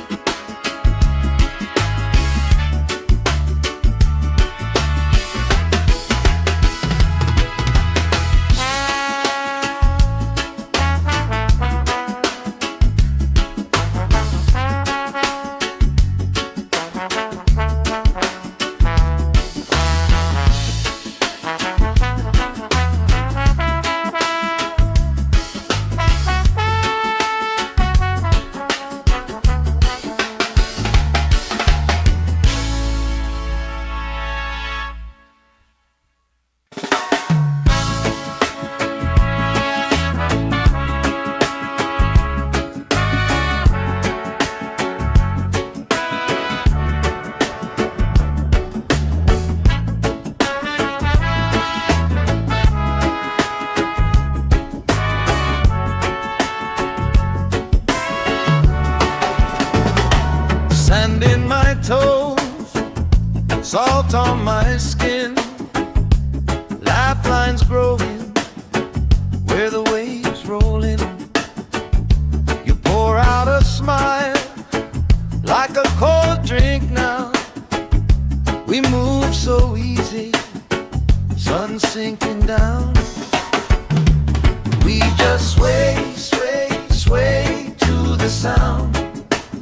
Speaker 1: Sand in my toes, salt on my skin, lifelines growing where the waves rolling. You pour out a smile like a cold drink now. We move so easy, sun sinking down. We just sway, sway, sway to the sound.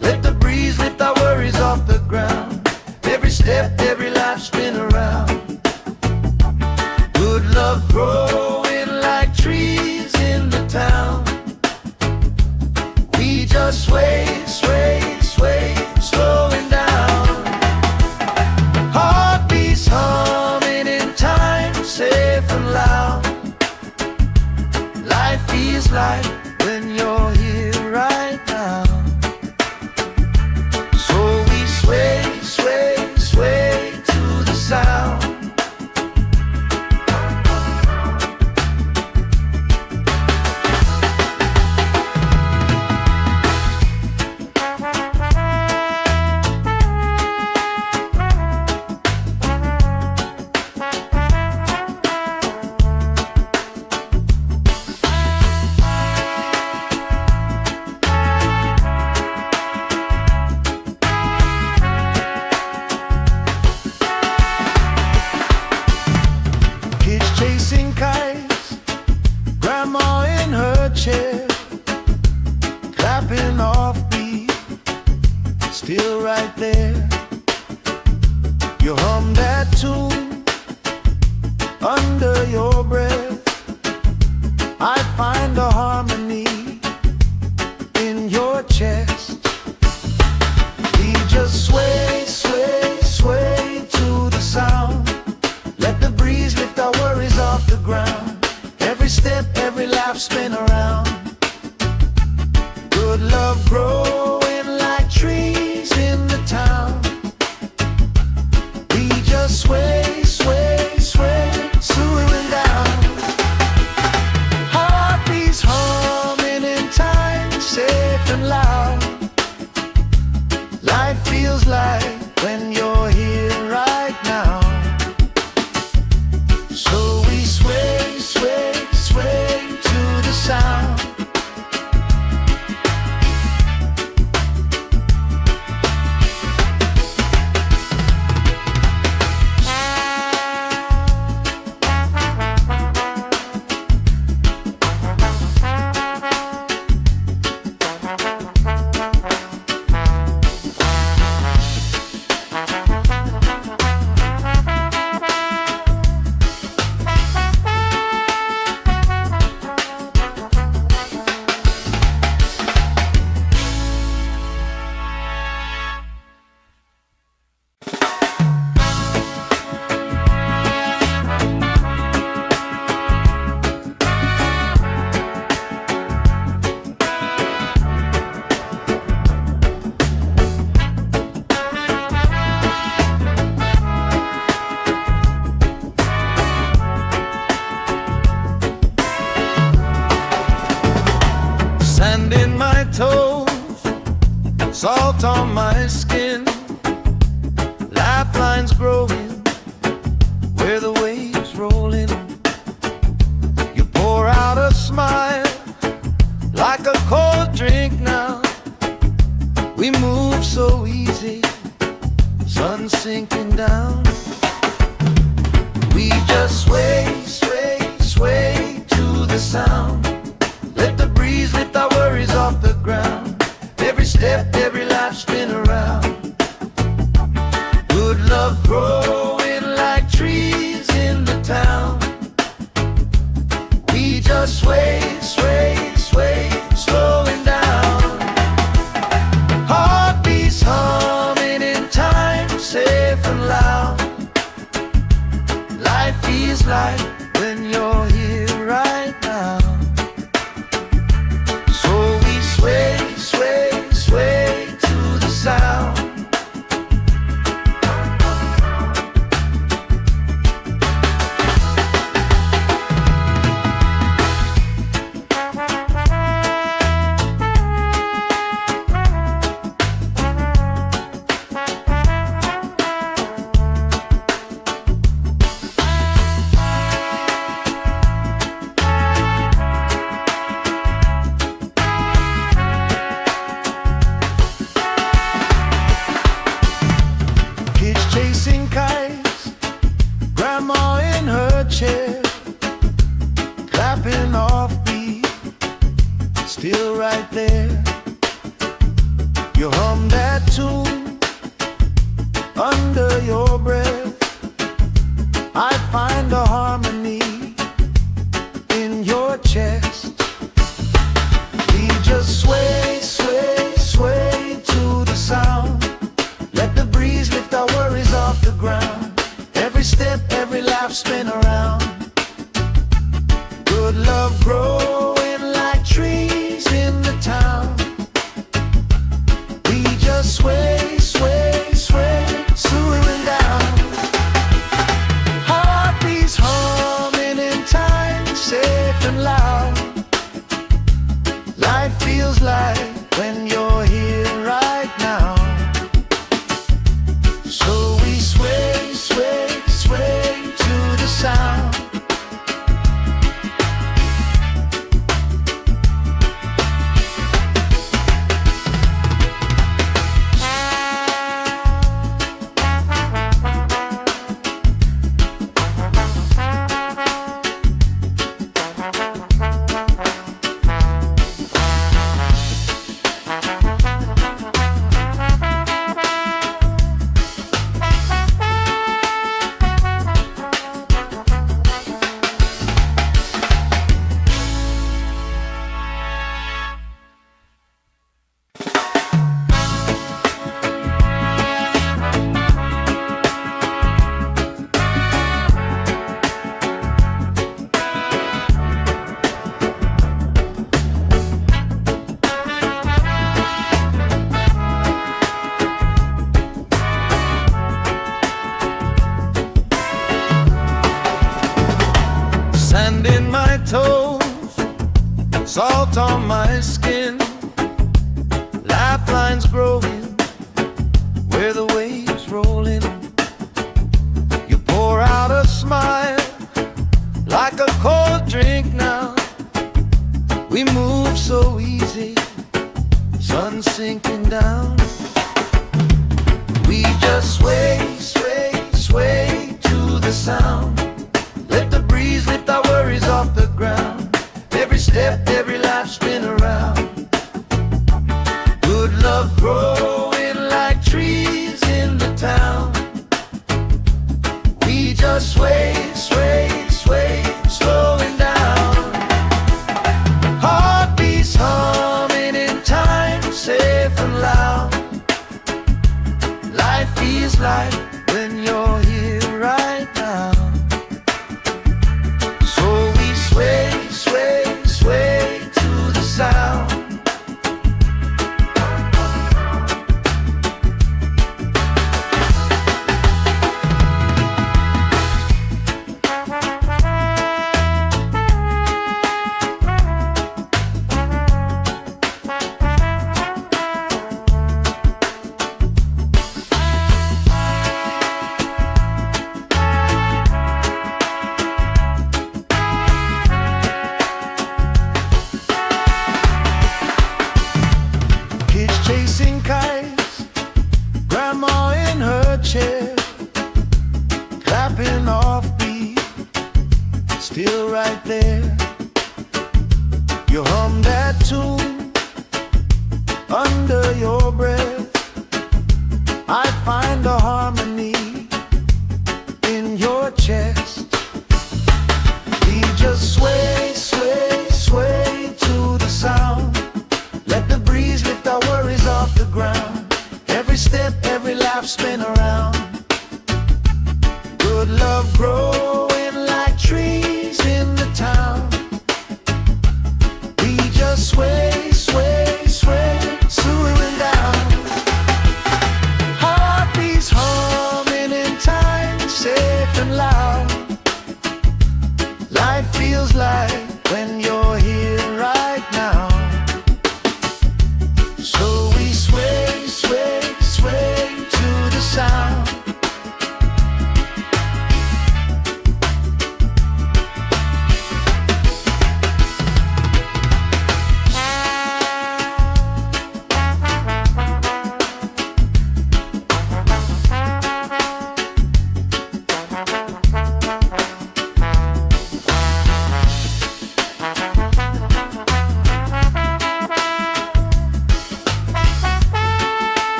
Speaker 1: Let the breeze lift our worries off the ground. Every step, every life spin around. Good love growing like trees in the town. We just sway, sway, sway, slowing down. Heartbeats humming in time, safe and loud. Life feels like when you're here right now. So we sway, sway, sway to the sound. chasing kites, grandma in her chair, clapping off beat, still right there. You hum that tune under your breath. I find a harmony in your chest. We just sway, sway, sway to the sound. Let the breeze lift our worries off the ground. Every step, every laugh, spin around. Good love growing like trees in the town. We just sway, sway, sway, swaying down. Heartbeats humming in time, safe and loud. Life feels like when you're here right now. So we sway, sway, sway to the sound. Sand in my toes, salt on my skin, lifelines growing where the waves roll in. You pour out a smile like a cold drink now. We move so easy, sun sinking down. We just sway, sway, sway to the sound. Let the breeze lift our worries off the ground. Every step, every laugh, spin around. Good love growing like trees in the town. We just sway, sway, sway, slowing down. Heartbeats humming in time, safe and loud. Life feels like when you're here right now. Sway, sway, sway to the sound. Chasing kites, grandma in her chair, clapping off beat, still right there. You hum that tune under your breath. I find a harmony in your chest. We just sway, sway, sway to the sound. Let the breeze lift our worries off the ground. Every step, every laugh, spin around. Good love growing like trees in the town. Sand in my toes, salt on my skin, lifelines growing where the waves roll in. You pour out a smile like a cold drink now. We move so easy, sun sinking down. We just sway, sway, sway to the sound. Let the breeze lift our worries off the ground. Every step, every life spin around. Good love growing like trees in the town. We just sway, sway, sway, slowing down. Heartbeats humming in time, safe and loud. Life feels like when you're here right now. So we sway, sway, sway to the sound. Chasing kites, grandma in her chair, clapping off beat, still right there. You hum that tune under your breath. I find a harmony in your chest. We just sway, sway, sway to the sound. Let the breeze lift our worries off the ground. Every step, every laugh spin around. Good love growing like trees in the town. We just sway, sway, sway, slowing down. Heartbeats humming in time, safe and loud. Life feels like when you're here right now. So we sway, sway, sway to the sound.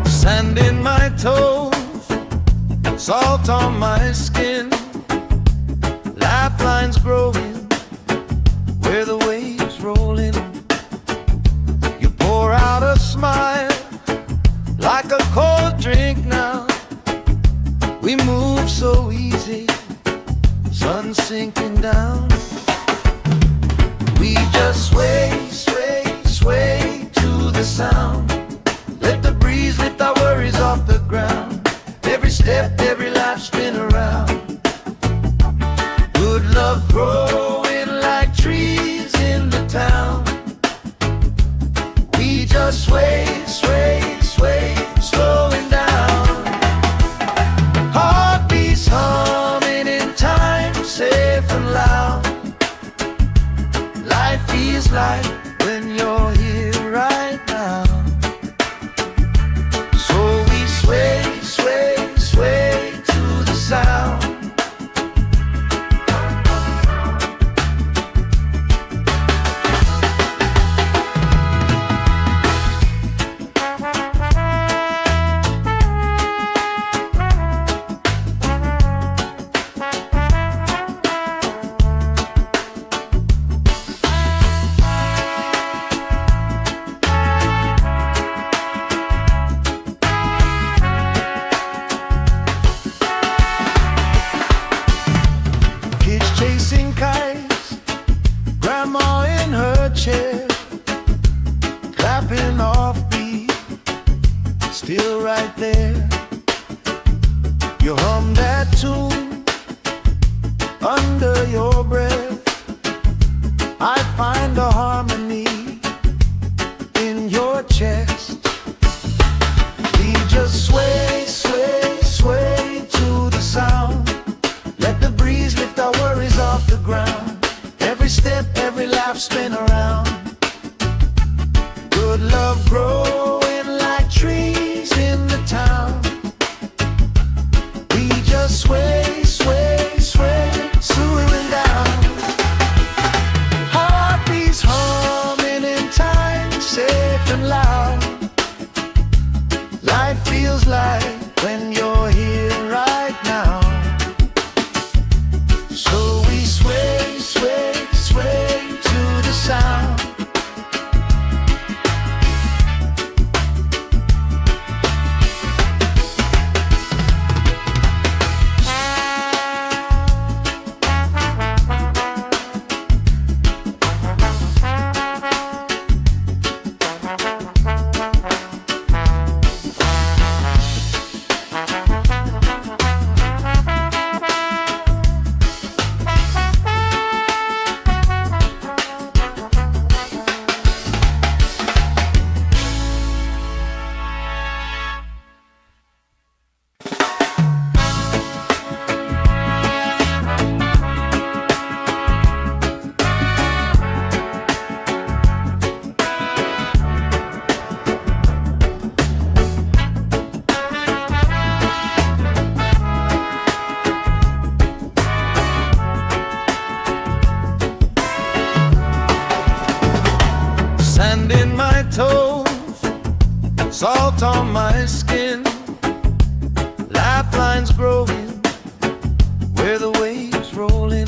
Speaker 1: Sand in my toes, salt on my skin, lifelines growing where the waves roll in. You pour out a smile like a cold drink now. We move so easy, sun sinking down. We just sway, sway, sway to the sound. Let the breeze lift our worries off the ground. Every step, every life spin around. Good love growing like trees in the town. We just sway, sway, sway, slowing down. Heartbeats humming in time, safe and loud. Life feels like when you're here right now. So we sway, sway, sway to the sound. salt on my skin, lifelines growing where the waves rolling.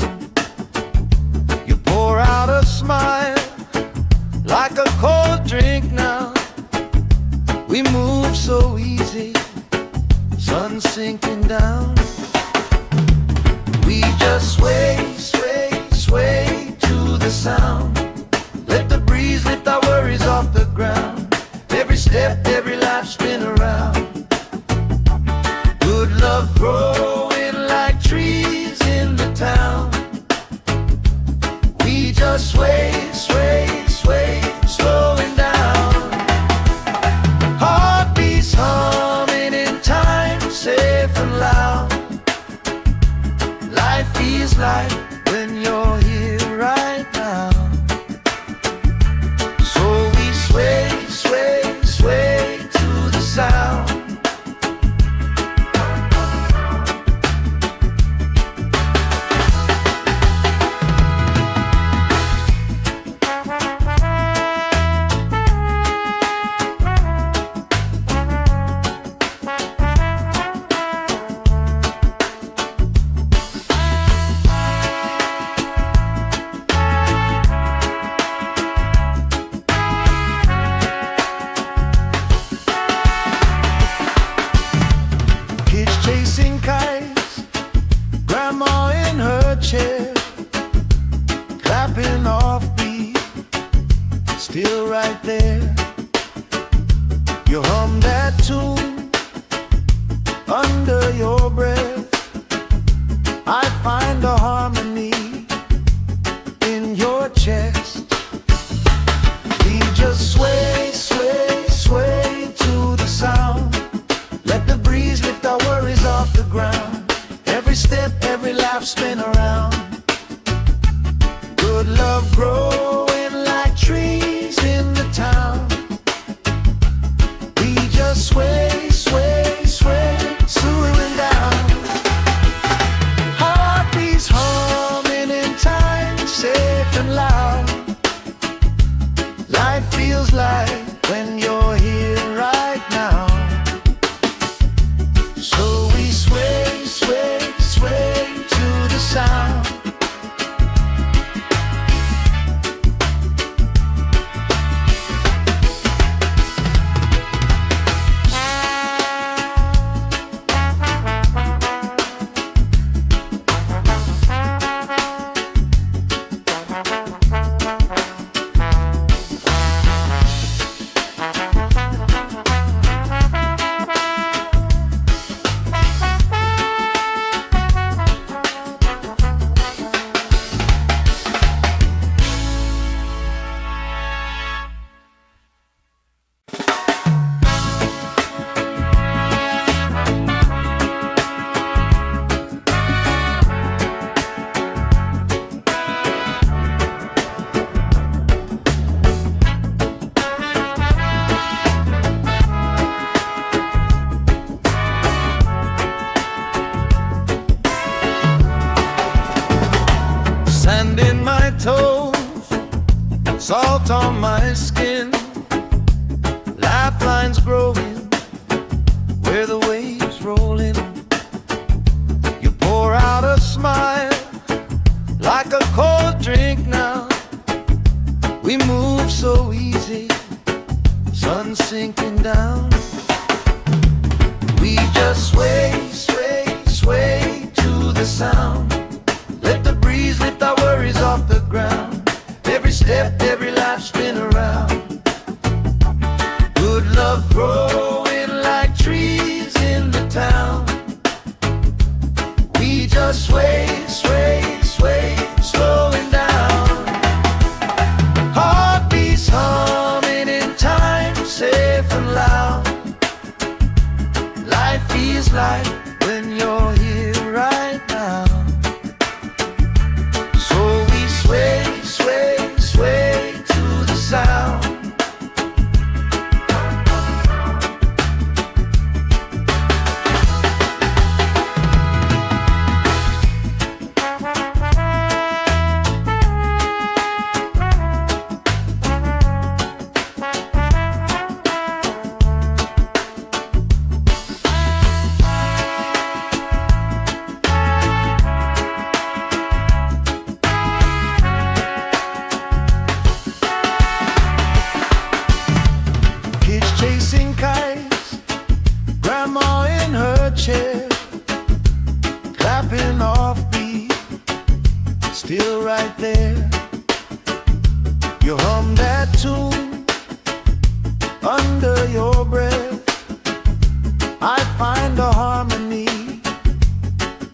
Speaker 1: You pour out a smile like a cold drink now. We move so easy, sun sinking down. We just sway, sway, sway to the sound. Let the breeze lift our worries off the ground. Every step, every life spin around. Good love growing like trees in the town. We just sway, sway, sway, slowing down. Heartbeats humming in time, safe and loud. Life feels like when you're here right now. So we sway, sway, sway to the sound. Chasing kites, grandma in her chair, clapping off beat, still right there. You hum that tune under your breath. I find a harmony in your chest. We just sway, sway, sway to the sound. Let the breeze lift our worries off the ground. Every step, every life spin around. Good love growing like trees in the town. We just sway, sway, sway, slowing down. Heartbeats humming in time, safe and loud. Life feels like when you're here right now. So we sway, sway, sway to the sound. Sand in my toes, salt on my skin, lifelines growing where the waves rolling. You pour out a smile like a cold drink now. We move so easy, sun sinking down. We just sway, sway, sway to the sound. Let the breeze lift our worries off the ground. Every step, every life spin around. Good love growing like trees in the town. We just sway, sway, sway, slowing down. Heartbeats humming in time, safe and loud. Life feels like when you're here right now. So we sway, sway, sway to the sound. snapping off beat, still right there. You hum that tune under your breath. I find a harmony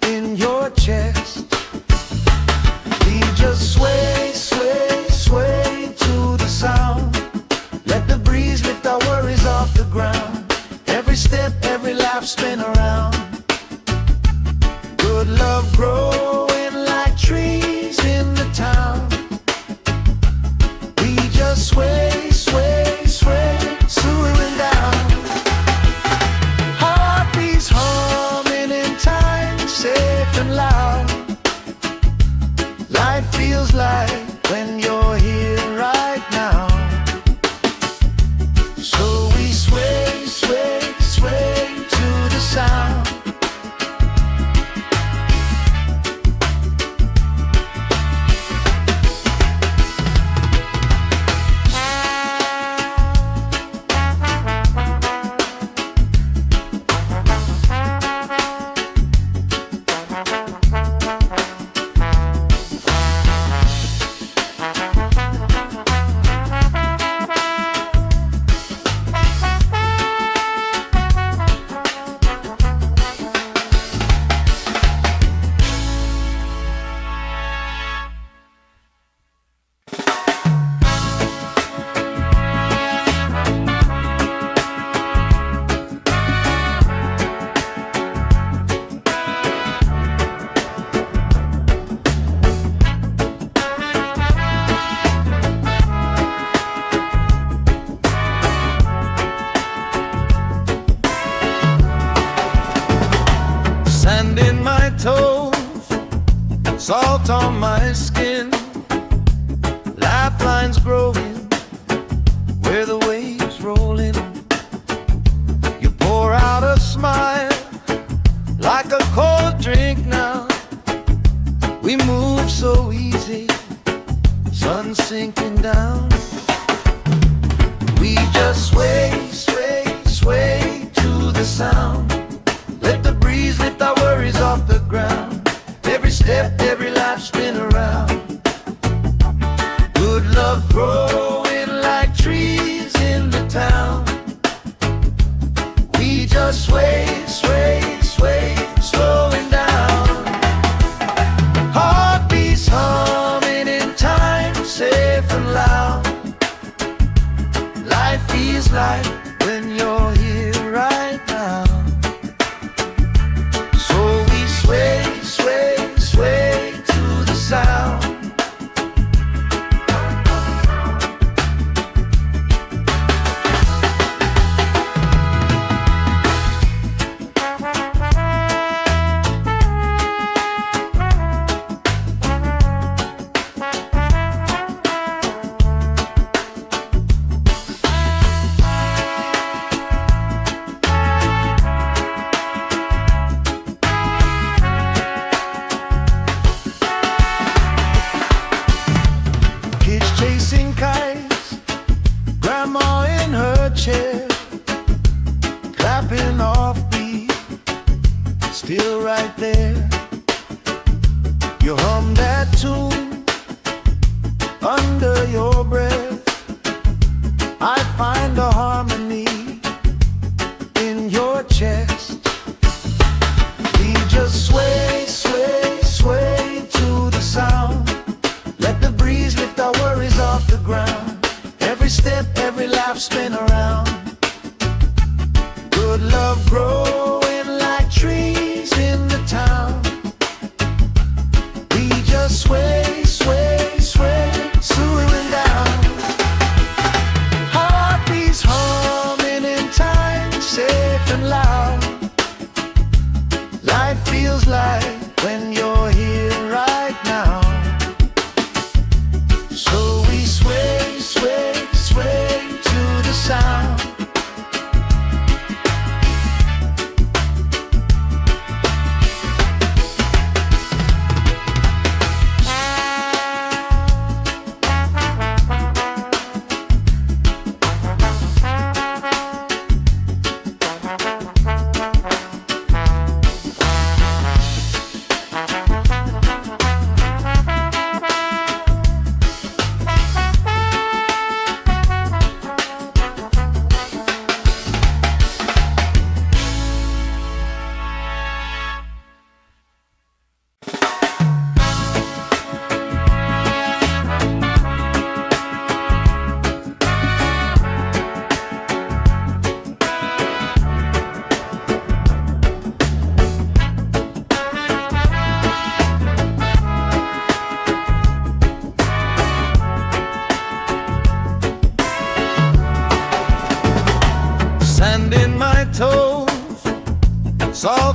Speaker 1: in your chest. We just sway, sway, sway to the sound. Let the breeze lift our worries off the ground. Every step, every laugh, spin around. Good love growing like trees in the town. We just sway, sway, sway, swaying down. Heartbeats humming in time, safe and loud. Life feels like when you're here right now. So we sway, sway, sway to the sound. Sand in my toes, salt on my skin, lifelines growing where the waves rolling. You pour out a smile like a cold drink now. We move so easy, sun sinking down. We just sway, sway, sway to the sound. Let the breeze lift our worries off the ground. Every step, every laugh, spin around. Good love growing like trees in the town. We just sway, sway, sway, slowing down. Heartbeats humming in time, safe and loud. Life feels like when you're here right now. So we sway, sway, sway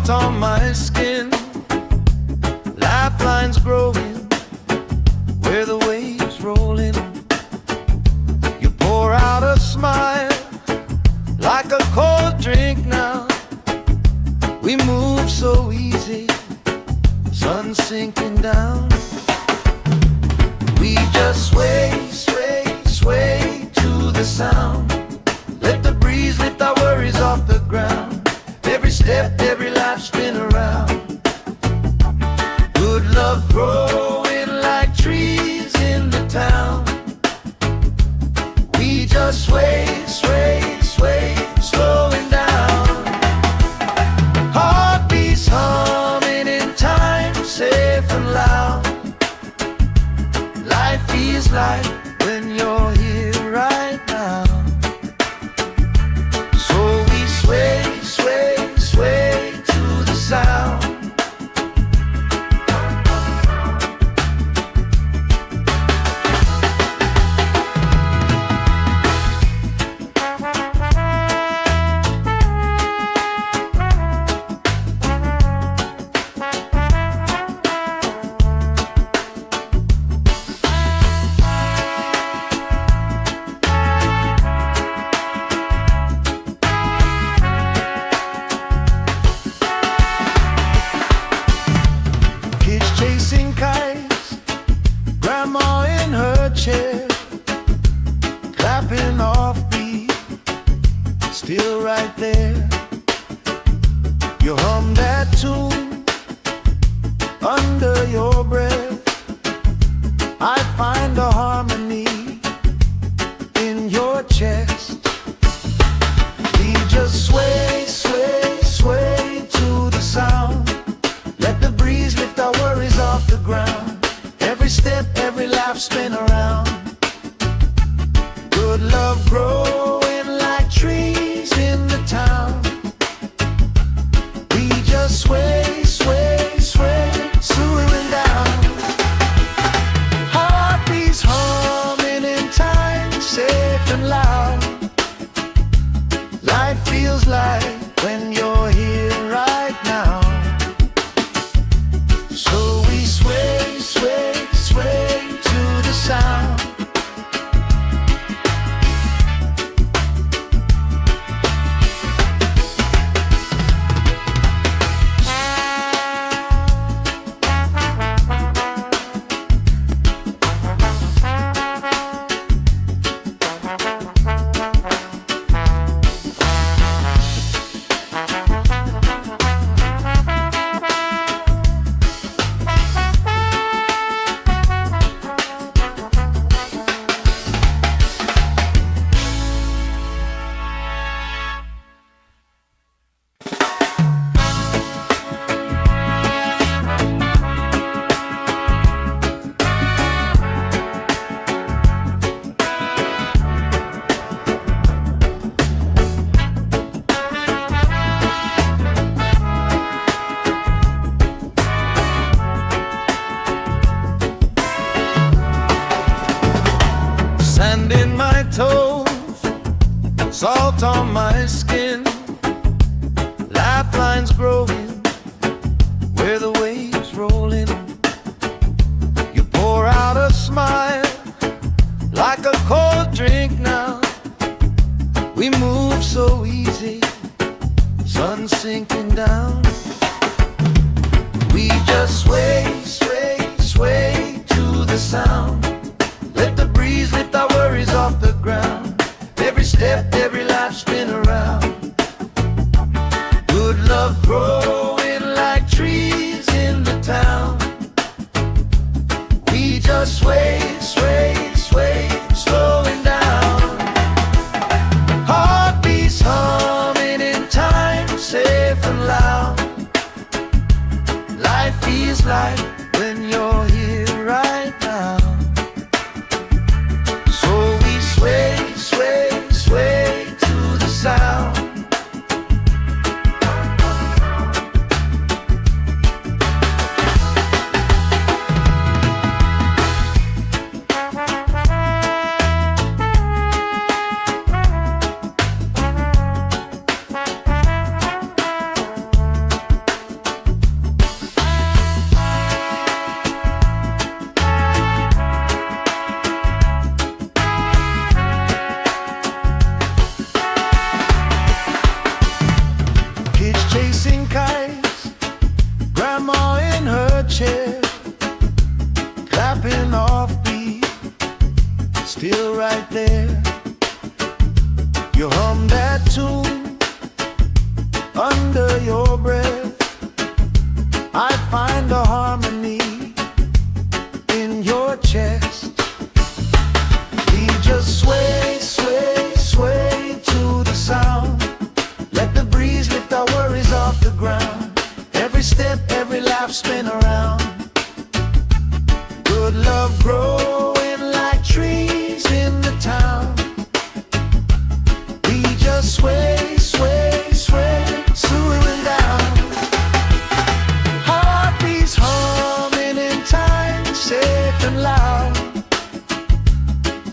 Speaker 1: salt on my skin, lifelines growing where the waves roll in. You pour out a smile like a cold drink now. We move so easy, sun sinking down. We just sway, sway, sway to the sound. Let the breeze lift our worries off the ground. Every step, every life spin around. Good love growing like trees in the town. We just sway, sway, sway, slowing down. Heartbeats humming in time, safe and loud. Life feels like when you're here right now. So we sway, sway, sway to the sound. Chasing kites, grandma in her chair, clapping off beat, still right there. You hum that tune under your breath. I find a harmony in your chest. We just sway, sway, sway to the sound. Let the breeze lift our worries off the ground. Every step, every laugh spin around. Good love growing like trees in the town. We just sway, sway, sway, slowing down. Heartbeats humming in time, safe and loud. Life feels like when you're here right now. So we sway, sway, sway to the sound. Sand in my toes, salt on my skin, lifelines growing where the waves roll in. You pour out a smile like a cold drink now. We move so easy, sun sinking down. We just sway, sway, sway to the sound. Let the breeze lift our worries off the ground. Every step, every life spin around. Good love growing like trees in the town. We just sway, sway, sway, slowing down. Heartbeats humming in time, safe and loud. Life feels like when you're here right now. So we sway, sway, sway to the sound. chair, clapping off beat, still right there. You hum that tune under your breath. I find a harmony in your chest. We just sway, sway, sway to the sound. Let the breeze lift our worries off the ground. Every step, every lap, spin around. Good love growing like trees in the town. We just sway, sway, sway, slowing down. Heartbeats humming in time, safe and loud.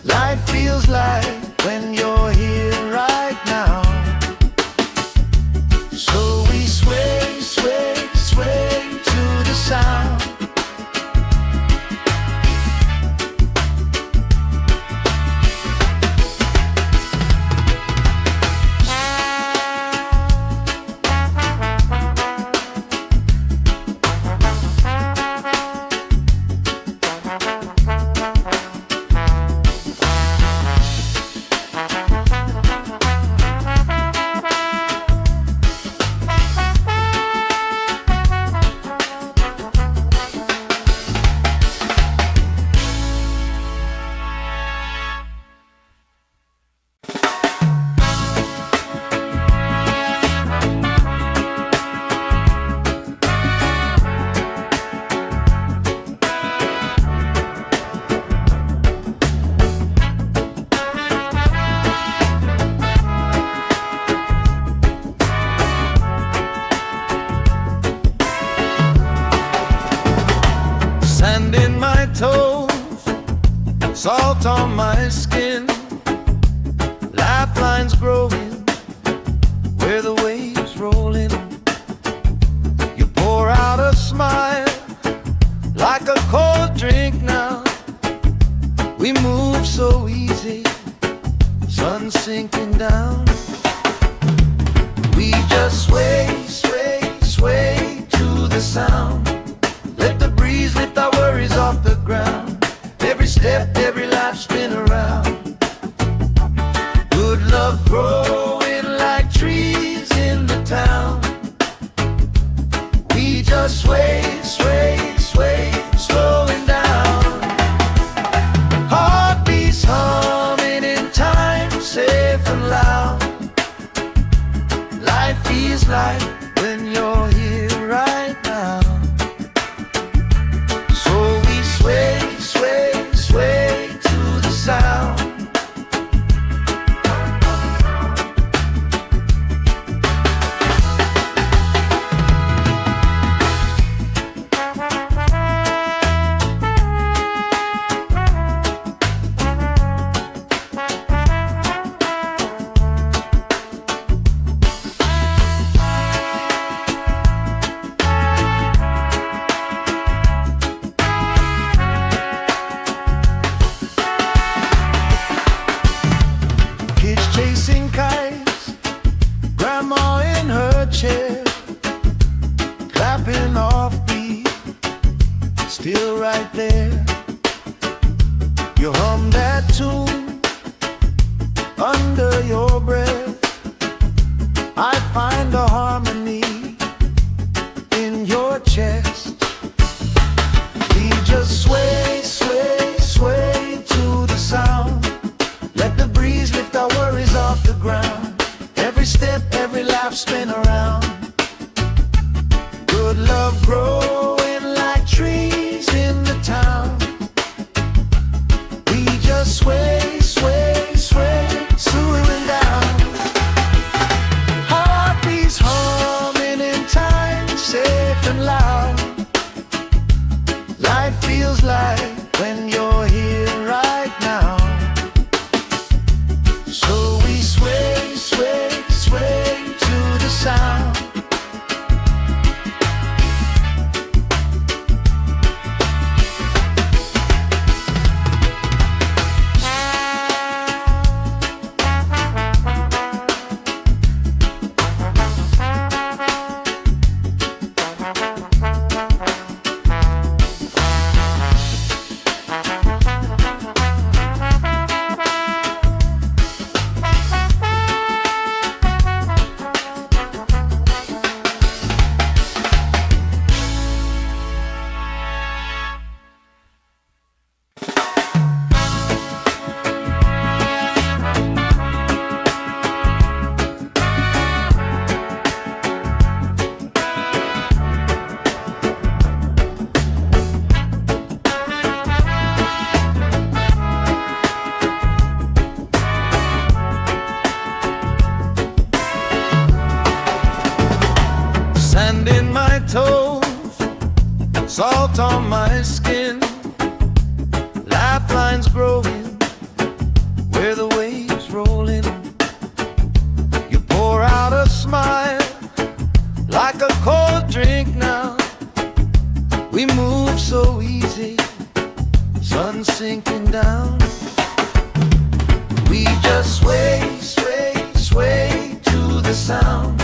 Speaker 1: Life feels like when you're here right now. So we sway, sway, sway to the sound. Sand in my toes, salt on my skin, lifelines growing where the waves roll in. You pour out a smile like a cold drink now. We move so easy, sun sinking down. We just sway, sway, sway to the sound. Let the breeze lift our worries off the ground. Every step, every life, spin around. Good love growing like trees in the town. We just sway, sway, sway, slowing down. Heartbeats humming in time, safe and loud. Life feels like when you're here right now. Sway, sway, sway to the sound. Chasing kites, grandma in her chair, clapping off beat, still right there. You hum that tune under your breath. I find a harmony in your chest. We just sway, sway, sway to the sound. Let the breeze lift our worries off the ground. Every step, every lap, spin around. Good love growing like trees in the town. We just sway, sway, sway, slowing down. Heartbeats humming in time, safe and loud. Life feels like when you're here right now. So we sway, sway, sway to the sound. on my skin, lifelines growing where the waves roll in. You pour out a smile like a cold drink now. We move so easy, sun sinking down. We just sway, sway, sway to the sound.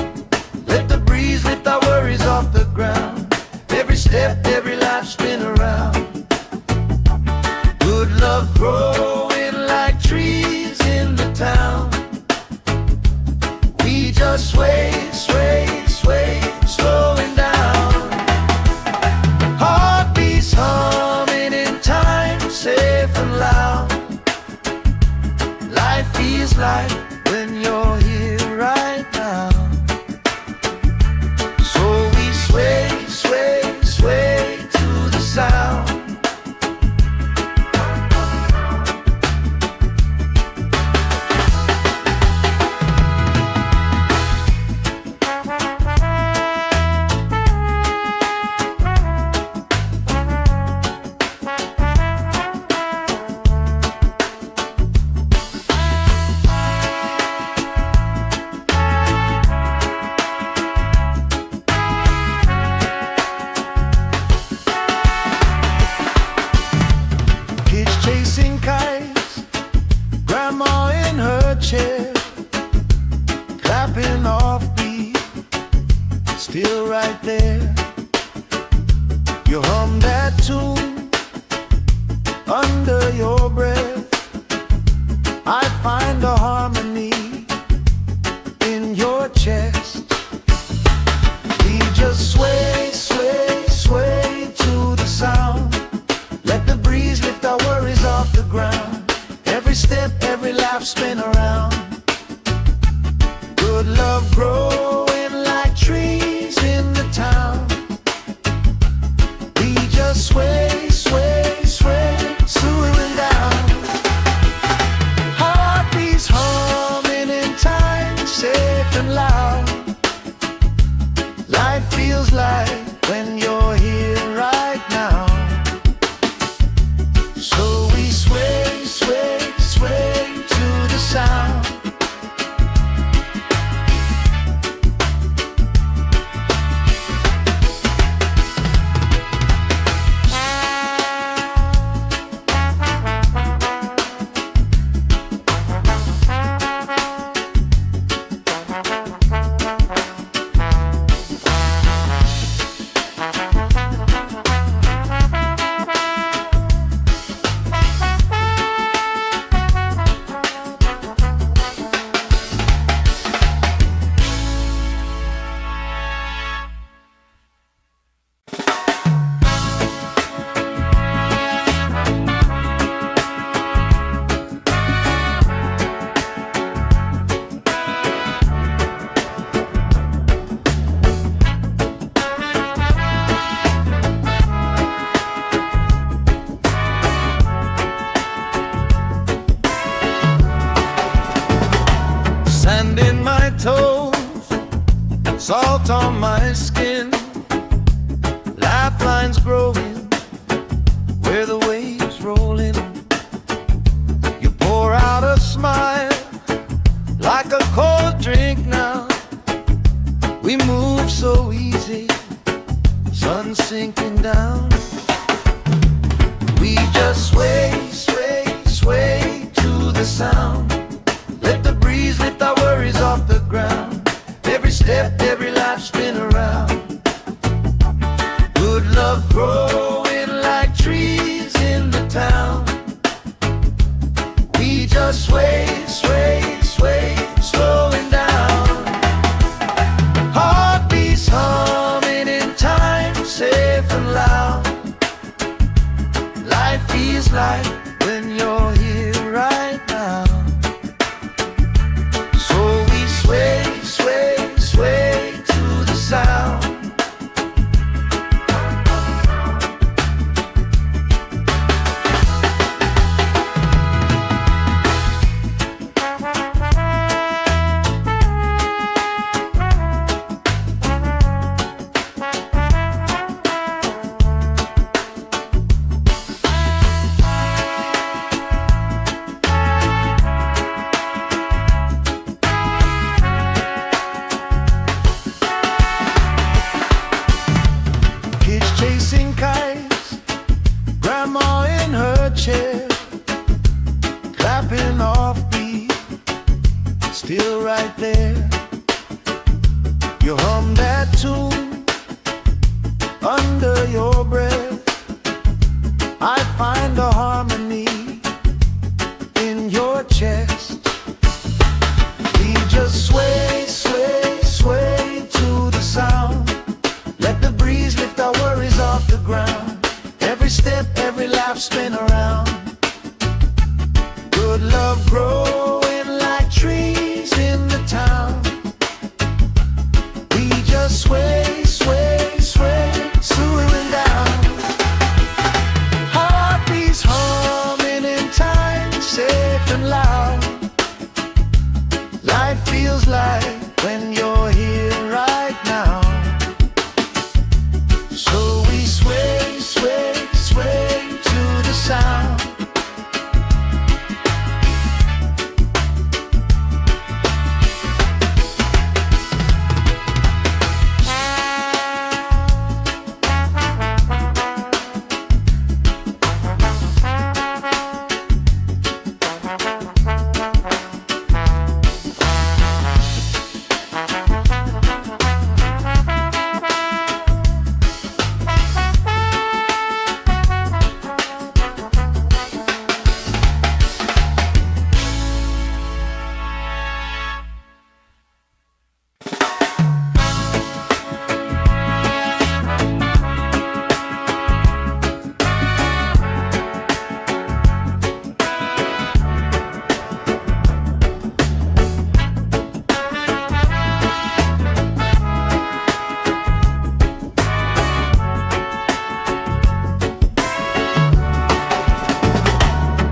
Speaker 1: Let the breeze lift our worries off the ground. Every step, every life spin around. Good love growing like trees in the town. We just sway, sway, sway, slowing down. Heartbeats humming in time, safe and loud. Life feels like when you're here right now. So we sway, sway, sway to the sound. Chasing kites, grandma in her chair, clapping off beat, still right there. You hum that tune under your breath. I find a harmony in your chest. We just sway, sway, sway to the sound. Let the breeze lift our worries off the ground. Every step, every life spin around. Good love growing like trees in the town. We just sway, sway, sway, slowing down. Heartbeats humming in time, safe and loud. Life feels like when you're here right now. So we sway, sway, sway to the sound. Sand in my toes, salt on my skin, lifelines growing where the waves roll in. You pour out a smile like a cold drink now. We move so easy, sun sinking down. We just sway, sway, sway to the sound. Let the breeze lift our worries off the ground. Every step, every life spin around. Good love growing like trees in the town. We just sway, sway, sway, slowing down. Heartbeats humming in time, safe and loud. Life feels like when you're here right now. So we sway, sway, sway to the sound. still right there. You hum that tune under your breath. I find a harmony in your chest. We just sway, sway, sway to the sound. Let the breeze lift our worries off the ground. Every step, every laugh, spin around. Good love growing like trees in the town. We just sway, sway, sway, swooing down. Heartbeats humming in time, safe and loud. Life feels like when you're here right now. So we sway, sway, sway to the sound.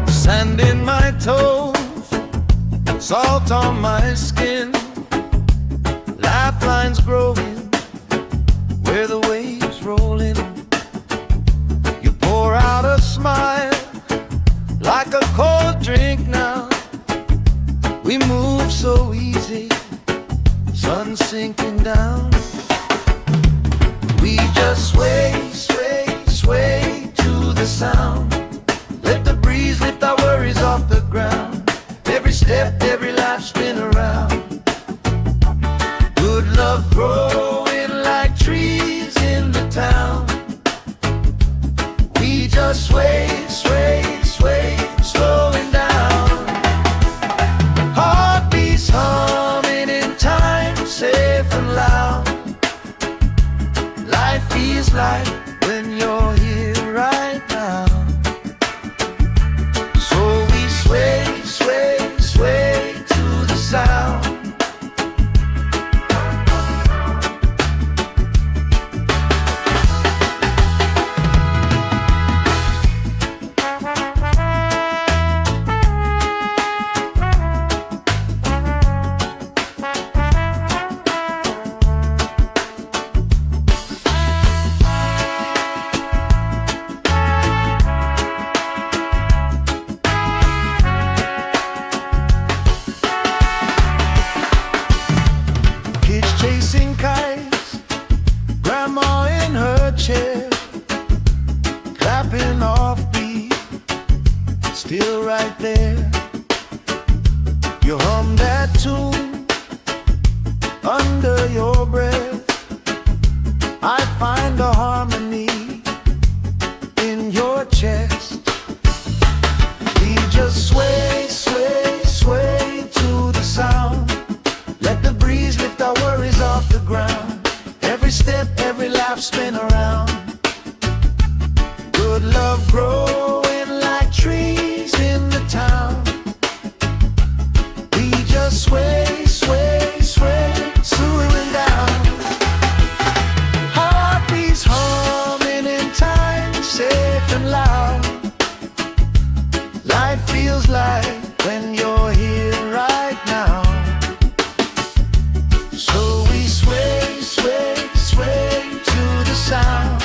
Speaker 1: Sand in my toes, salt on my skin, lifelines growing where the waves roll in. You pour out a smile like a cold drink now. We move so easy, sun sinking down. We just sway, sway, sway to the sound. Let the breeze lift our worries off the ground. Every step, every life, spin around. Good love growing like trees in the town. We just sway, sway, sway, slowing down. Heartbeats humming in time, safe and loud. Life feels like when you're here right now. So we sway, sway, sway to the sound. Chasing kites, grandma in her chair, clapping off beat, still right there. You hum that tune under your breath. I find a harmony in your chest. We just sway, sway, sway to the sound. Let the breeze lift our worries off the ground. Every step, every laugh, spin around. Good love growing like trees in the town. We just sway, sway, sway, swooing down. Heartbeats humming in time, safe and loud. Life feels like when you're here right now. So we sway, sway, sway to the sound.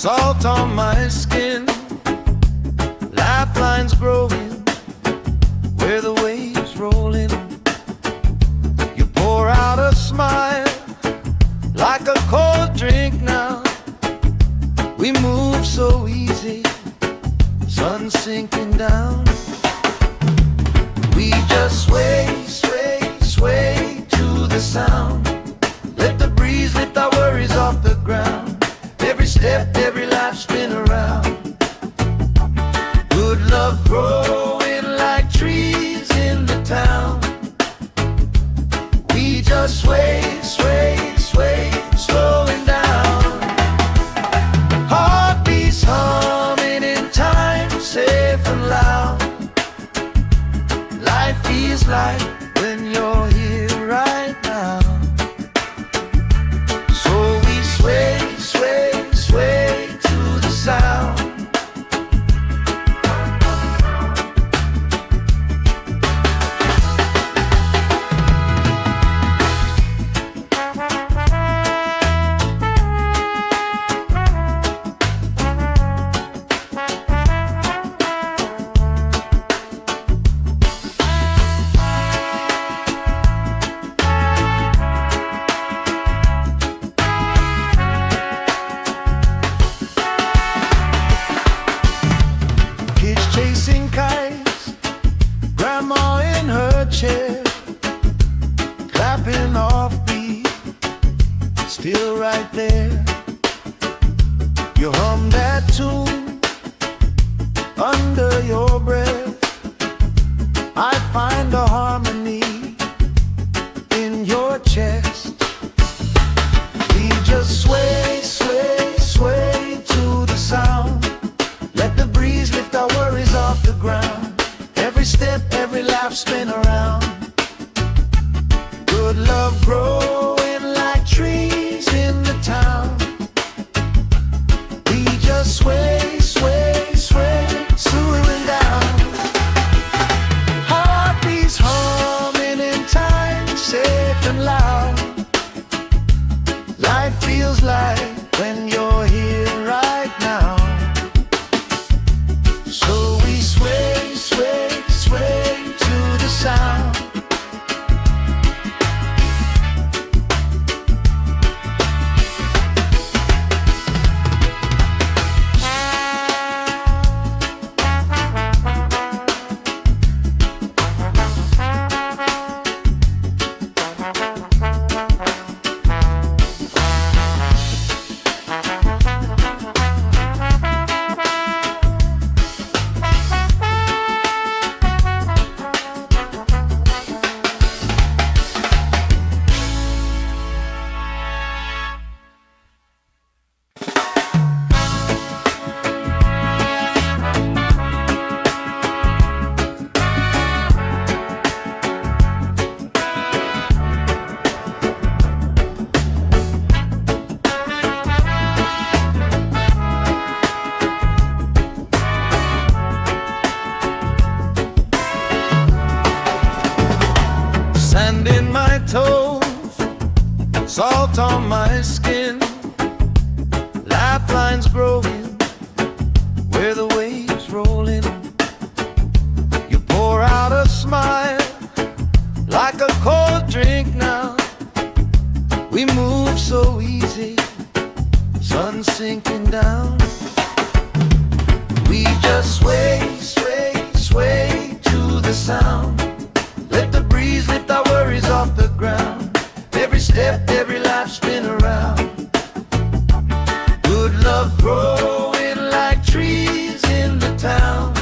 Speaker 1: salt on my skin, lifelines growing where the waves rolling. You pour out a smile like a cold drink now. We move so easy, sun sinking down. We just sway, sway, sway to the sound. Let the breeze lift our worries off the ground. Every step, every life spin around. Good love growing like trees in the town. We just sway, sway, sway, slowing down. Heartbeats humming in time, safe and loud. Life feels like when you're here right now. So we sway, sway, sway to the sound. Chasing kites, grandma in her chair, clapping off beat, still right there. You hum that tune under your breath. I find a harmony in your chest. We just sway, sway, sway to the sound. Let the breeze lift our worries off the ground. Every step, every life spin around. Good love growing like trees in the town. We just sway, sway, sway, slowing down. Heartbeats humming in time, safe and loud. Life feels like when you're here right now. So we sway, sway, sway to the sound. Sand in my toes, salt on my skin, lifelines growing where the waves rolling. You pour out a smile like a cold drink now. We move so easy, sun sinking down. We just sway, sway, sway to the sound. Let the breeze lift our worries off the ground. Every step, every life spin around. Good love growing like trees in the town.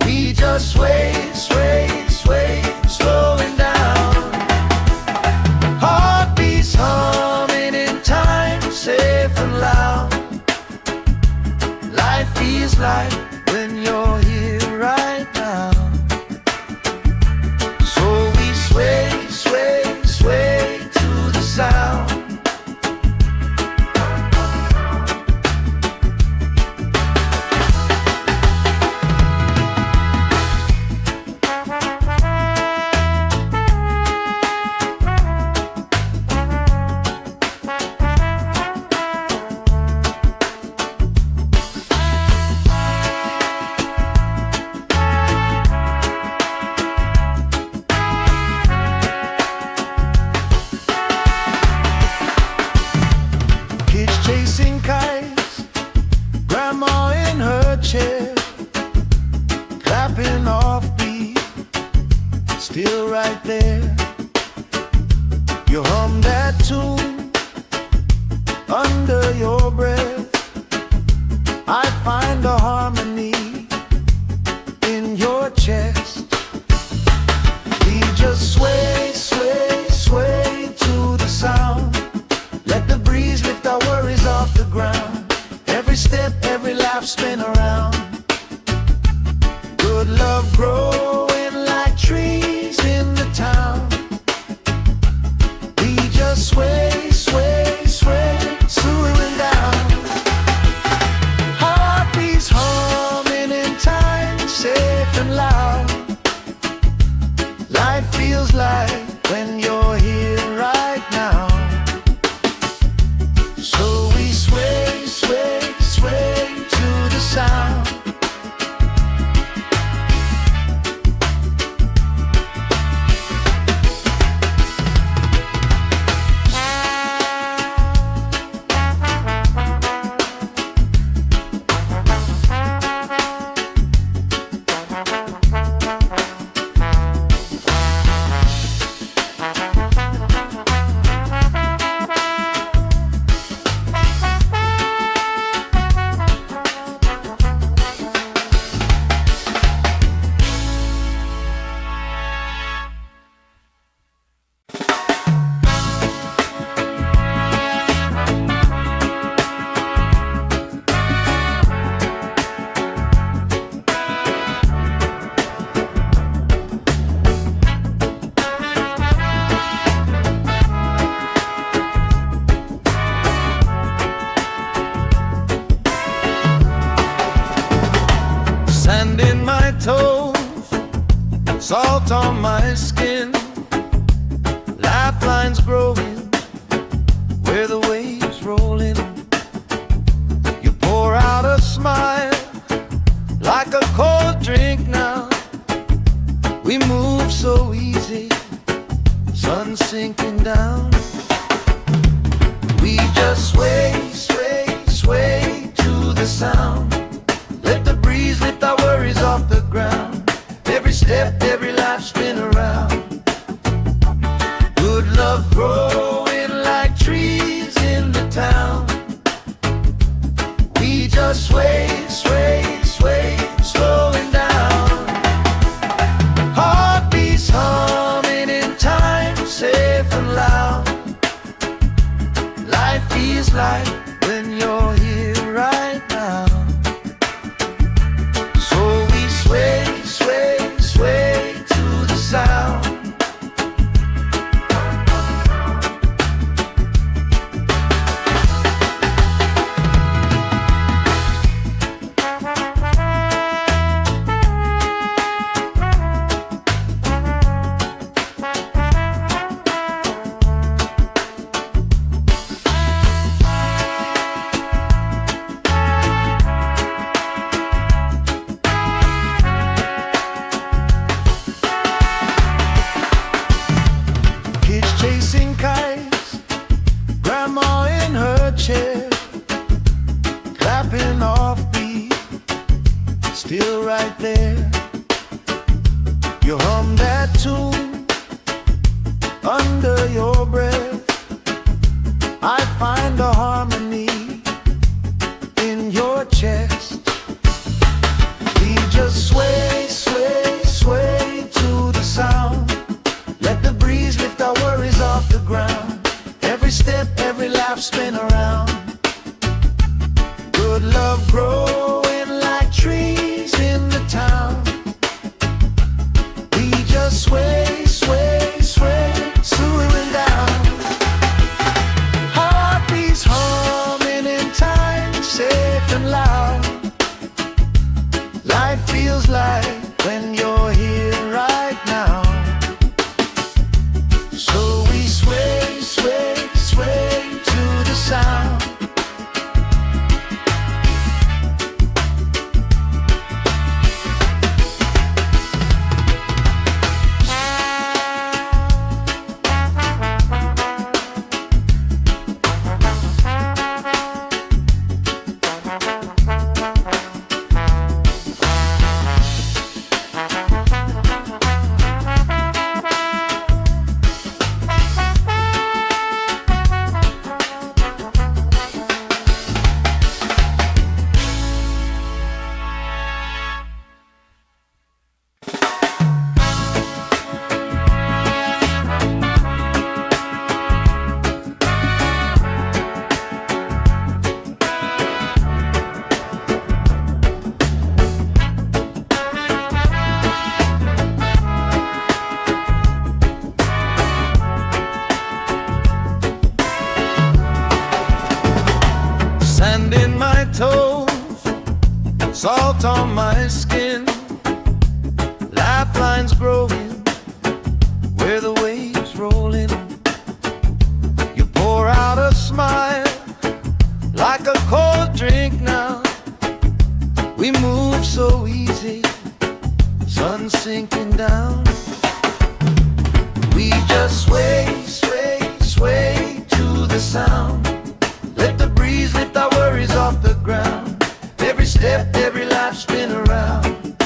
Speaker 1: We just sway, sway, sway, slowing down. Heartbeats humming in time, safe and loud. Life feels like when you're here right now. Sway, sway, sway to the sound. right there. You hum that tune under your breath. I find a harmony in your chest. We just sway, sway, sway to the sound. Let the breeze lift our worries off the ground. Every step, every laugh spin around. Good love growing like trees in the town. We just sway, sway, sway, slowing down. Heartbeats humming in time, safe and loud. Life feels like when you're here right now. So we sway, sway, sway to the sound. Sand in my toes, salt on my skin, lifelines growing where the waves roll in. You pour out a smile like a cold drink now. We move so easy, sun sinking down. We just sway, sway, sway to the sound. Let the breeze lift our worries off the ground. Every step, every life spin around. Good love growing like trees in the town. We just sway, sway, sway, slowing down. Heartbeats humming in time, safe and loud. Life feels like when you're here right now. Sway, sway, sway to the sound. Chasing kites, grandma in her chair, clapping off beat, still right there. You hum that tune under your breath. I find a harmony in your chest. We just sway, sway, sway to the sound. Let the breeze lift our worries off the ground. Every step, every laugh spin around. Good love growing like trees in the town. We just sway, sway, sway, slowing down. Heartbeats humming in time, safe and loud. toes, salt on my skin, lifelines growing where the waves rolling. You pour out a smile like a cold drink now. We move so easy, sun sinking down. We just sway, sway, sway to the sound. Let the breeze lift our worries off the ground. Every step, every life spin around.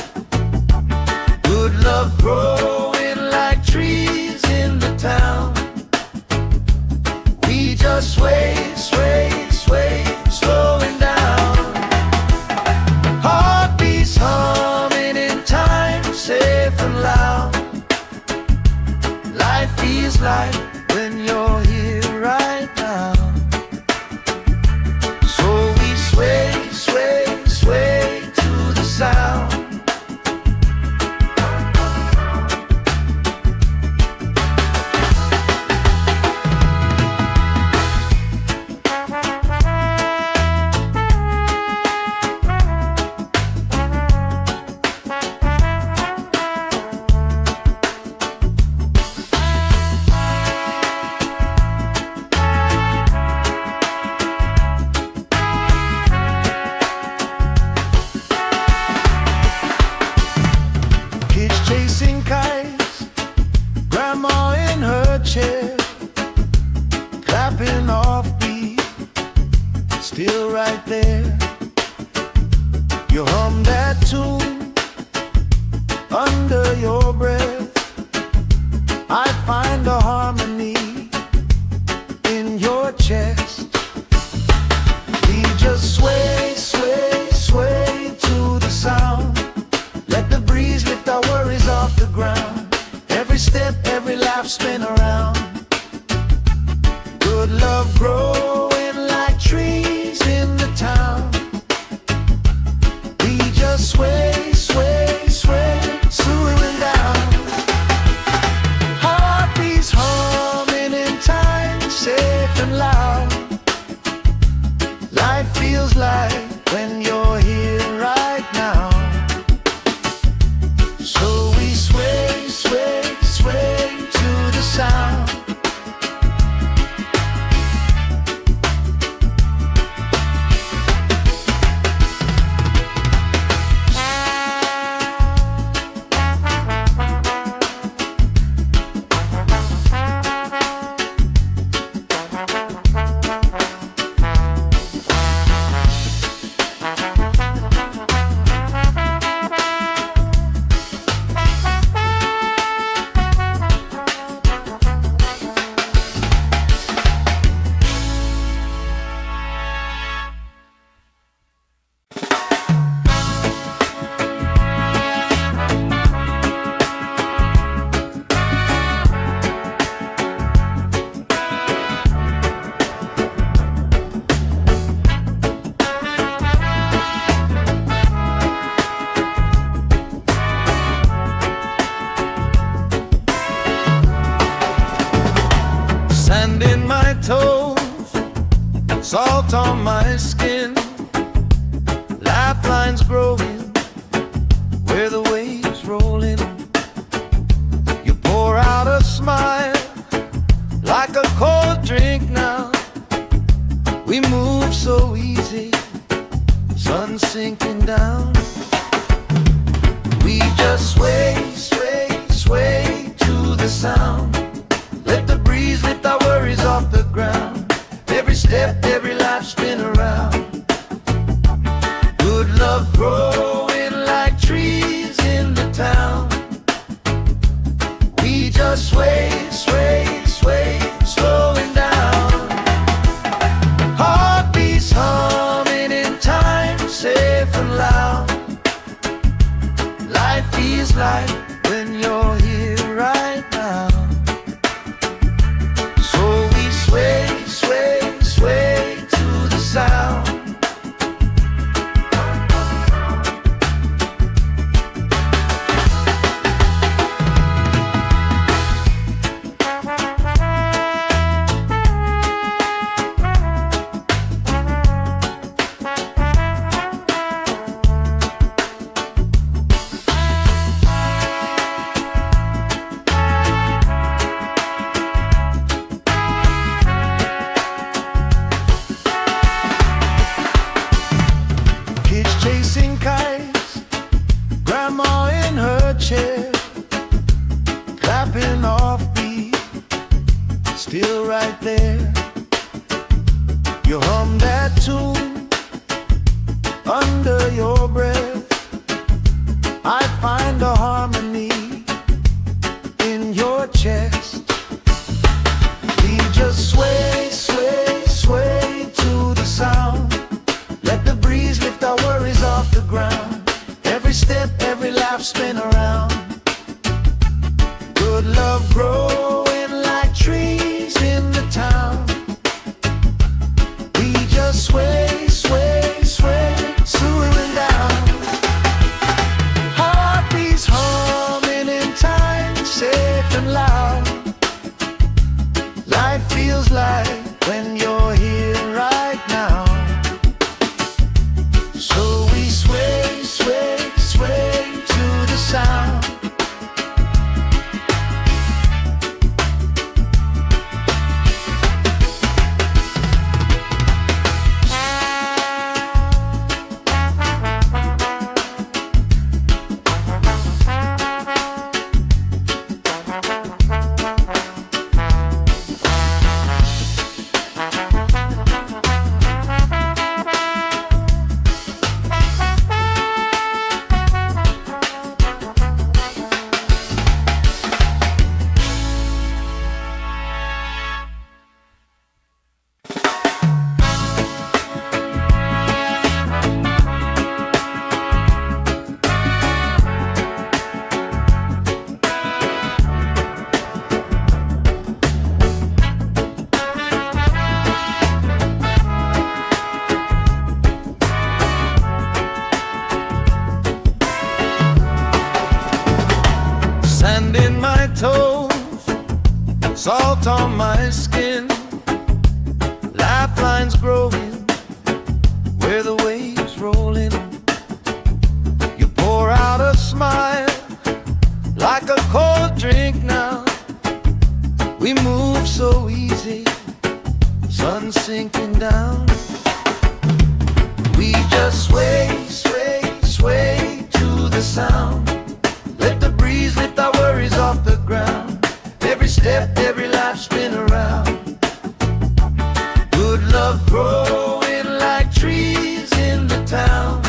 Speaker 1: Good love growing like trees in the town. We just sway, sway, sway, slowing down. Heartbeats humming in time, safe and loud. Life feels like when you're here right now. So we sway, sway, sway to the sound. Chasing kites, grandma in her chair, clapping off beat, still right there. You hum that tune under your breath. I find a harmony in your chest. We just sway, sway, sway to the sound. Let the breeze lift our worries off the ground. Every step, every life spin around. Good love growing like trees in the town. We just sway, sway, sway, slowing down. Heartbeats humming in time, safe and loud. Life feels like when you're here right now. So we sway, sway, sway to the sound. Sand in my toes, salt on my skin, lifelines growing where the waves rolling. You pour out a smile like a cold drink now. We move so easy, sun sinking down. We just sway, sway, sway to the sound. Let the breeze lift our worries off the ground. Every step, every life spin around. Good love growing like trees in the town. We just sway, sway, sway, slowing down. Heartbeats humming in time, safe and loud. Life feels like when you're here right now. So we sway, sway, sway to the sound. there. You hum that tune under your breath. I find a harmony in your chest. We just sway, sway, sway to the sound. Let the breeze lift our worries off the ground. Every step, every laugh, spin around. Good love growing like trees in the town. We just sway, sway, sway, slowing down. Heartbeats humming in time, safe and loud. Life feels like when you're here right now. So we sway, sway, sway to the sound. Sand in my toes, salt on my skin, lifelines growing where the waves rolling. You pour out a smile like a cold drink now. We move so easy, sun sinking down. We just sway, sway, sway to the sound. Let the breeze lift our worries off the ground. Every step, every life, spin around. Good love growing like trees in the town.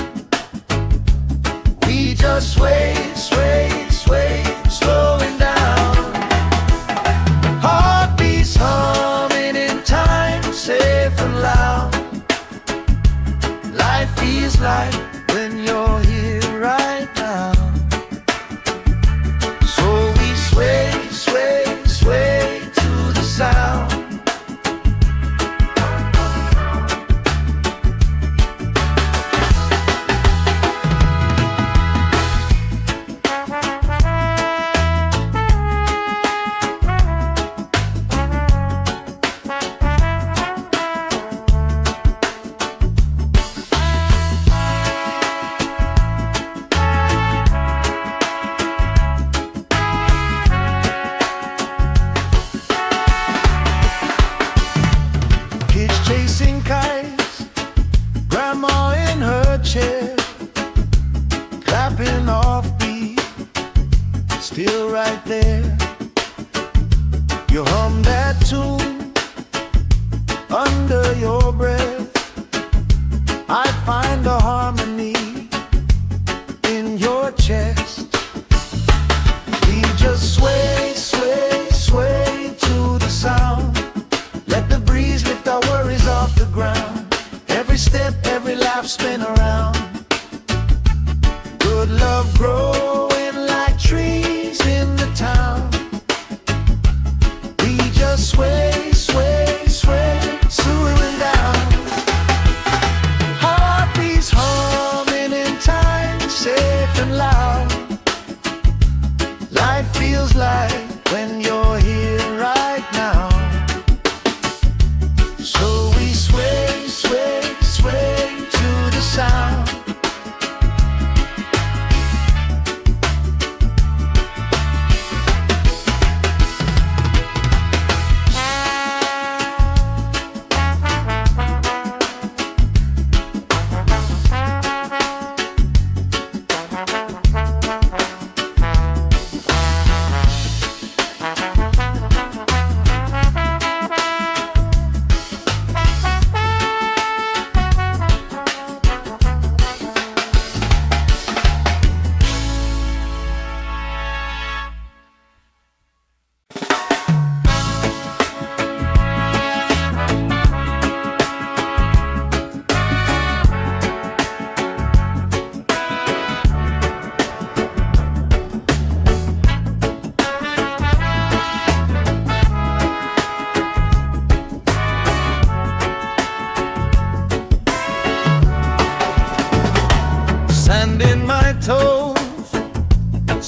Speaker 1: We just sway, sway, sway, slowing down. Heartbeats humming in time, safe and loud. Life feels like when you're here right now. Sway, sway, sway to the sound. Chasing kites, grandma in her chair, clapping off beat, still right there. You hum that tune under your breath. I find a harmony in your chest. We just sway, sway, sway to the sound. Let the breeze lift our worries off the ground. Every step, every laugh, spin around. Good love growing like trees in the town.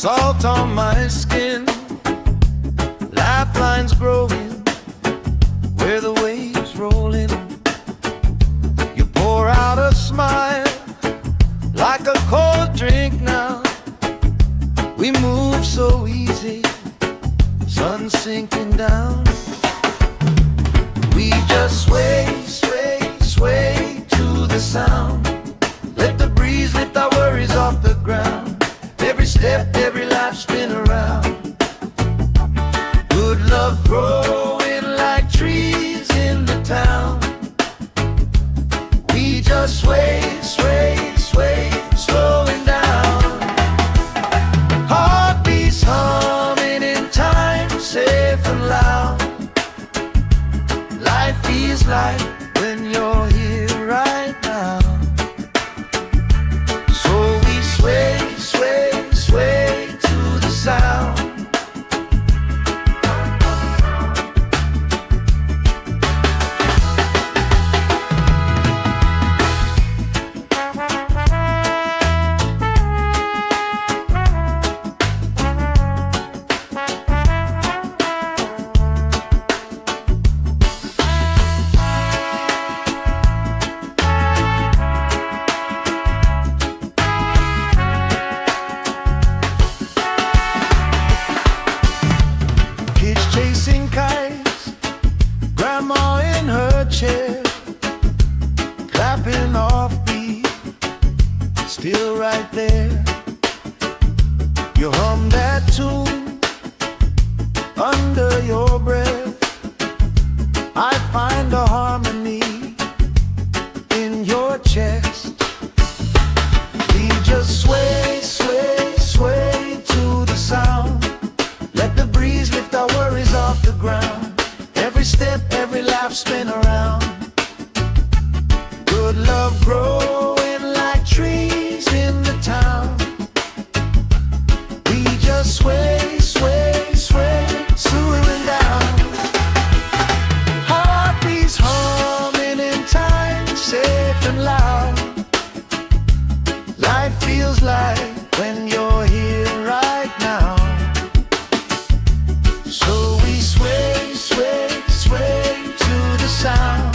Speaker 1: salt on my skin, lifelines growing where the waves roll in. You pour out a smile like a cold drink now. We move so easy, sun sinking down. We just sway, sway, sway to the sound. Let the breeze lift our worries off the ground. Every step, every life spin around. Good love growing like trees in the town. We just sway, sway, sway, slowing down. Heartbeats humming in time, safe and loud. Life feels like when you're here right now. So we sway, sway, sway to the sound. Chasing kites, grandma in her chair, clapping off beat, still right there. You hum that tune under your breath. I find a harmony in your chest. We just sway, sway, sway to the sound. Let the breeze lift our worries off the ground. Every step, every laugh spin around. Good love growing like trees in the town. We just sway, sway, sway, slowing down. Heartbeats humming in time, safe and loud. Life feels like when you're here right now. So we sway, sway, sway to the sound.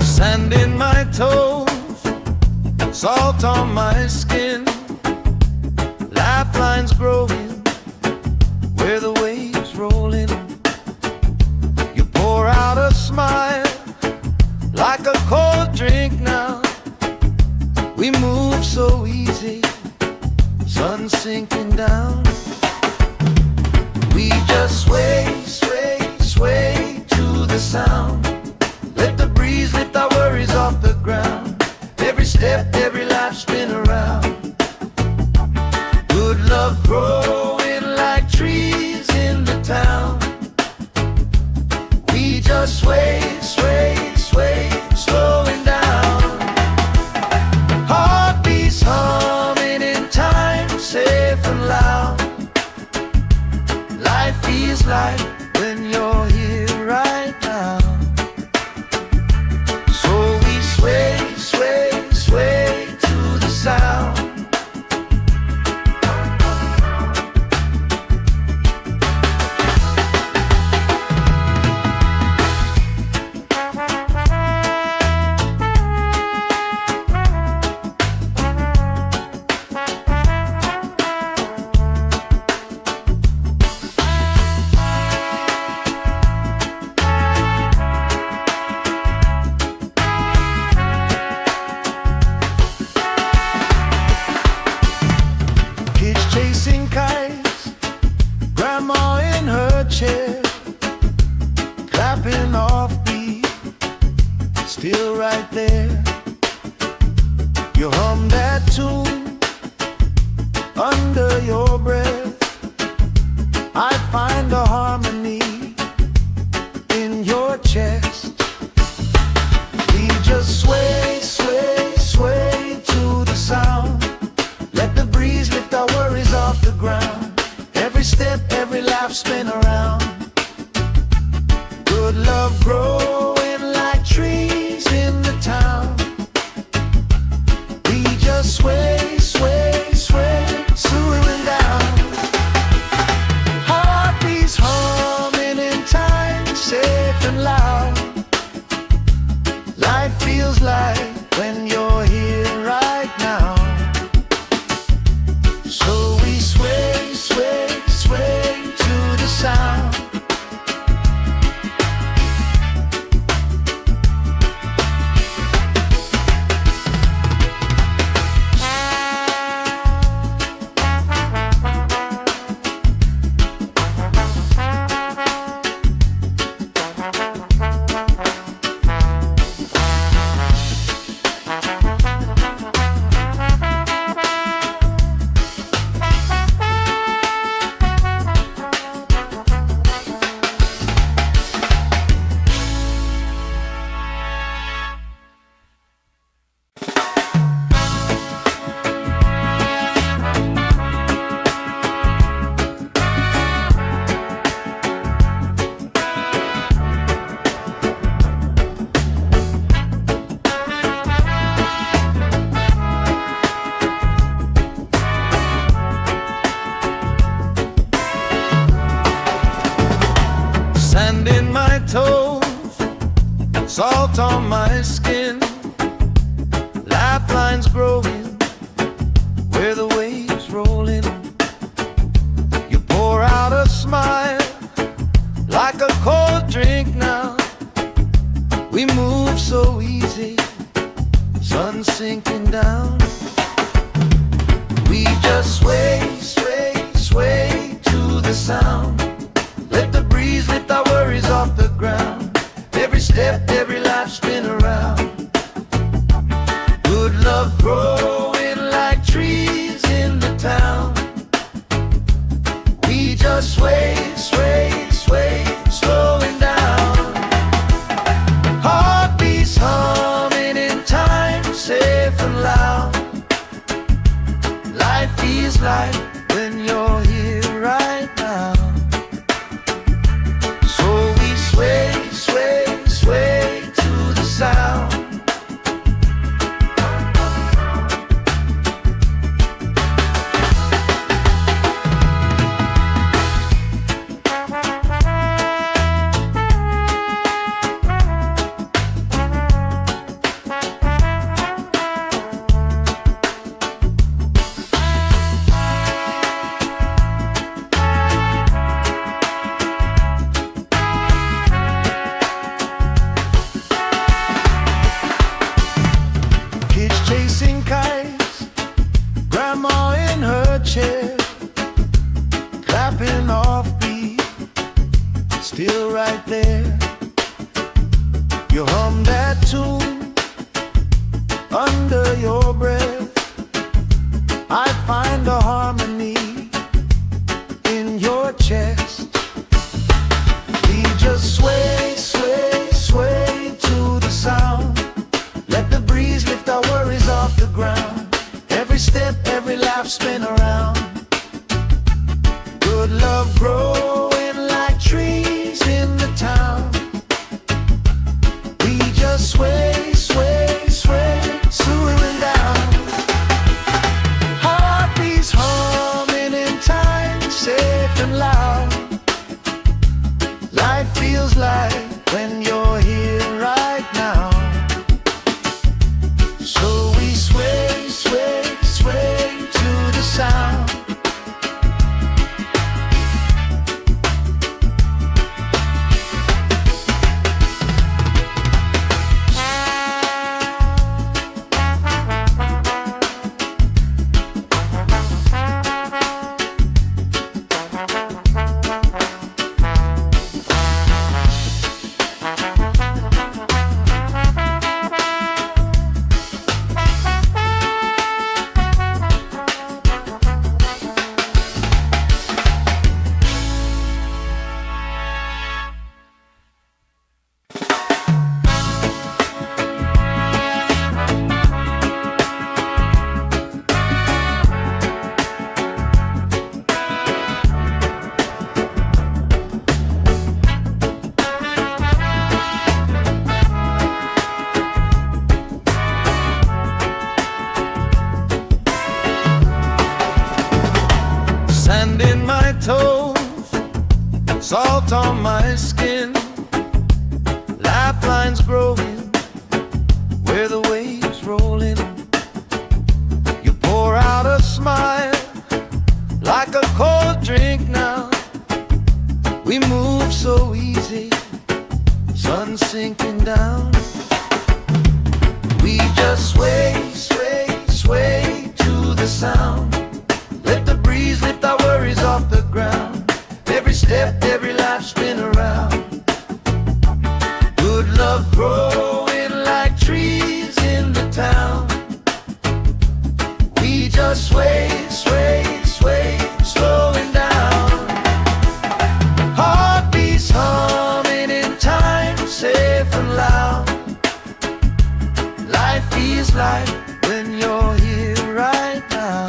Speaker 1: Sand in my toes, salt on my skin, lifelines growing where the waves roll in. You pour out a smile like a cold drink now. We move so easy, sun sinking down. We just sway, sway, sway to the sound. Let the breeze lift our worries off the ground. Every step, every life spin around. Good love growing like trees in the town. We just sway, sway, sway, slowing down. You hum that tune under your breath. I find a harmony in your chest. We just sway, sway, sway to the sound. Let the breeze lift our worries off the ground. Every step, every laugh, spin around. Good love growing like trees in the town. We just sway, sway, sway, swooing down. Heartbeats humming in time, safe and loud. Life feels like when you're here right now. So we sway, sway, sway to the sound. Sand in my toes, salt on my skin, lifelines growing where the waves rolling. You pour out a smile like a cold drink now. We move so easy, sun sinking down. We just sway, sway, sway to the sound. Let the breeze lift our worries off the ground. Every step, every life, spin around. Good love growing like trees in the town. We just sway, sway, sway, slowing down. Heartbeats humming in time, safe and loud. Life feels like when you're here right now. Sway, sway, sway to the sound. Chasing kites, grandma in her chair, clapping off beat, still right there. You hum that tune under your breath. I find a harmony in your chest. We just sway, sway, sway to the sound. Let the breeze lift our worries off the ground. Every step, every laugh, spin around. Good love growing like trees in the town. We just sway, sway, sway, swooing down. Heartbeats humming in time, safe and loud. Life feels like when you're here right now. So we sway, sway, sway to the sound. salt on my skin, lifelines growing where the waves roll in. You pour out a smile like a cold drink now. We move so easy, sun sinking down. We just sway, sway, sway to the sound. Let the breeze lift our worries off the ground. Every step, every life spin around. Good love growing like trees in the town. We just sway, sway, sway, slowing down. Heartbeats humming in time, safe and loud. Life feels like when you're here right now.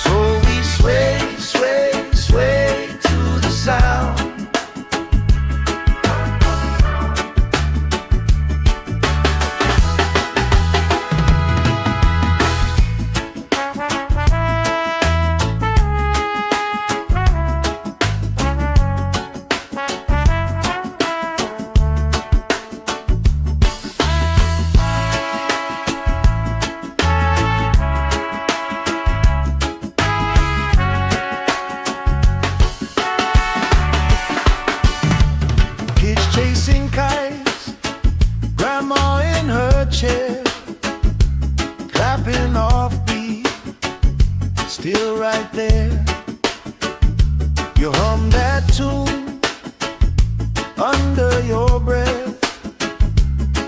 Speaker 1: So we sway, sway, sway to the sound. Chasing kites, grandma in her chair, clapping off beat, still right there. You hum that tune under your breath.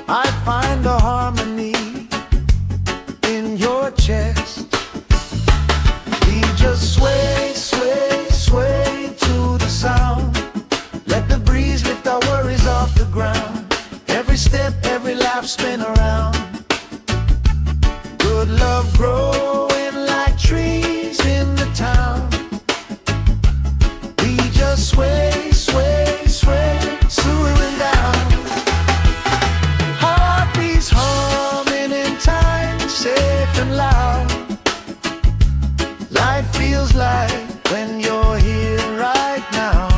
Speaker 1: I find a harmony in your chest. We just sway, sway, sway to the sound. Let the breeze lift our worries off the ground. Every step, every life spin around. Good love growing like trees in the town. We just sway, sway, sway, slowing down. Heartbeats humming in time, safe and loud. Life feels like when you're here right now.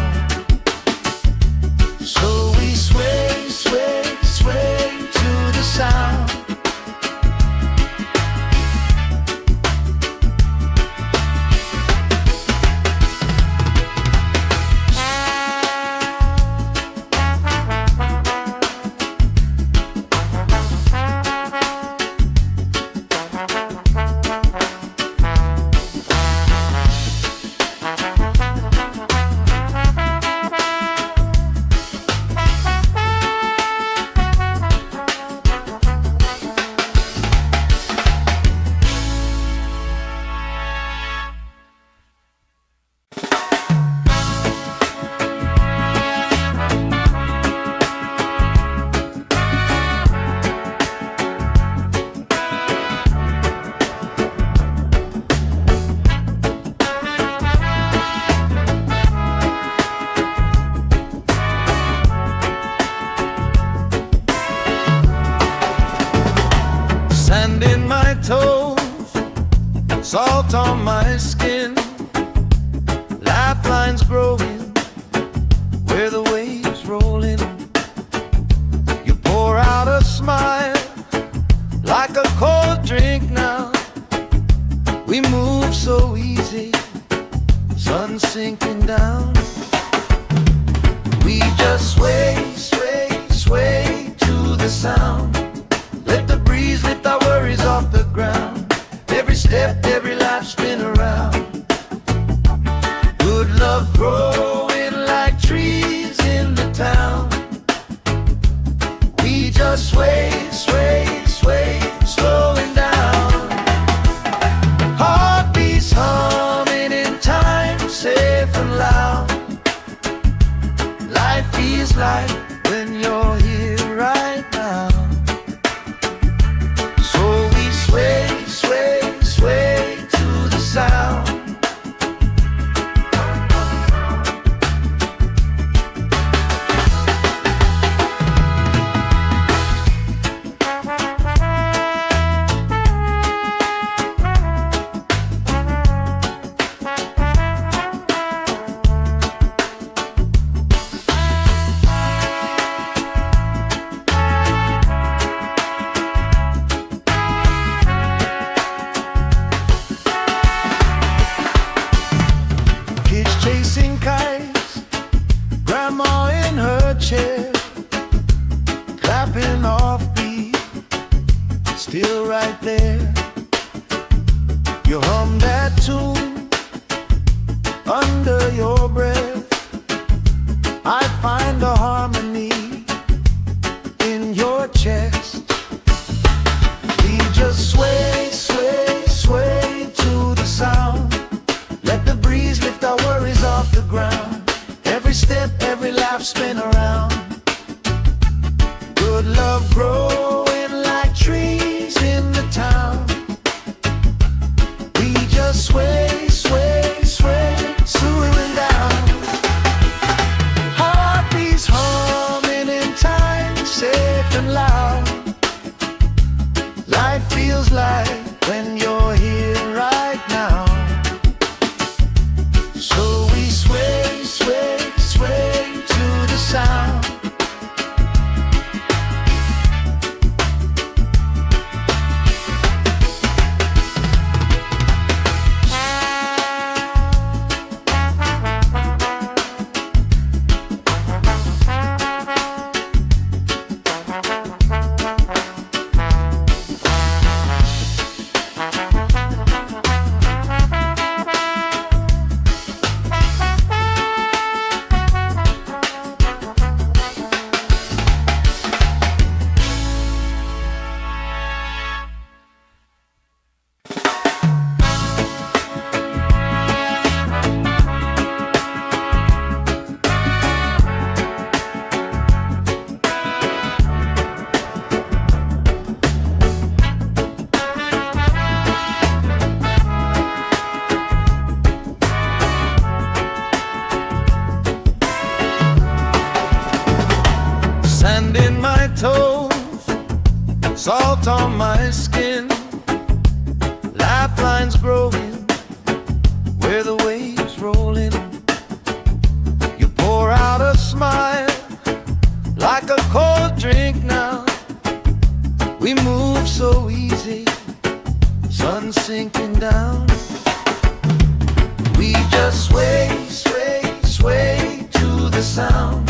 Speaker 1: So we sway, sway, sway to the sound. Sand in my toes, salt on my skin, lifelines growing where the waves roll in. You pour out a smile like a cold drink now. We move so easy, sun sinking down. We just sway, sway, sway to the sound. Let the breeze lift our worries off the ground. Every step, every life spin around. Good love growing like trees in the town. We just sway, sway, sway, slowing down. Heartbeats humming in time, safe and loud. Life feels like when you're here right now. So we sway, sway, sway to the sound. still right there. You hum that tune under your breath. I find the harmony in your chest. We just sway, sway, sway to the sound. Let the breeze lift our worries off the ground. Every step, every laugh, spin around. Good love growing like trees in the town. We just sway, sway, sway, swooing down. Heartbeats humming in time, safe and loud. Life feels like when you're here right now. So we sway, sway, sway to the sound. Sand in my toes, salt on my skin, lifelines growing where the waves roll in. You pour out a smile like a cold drink now. We move so easy, sun sinking down. We just sway, sway, sway to the sound.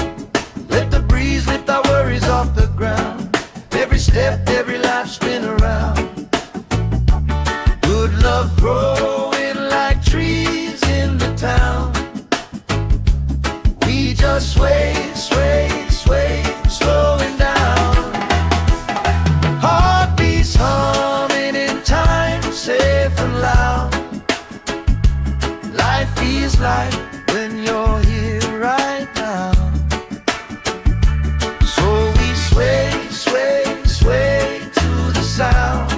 Speaker 1: Let the breeze lift our worries off the ground. Every step, every laugh, spin around. Good love growing like trees in the town. We just sway, sway, sway, slowing down. Heartbeats humming in time, safe and loud. Life feels like when you're here right now. Sway, sway, sway to the sound.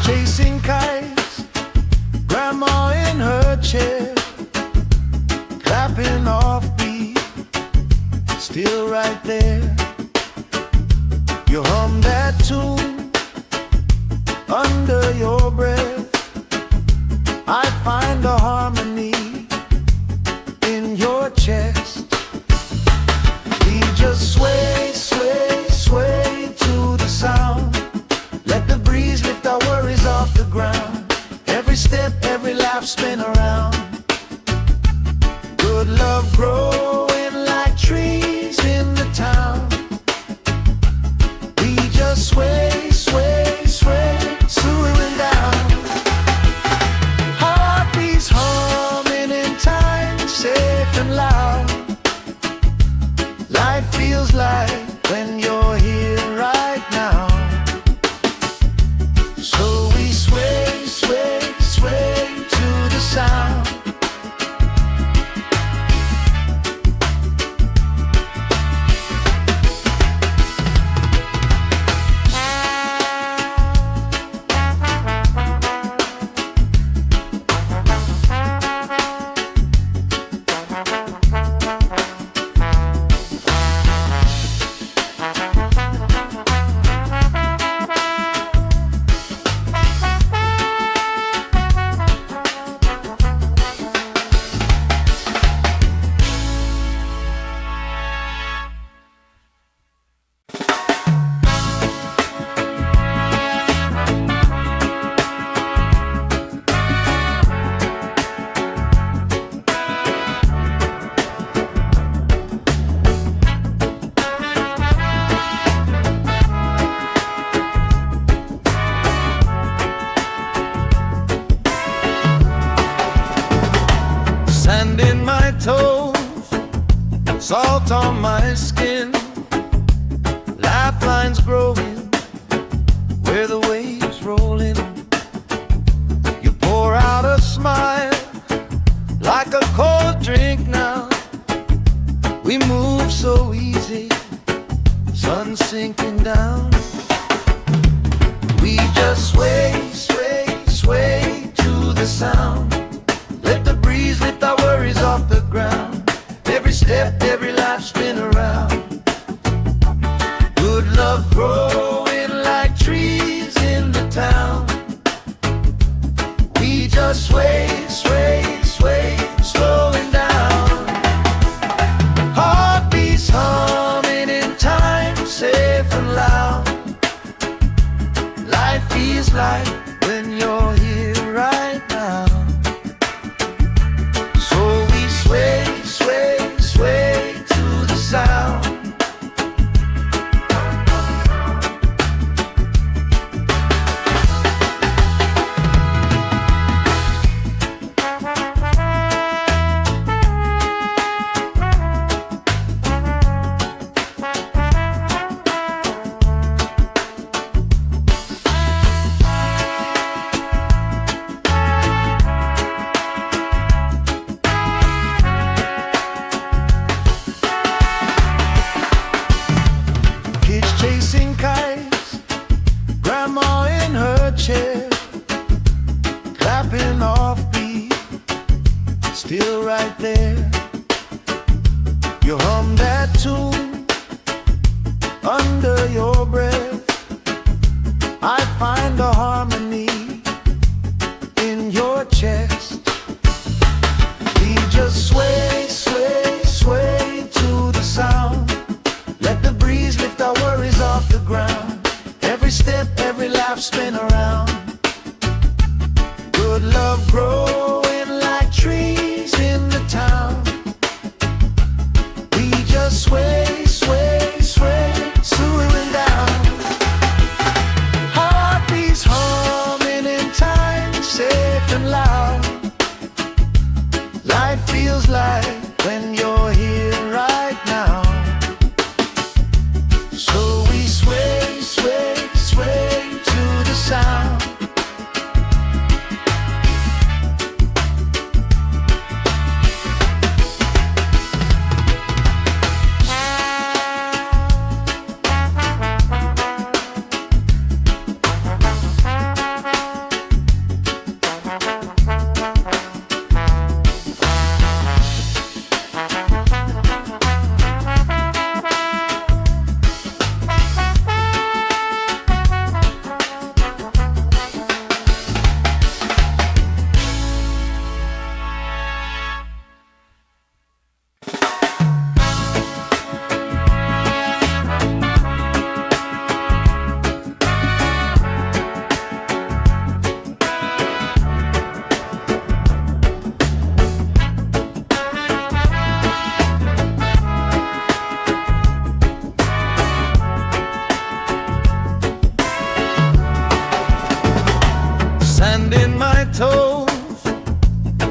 Speaker 1: Chasing kites, grandma in her chair, clapping off beat, still right there. You hum that tune under your breath. I find the harmony in your chest. We just sway, sway, sway to the sound. Let the breeze lift our worries off the ground. Every step, every laugh, spin around. Good love growing like trees in the town. We just sway, sway, sway, swooing down. Heartbeats humming in time, safe and loud. Life feels like salt on my skin, lifelines growing where the waves roll in. You pour out a smile like a cold drink now. We move so easy, sun sinking down. We just sway, sway, sway to the sound. Let the breeze lift our worries off the ground. Every step, every life spin around. Good love growing like trees in the town. We just sway, sway, sway, slowing down. Heartbeats humming in time, safe and loud. Life feels like when you're here right now. So we sway, sway, sway to the sound. Chasing kites, grandma in her chair, clapping off beat, still right there. You hum that tune under your breath. I find a harmony in your chest. We just sway, sway, sway to the sound. Let the breeze lift our worries off the ground. Every step, every life spin around. Good love growing like trees in the town. We just sway, sway, sway, swooing down. Heartbeats humming in time, safe and loud. Life feels like when you're here right now. So we sway, sway, sway to the sound. Sand in my toes,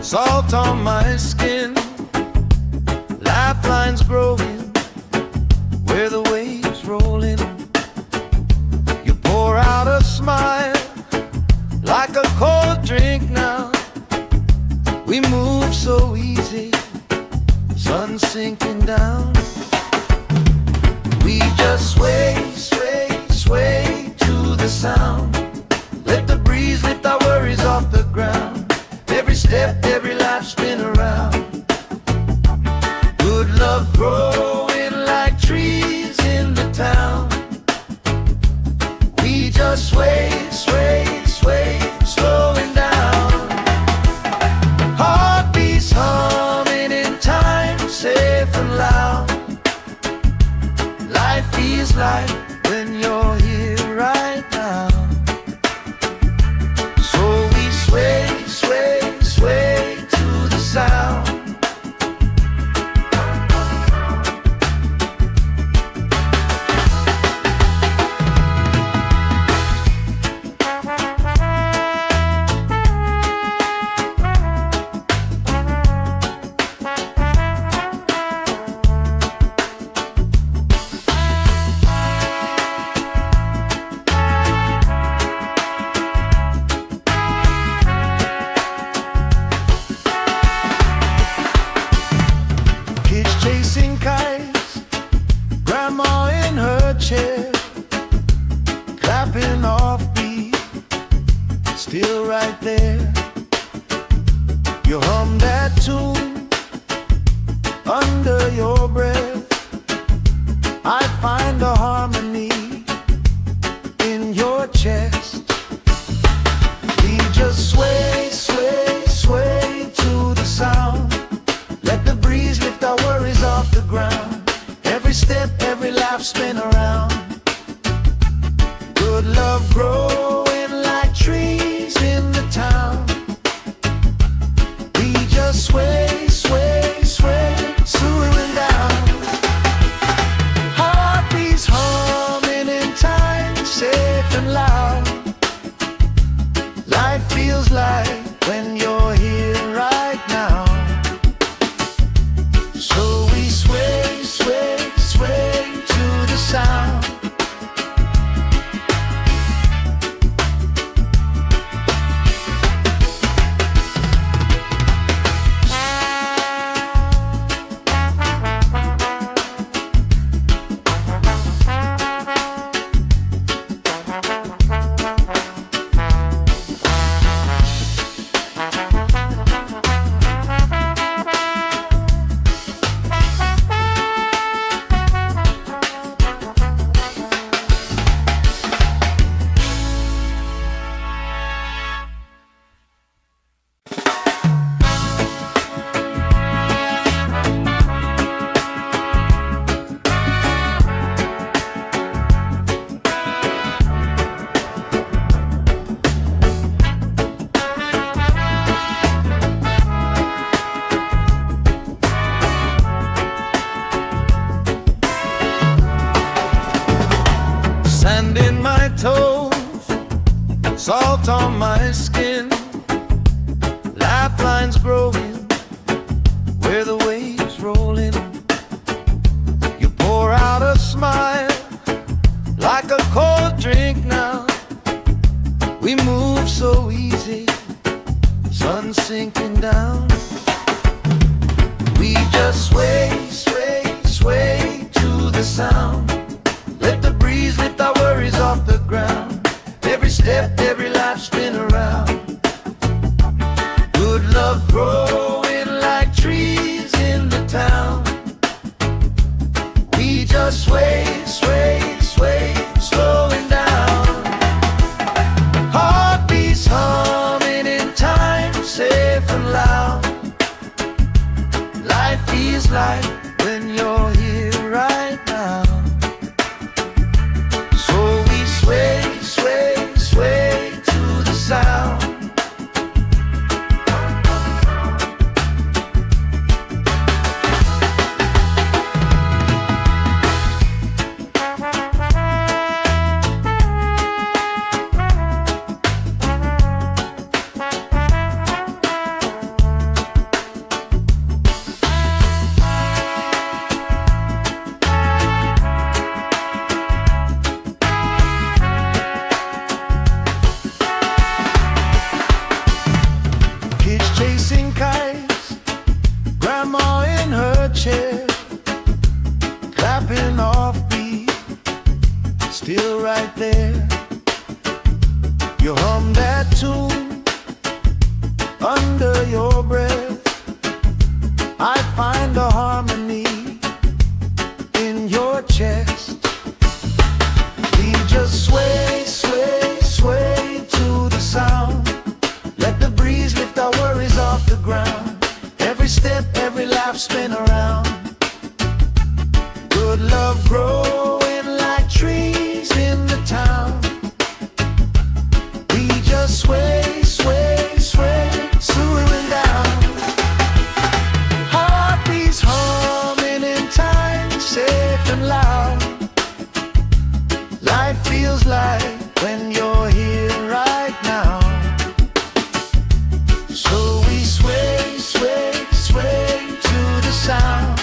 Speaker 1: salt on my skin, lifelines growing where the waves roll in. You pour out a smile like a cold drink now. We move so easy, sun sinking down. We just sway, sway, sway to the sound. Let the breeze lift our worries off the ground. Every step, every life spin around. Good love growing like trees in the town. We just sway, sway, sway, slowing down. Heartbeats humming in time, safe and loud. Life feels like when you're here right now. So we sway, sway, sway to the sound. still right there. You hum that tune under your breath. I find a harmony in your chest. We just sway, sway, sway to the sound. Let the breeze lift our worries off the ground. Every step, every laugh spin around. Good love growing like trees in the town. We just sway, sway, sway, swooing down. Heartbeats humming in time, safe and loud. Life feels like when you're here right now. So we sway, sway, sway to the sound. Sand in my toes, salt on my skin, lifelines growing where the waves roll in. You pour out a smile like a cold drink now. We move so easy, sun sinking down. We just sway, sway, sway to the sound. Let the breeze lift our worries off the ground. Every step, every life spin around. Good love growing like trees in the town. We just sway, sway, sway, slowing down. Heartbeats humming in time, safe and loud. Life feels like when you're here right now. Sway, sway, sway to the sound. Chasing kites, grandma in her chair, clapping off beat, still right there. You hum that tune under your breath. I find a harmony in your chest. We just sway, sway, sway to the sound. Let the breeze lift our worries off the ground. Every step, every laugh spin around. Good love growing like trees in the town. We just sway, sway, sway, swooing down. Heartbeats humming in time, safe and loud. Life feels like when you're here right now. So we sway, sway, sway to the sound.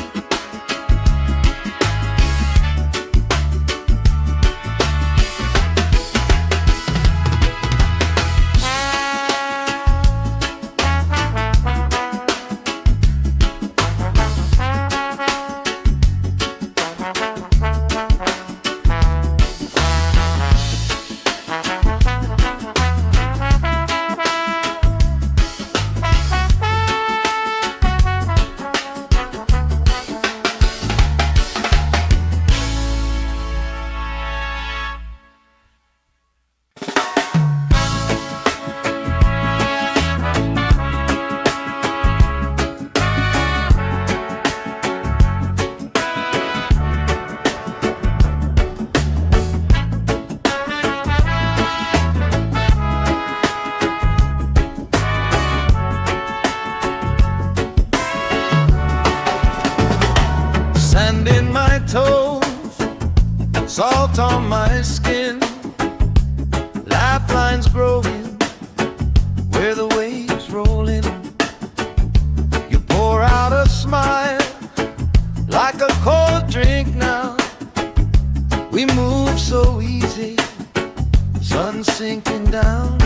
Speaker 1: sun sinking down.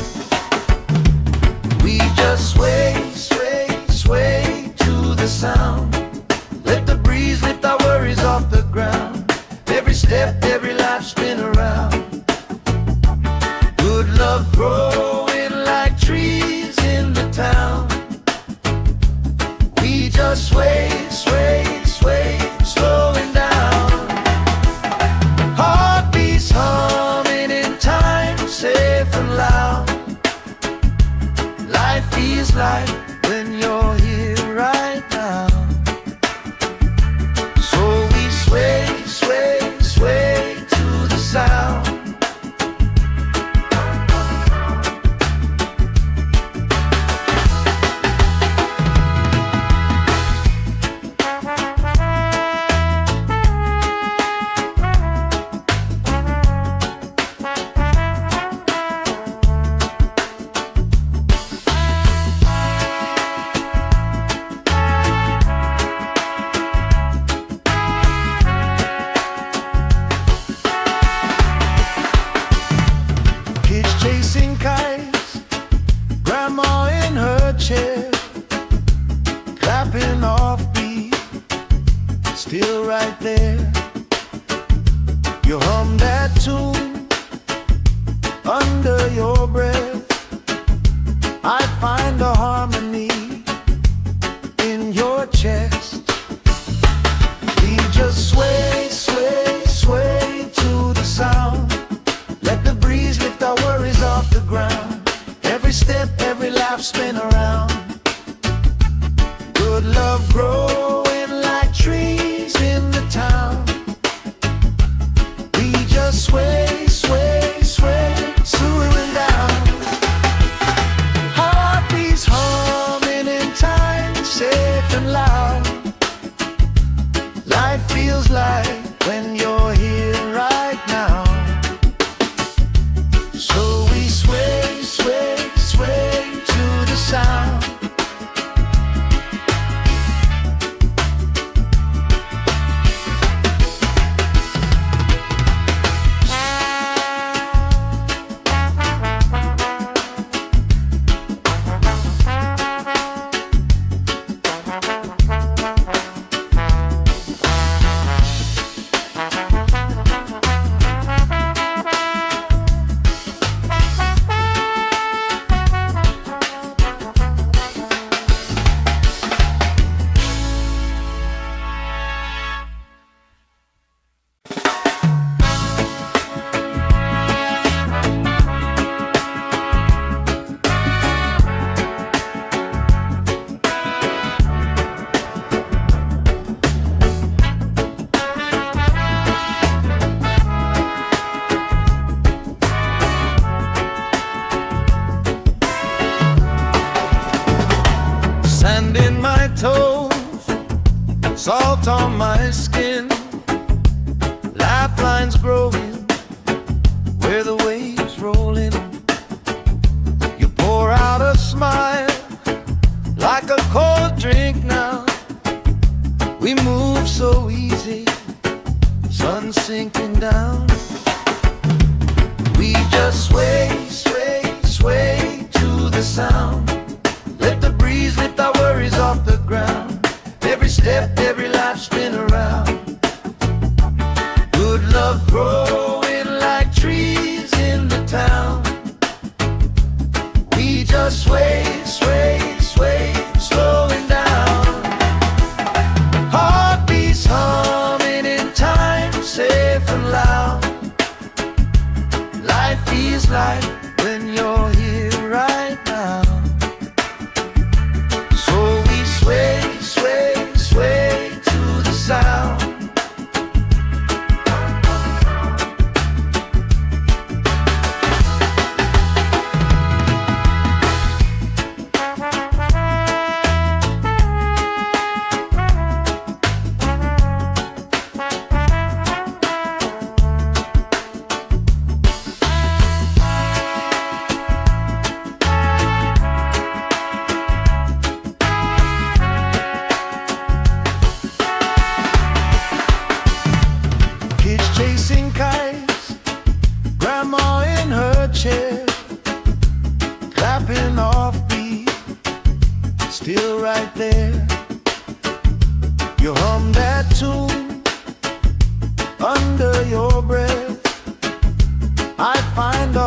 Speaker 1: We just sway, sway, sway to the sound. Let the breeze lift our worries off the ground. Every step, every life spin around. Good love growing like trees in the town. We just sway, sway, sway, slowing down. Heartbeats humming in time, safe and loud. Life feels like when you're here right now. So we sway, sway, sway to the sound. Chasing kites, grandma in her chair, clapping off beat, still right there. You hum that tune under your breath. I find a harmony in your chest. We just sway, sway, sway to the sound. Let the breeze lift our worries off the ground. Every step, every life spin around. Good love growing like trees in the town. We just sway, sway, sway, swooning down. Heartbeats humming in time, safe and loud. Life feels like when you're here right now. So we sway, sway, sway to the sound. Sand in my toes, salt on my skin, lifelines growing where the waves roll in. You pour out a smile like a cold drink now. We move so easy, sun sinking down. We just sway, sway, sway to the sound. Let the breeze lift our worries off the ground. Every step, every life spin around. Good love growing like trees in the town. We just sway, sway, sway, slowing down. Heartbeats humming in time, safe and loud. Life feels like when you're here right now. So we sway, sway, sway to the sound. still right there. You hum that tune under your breath.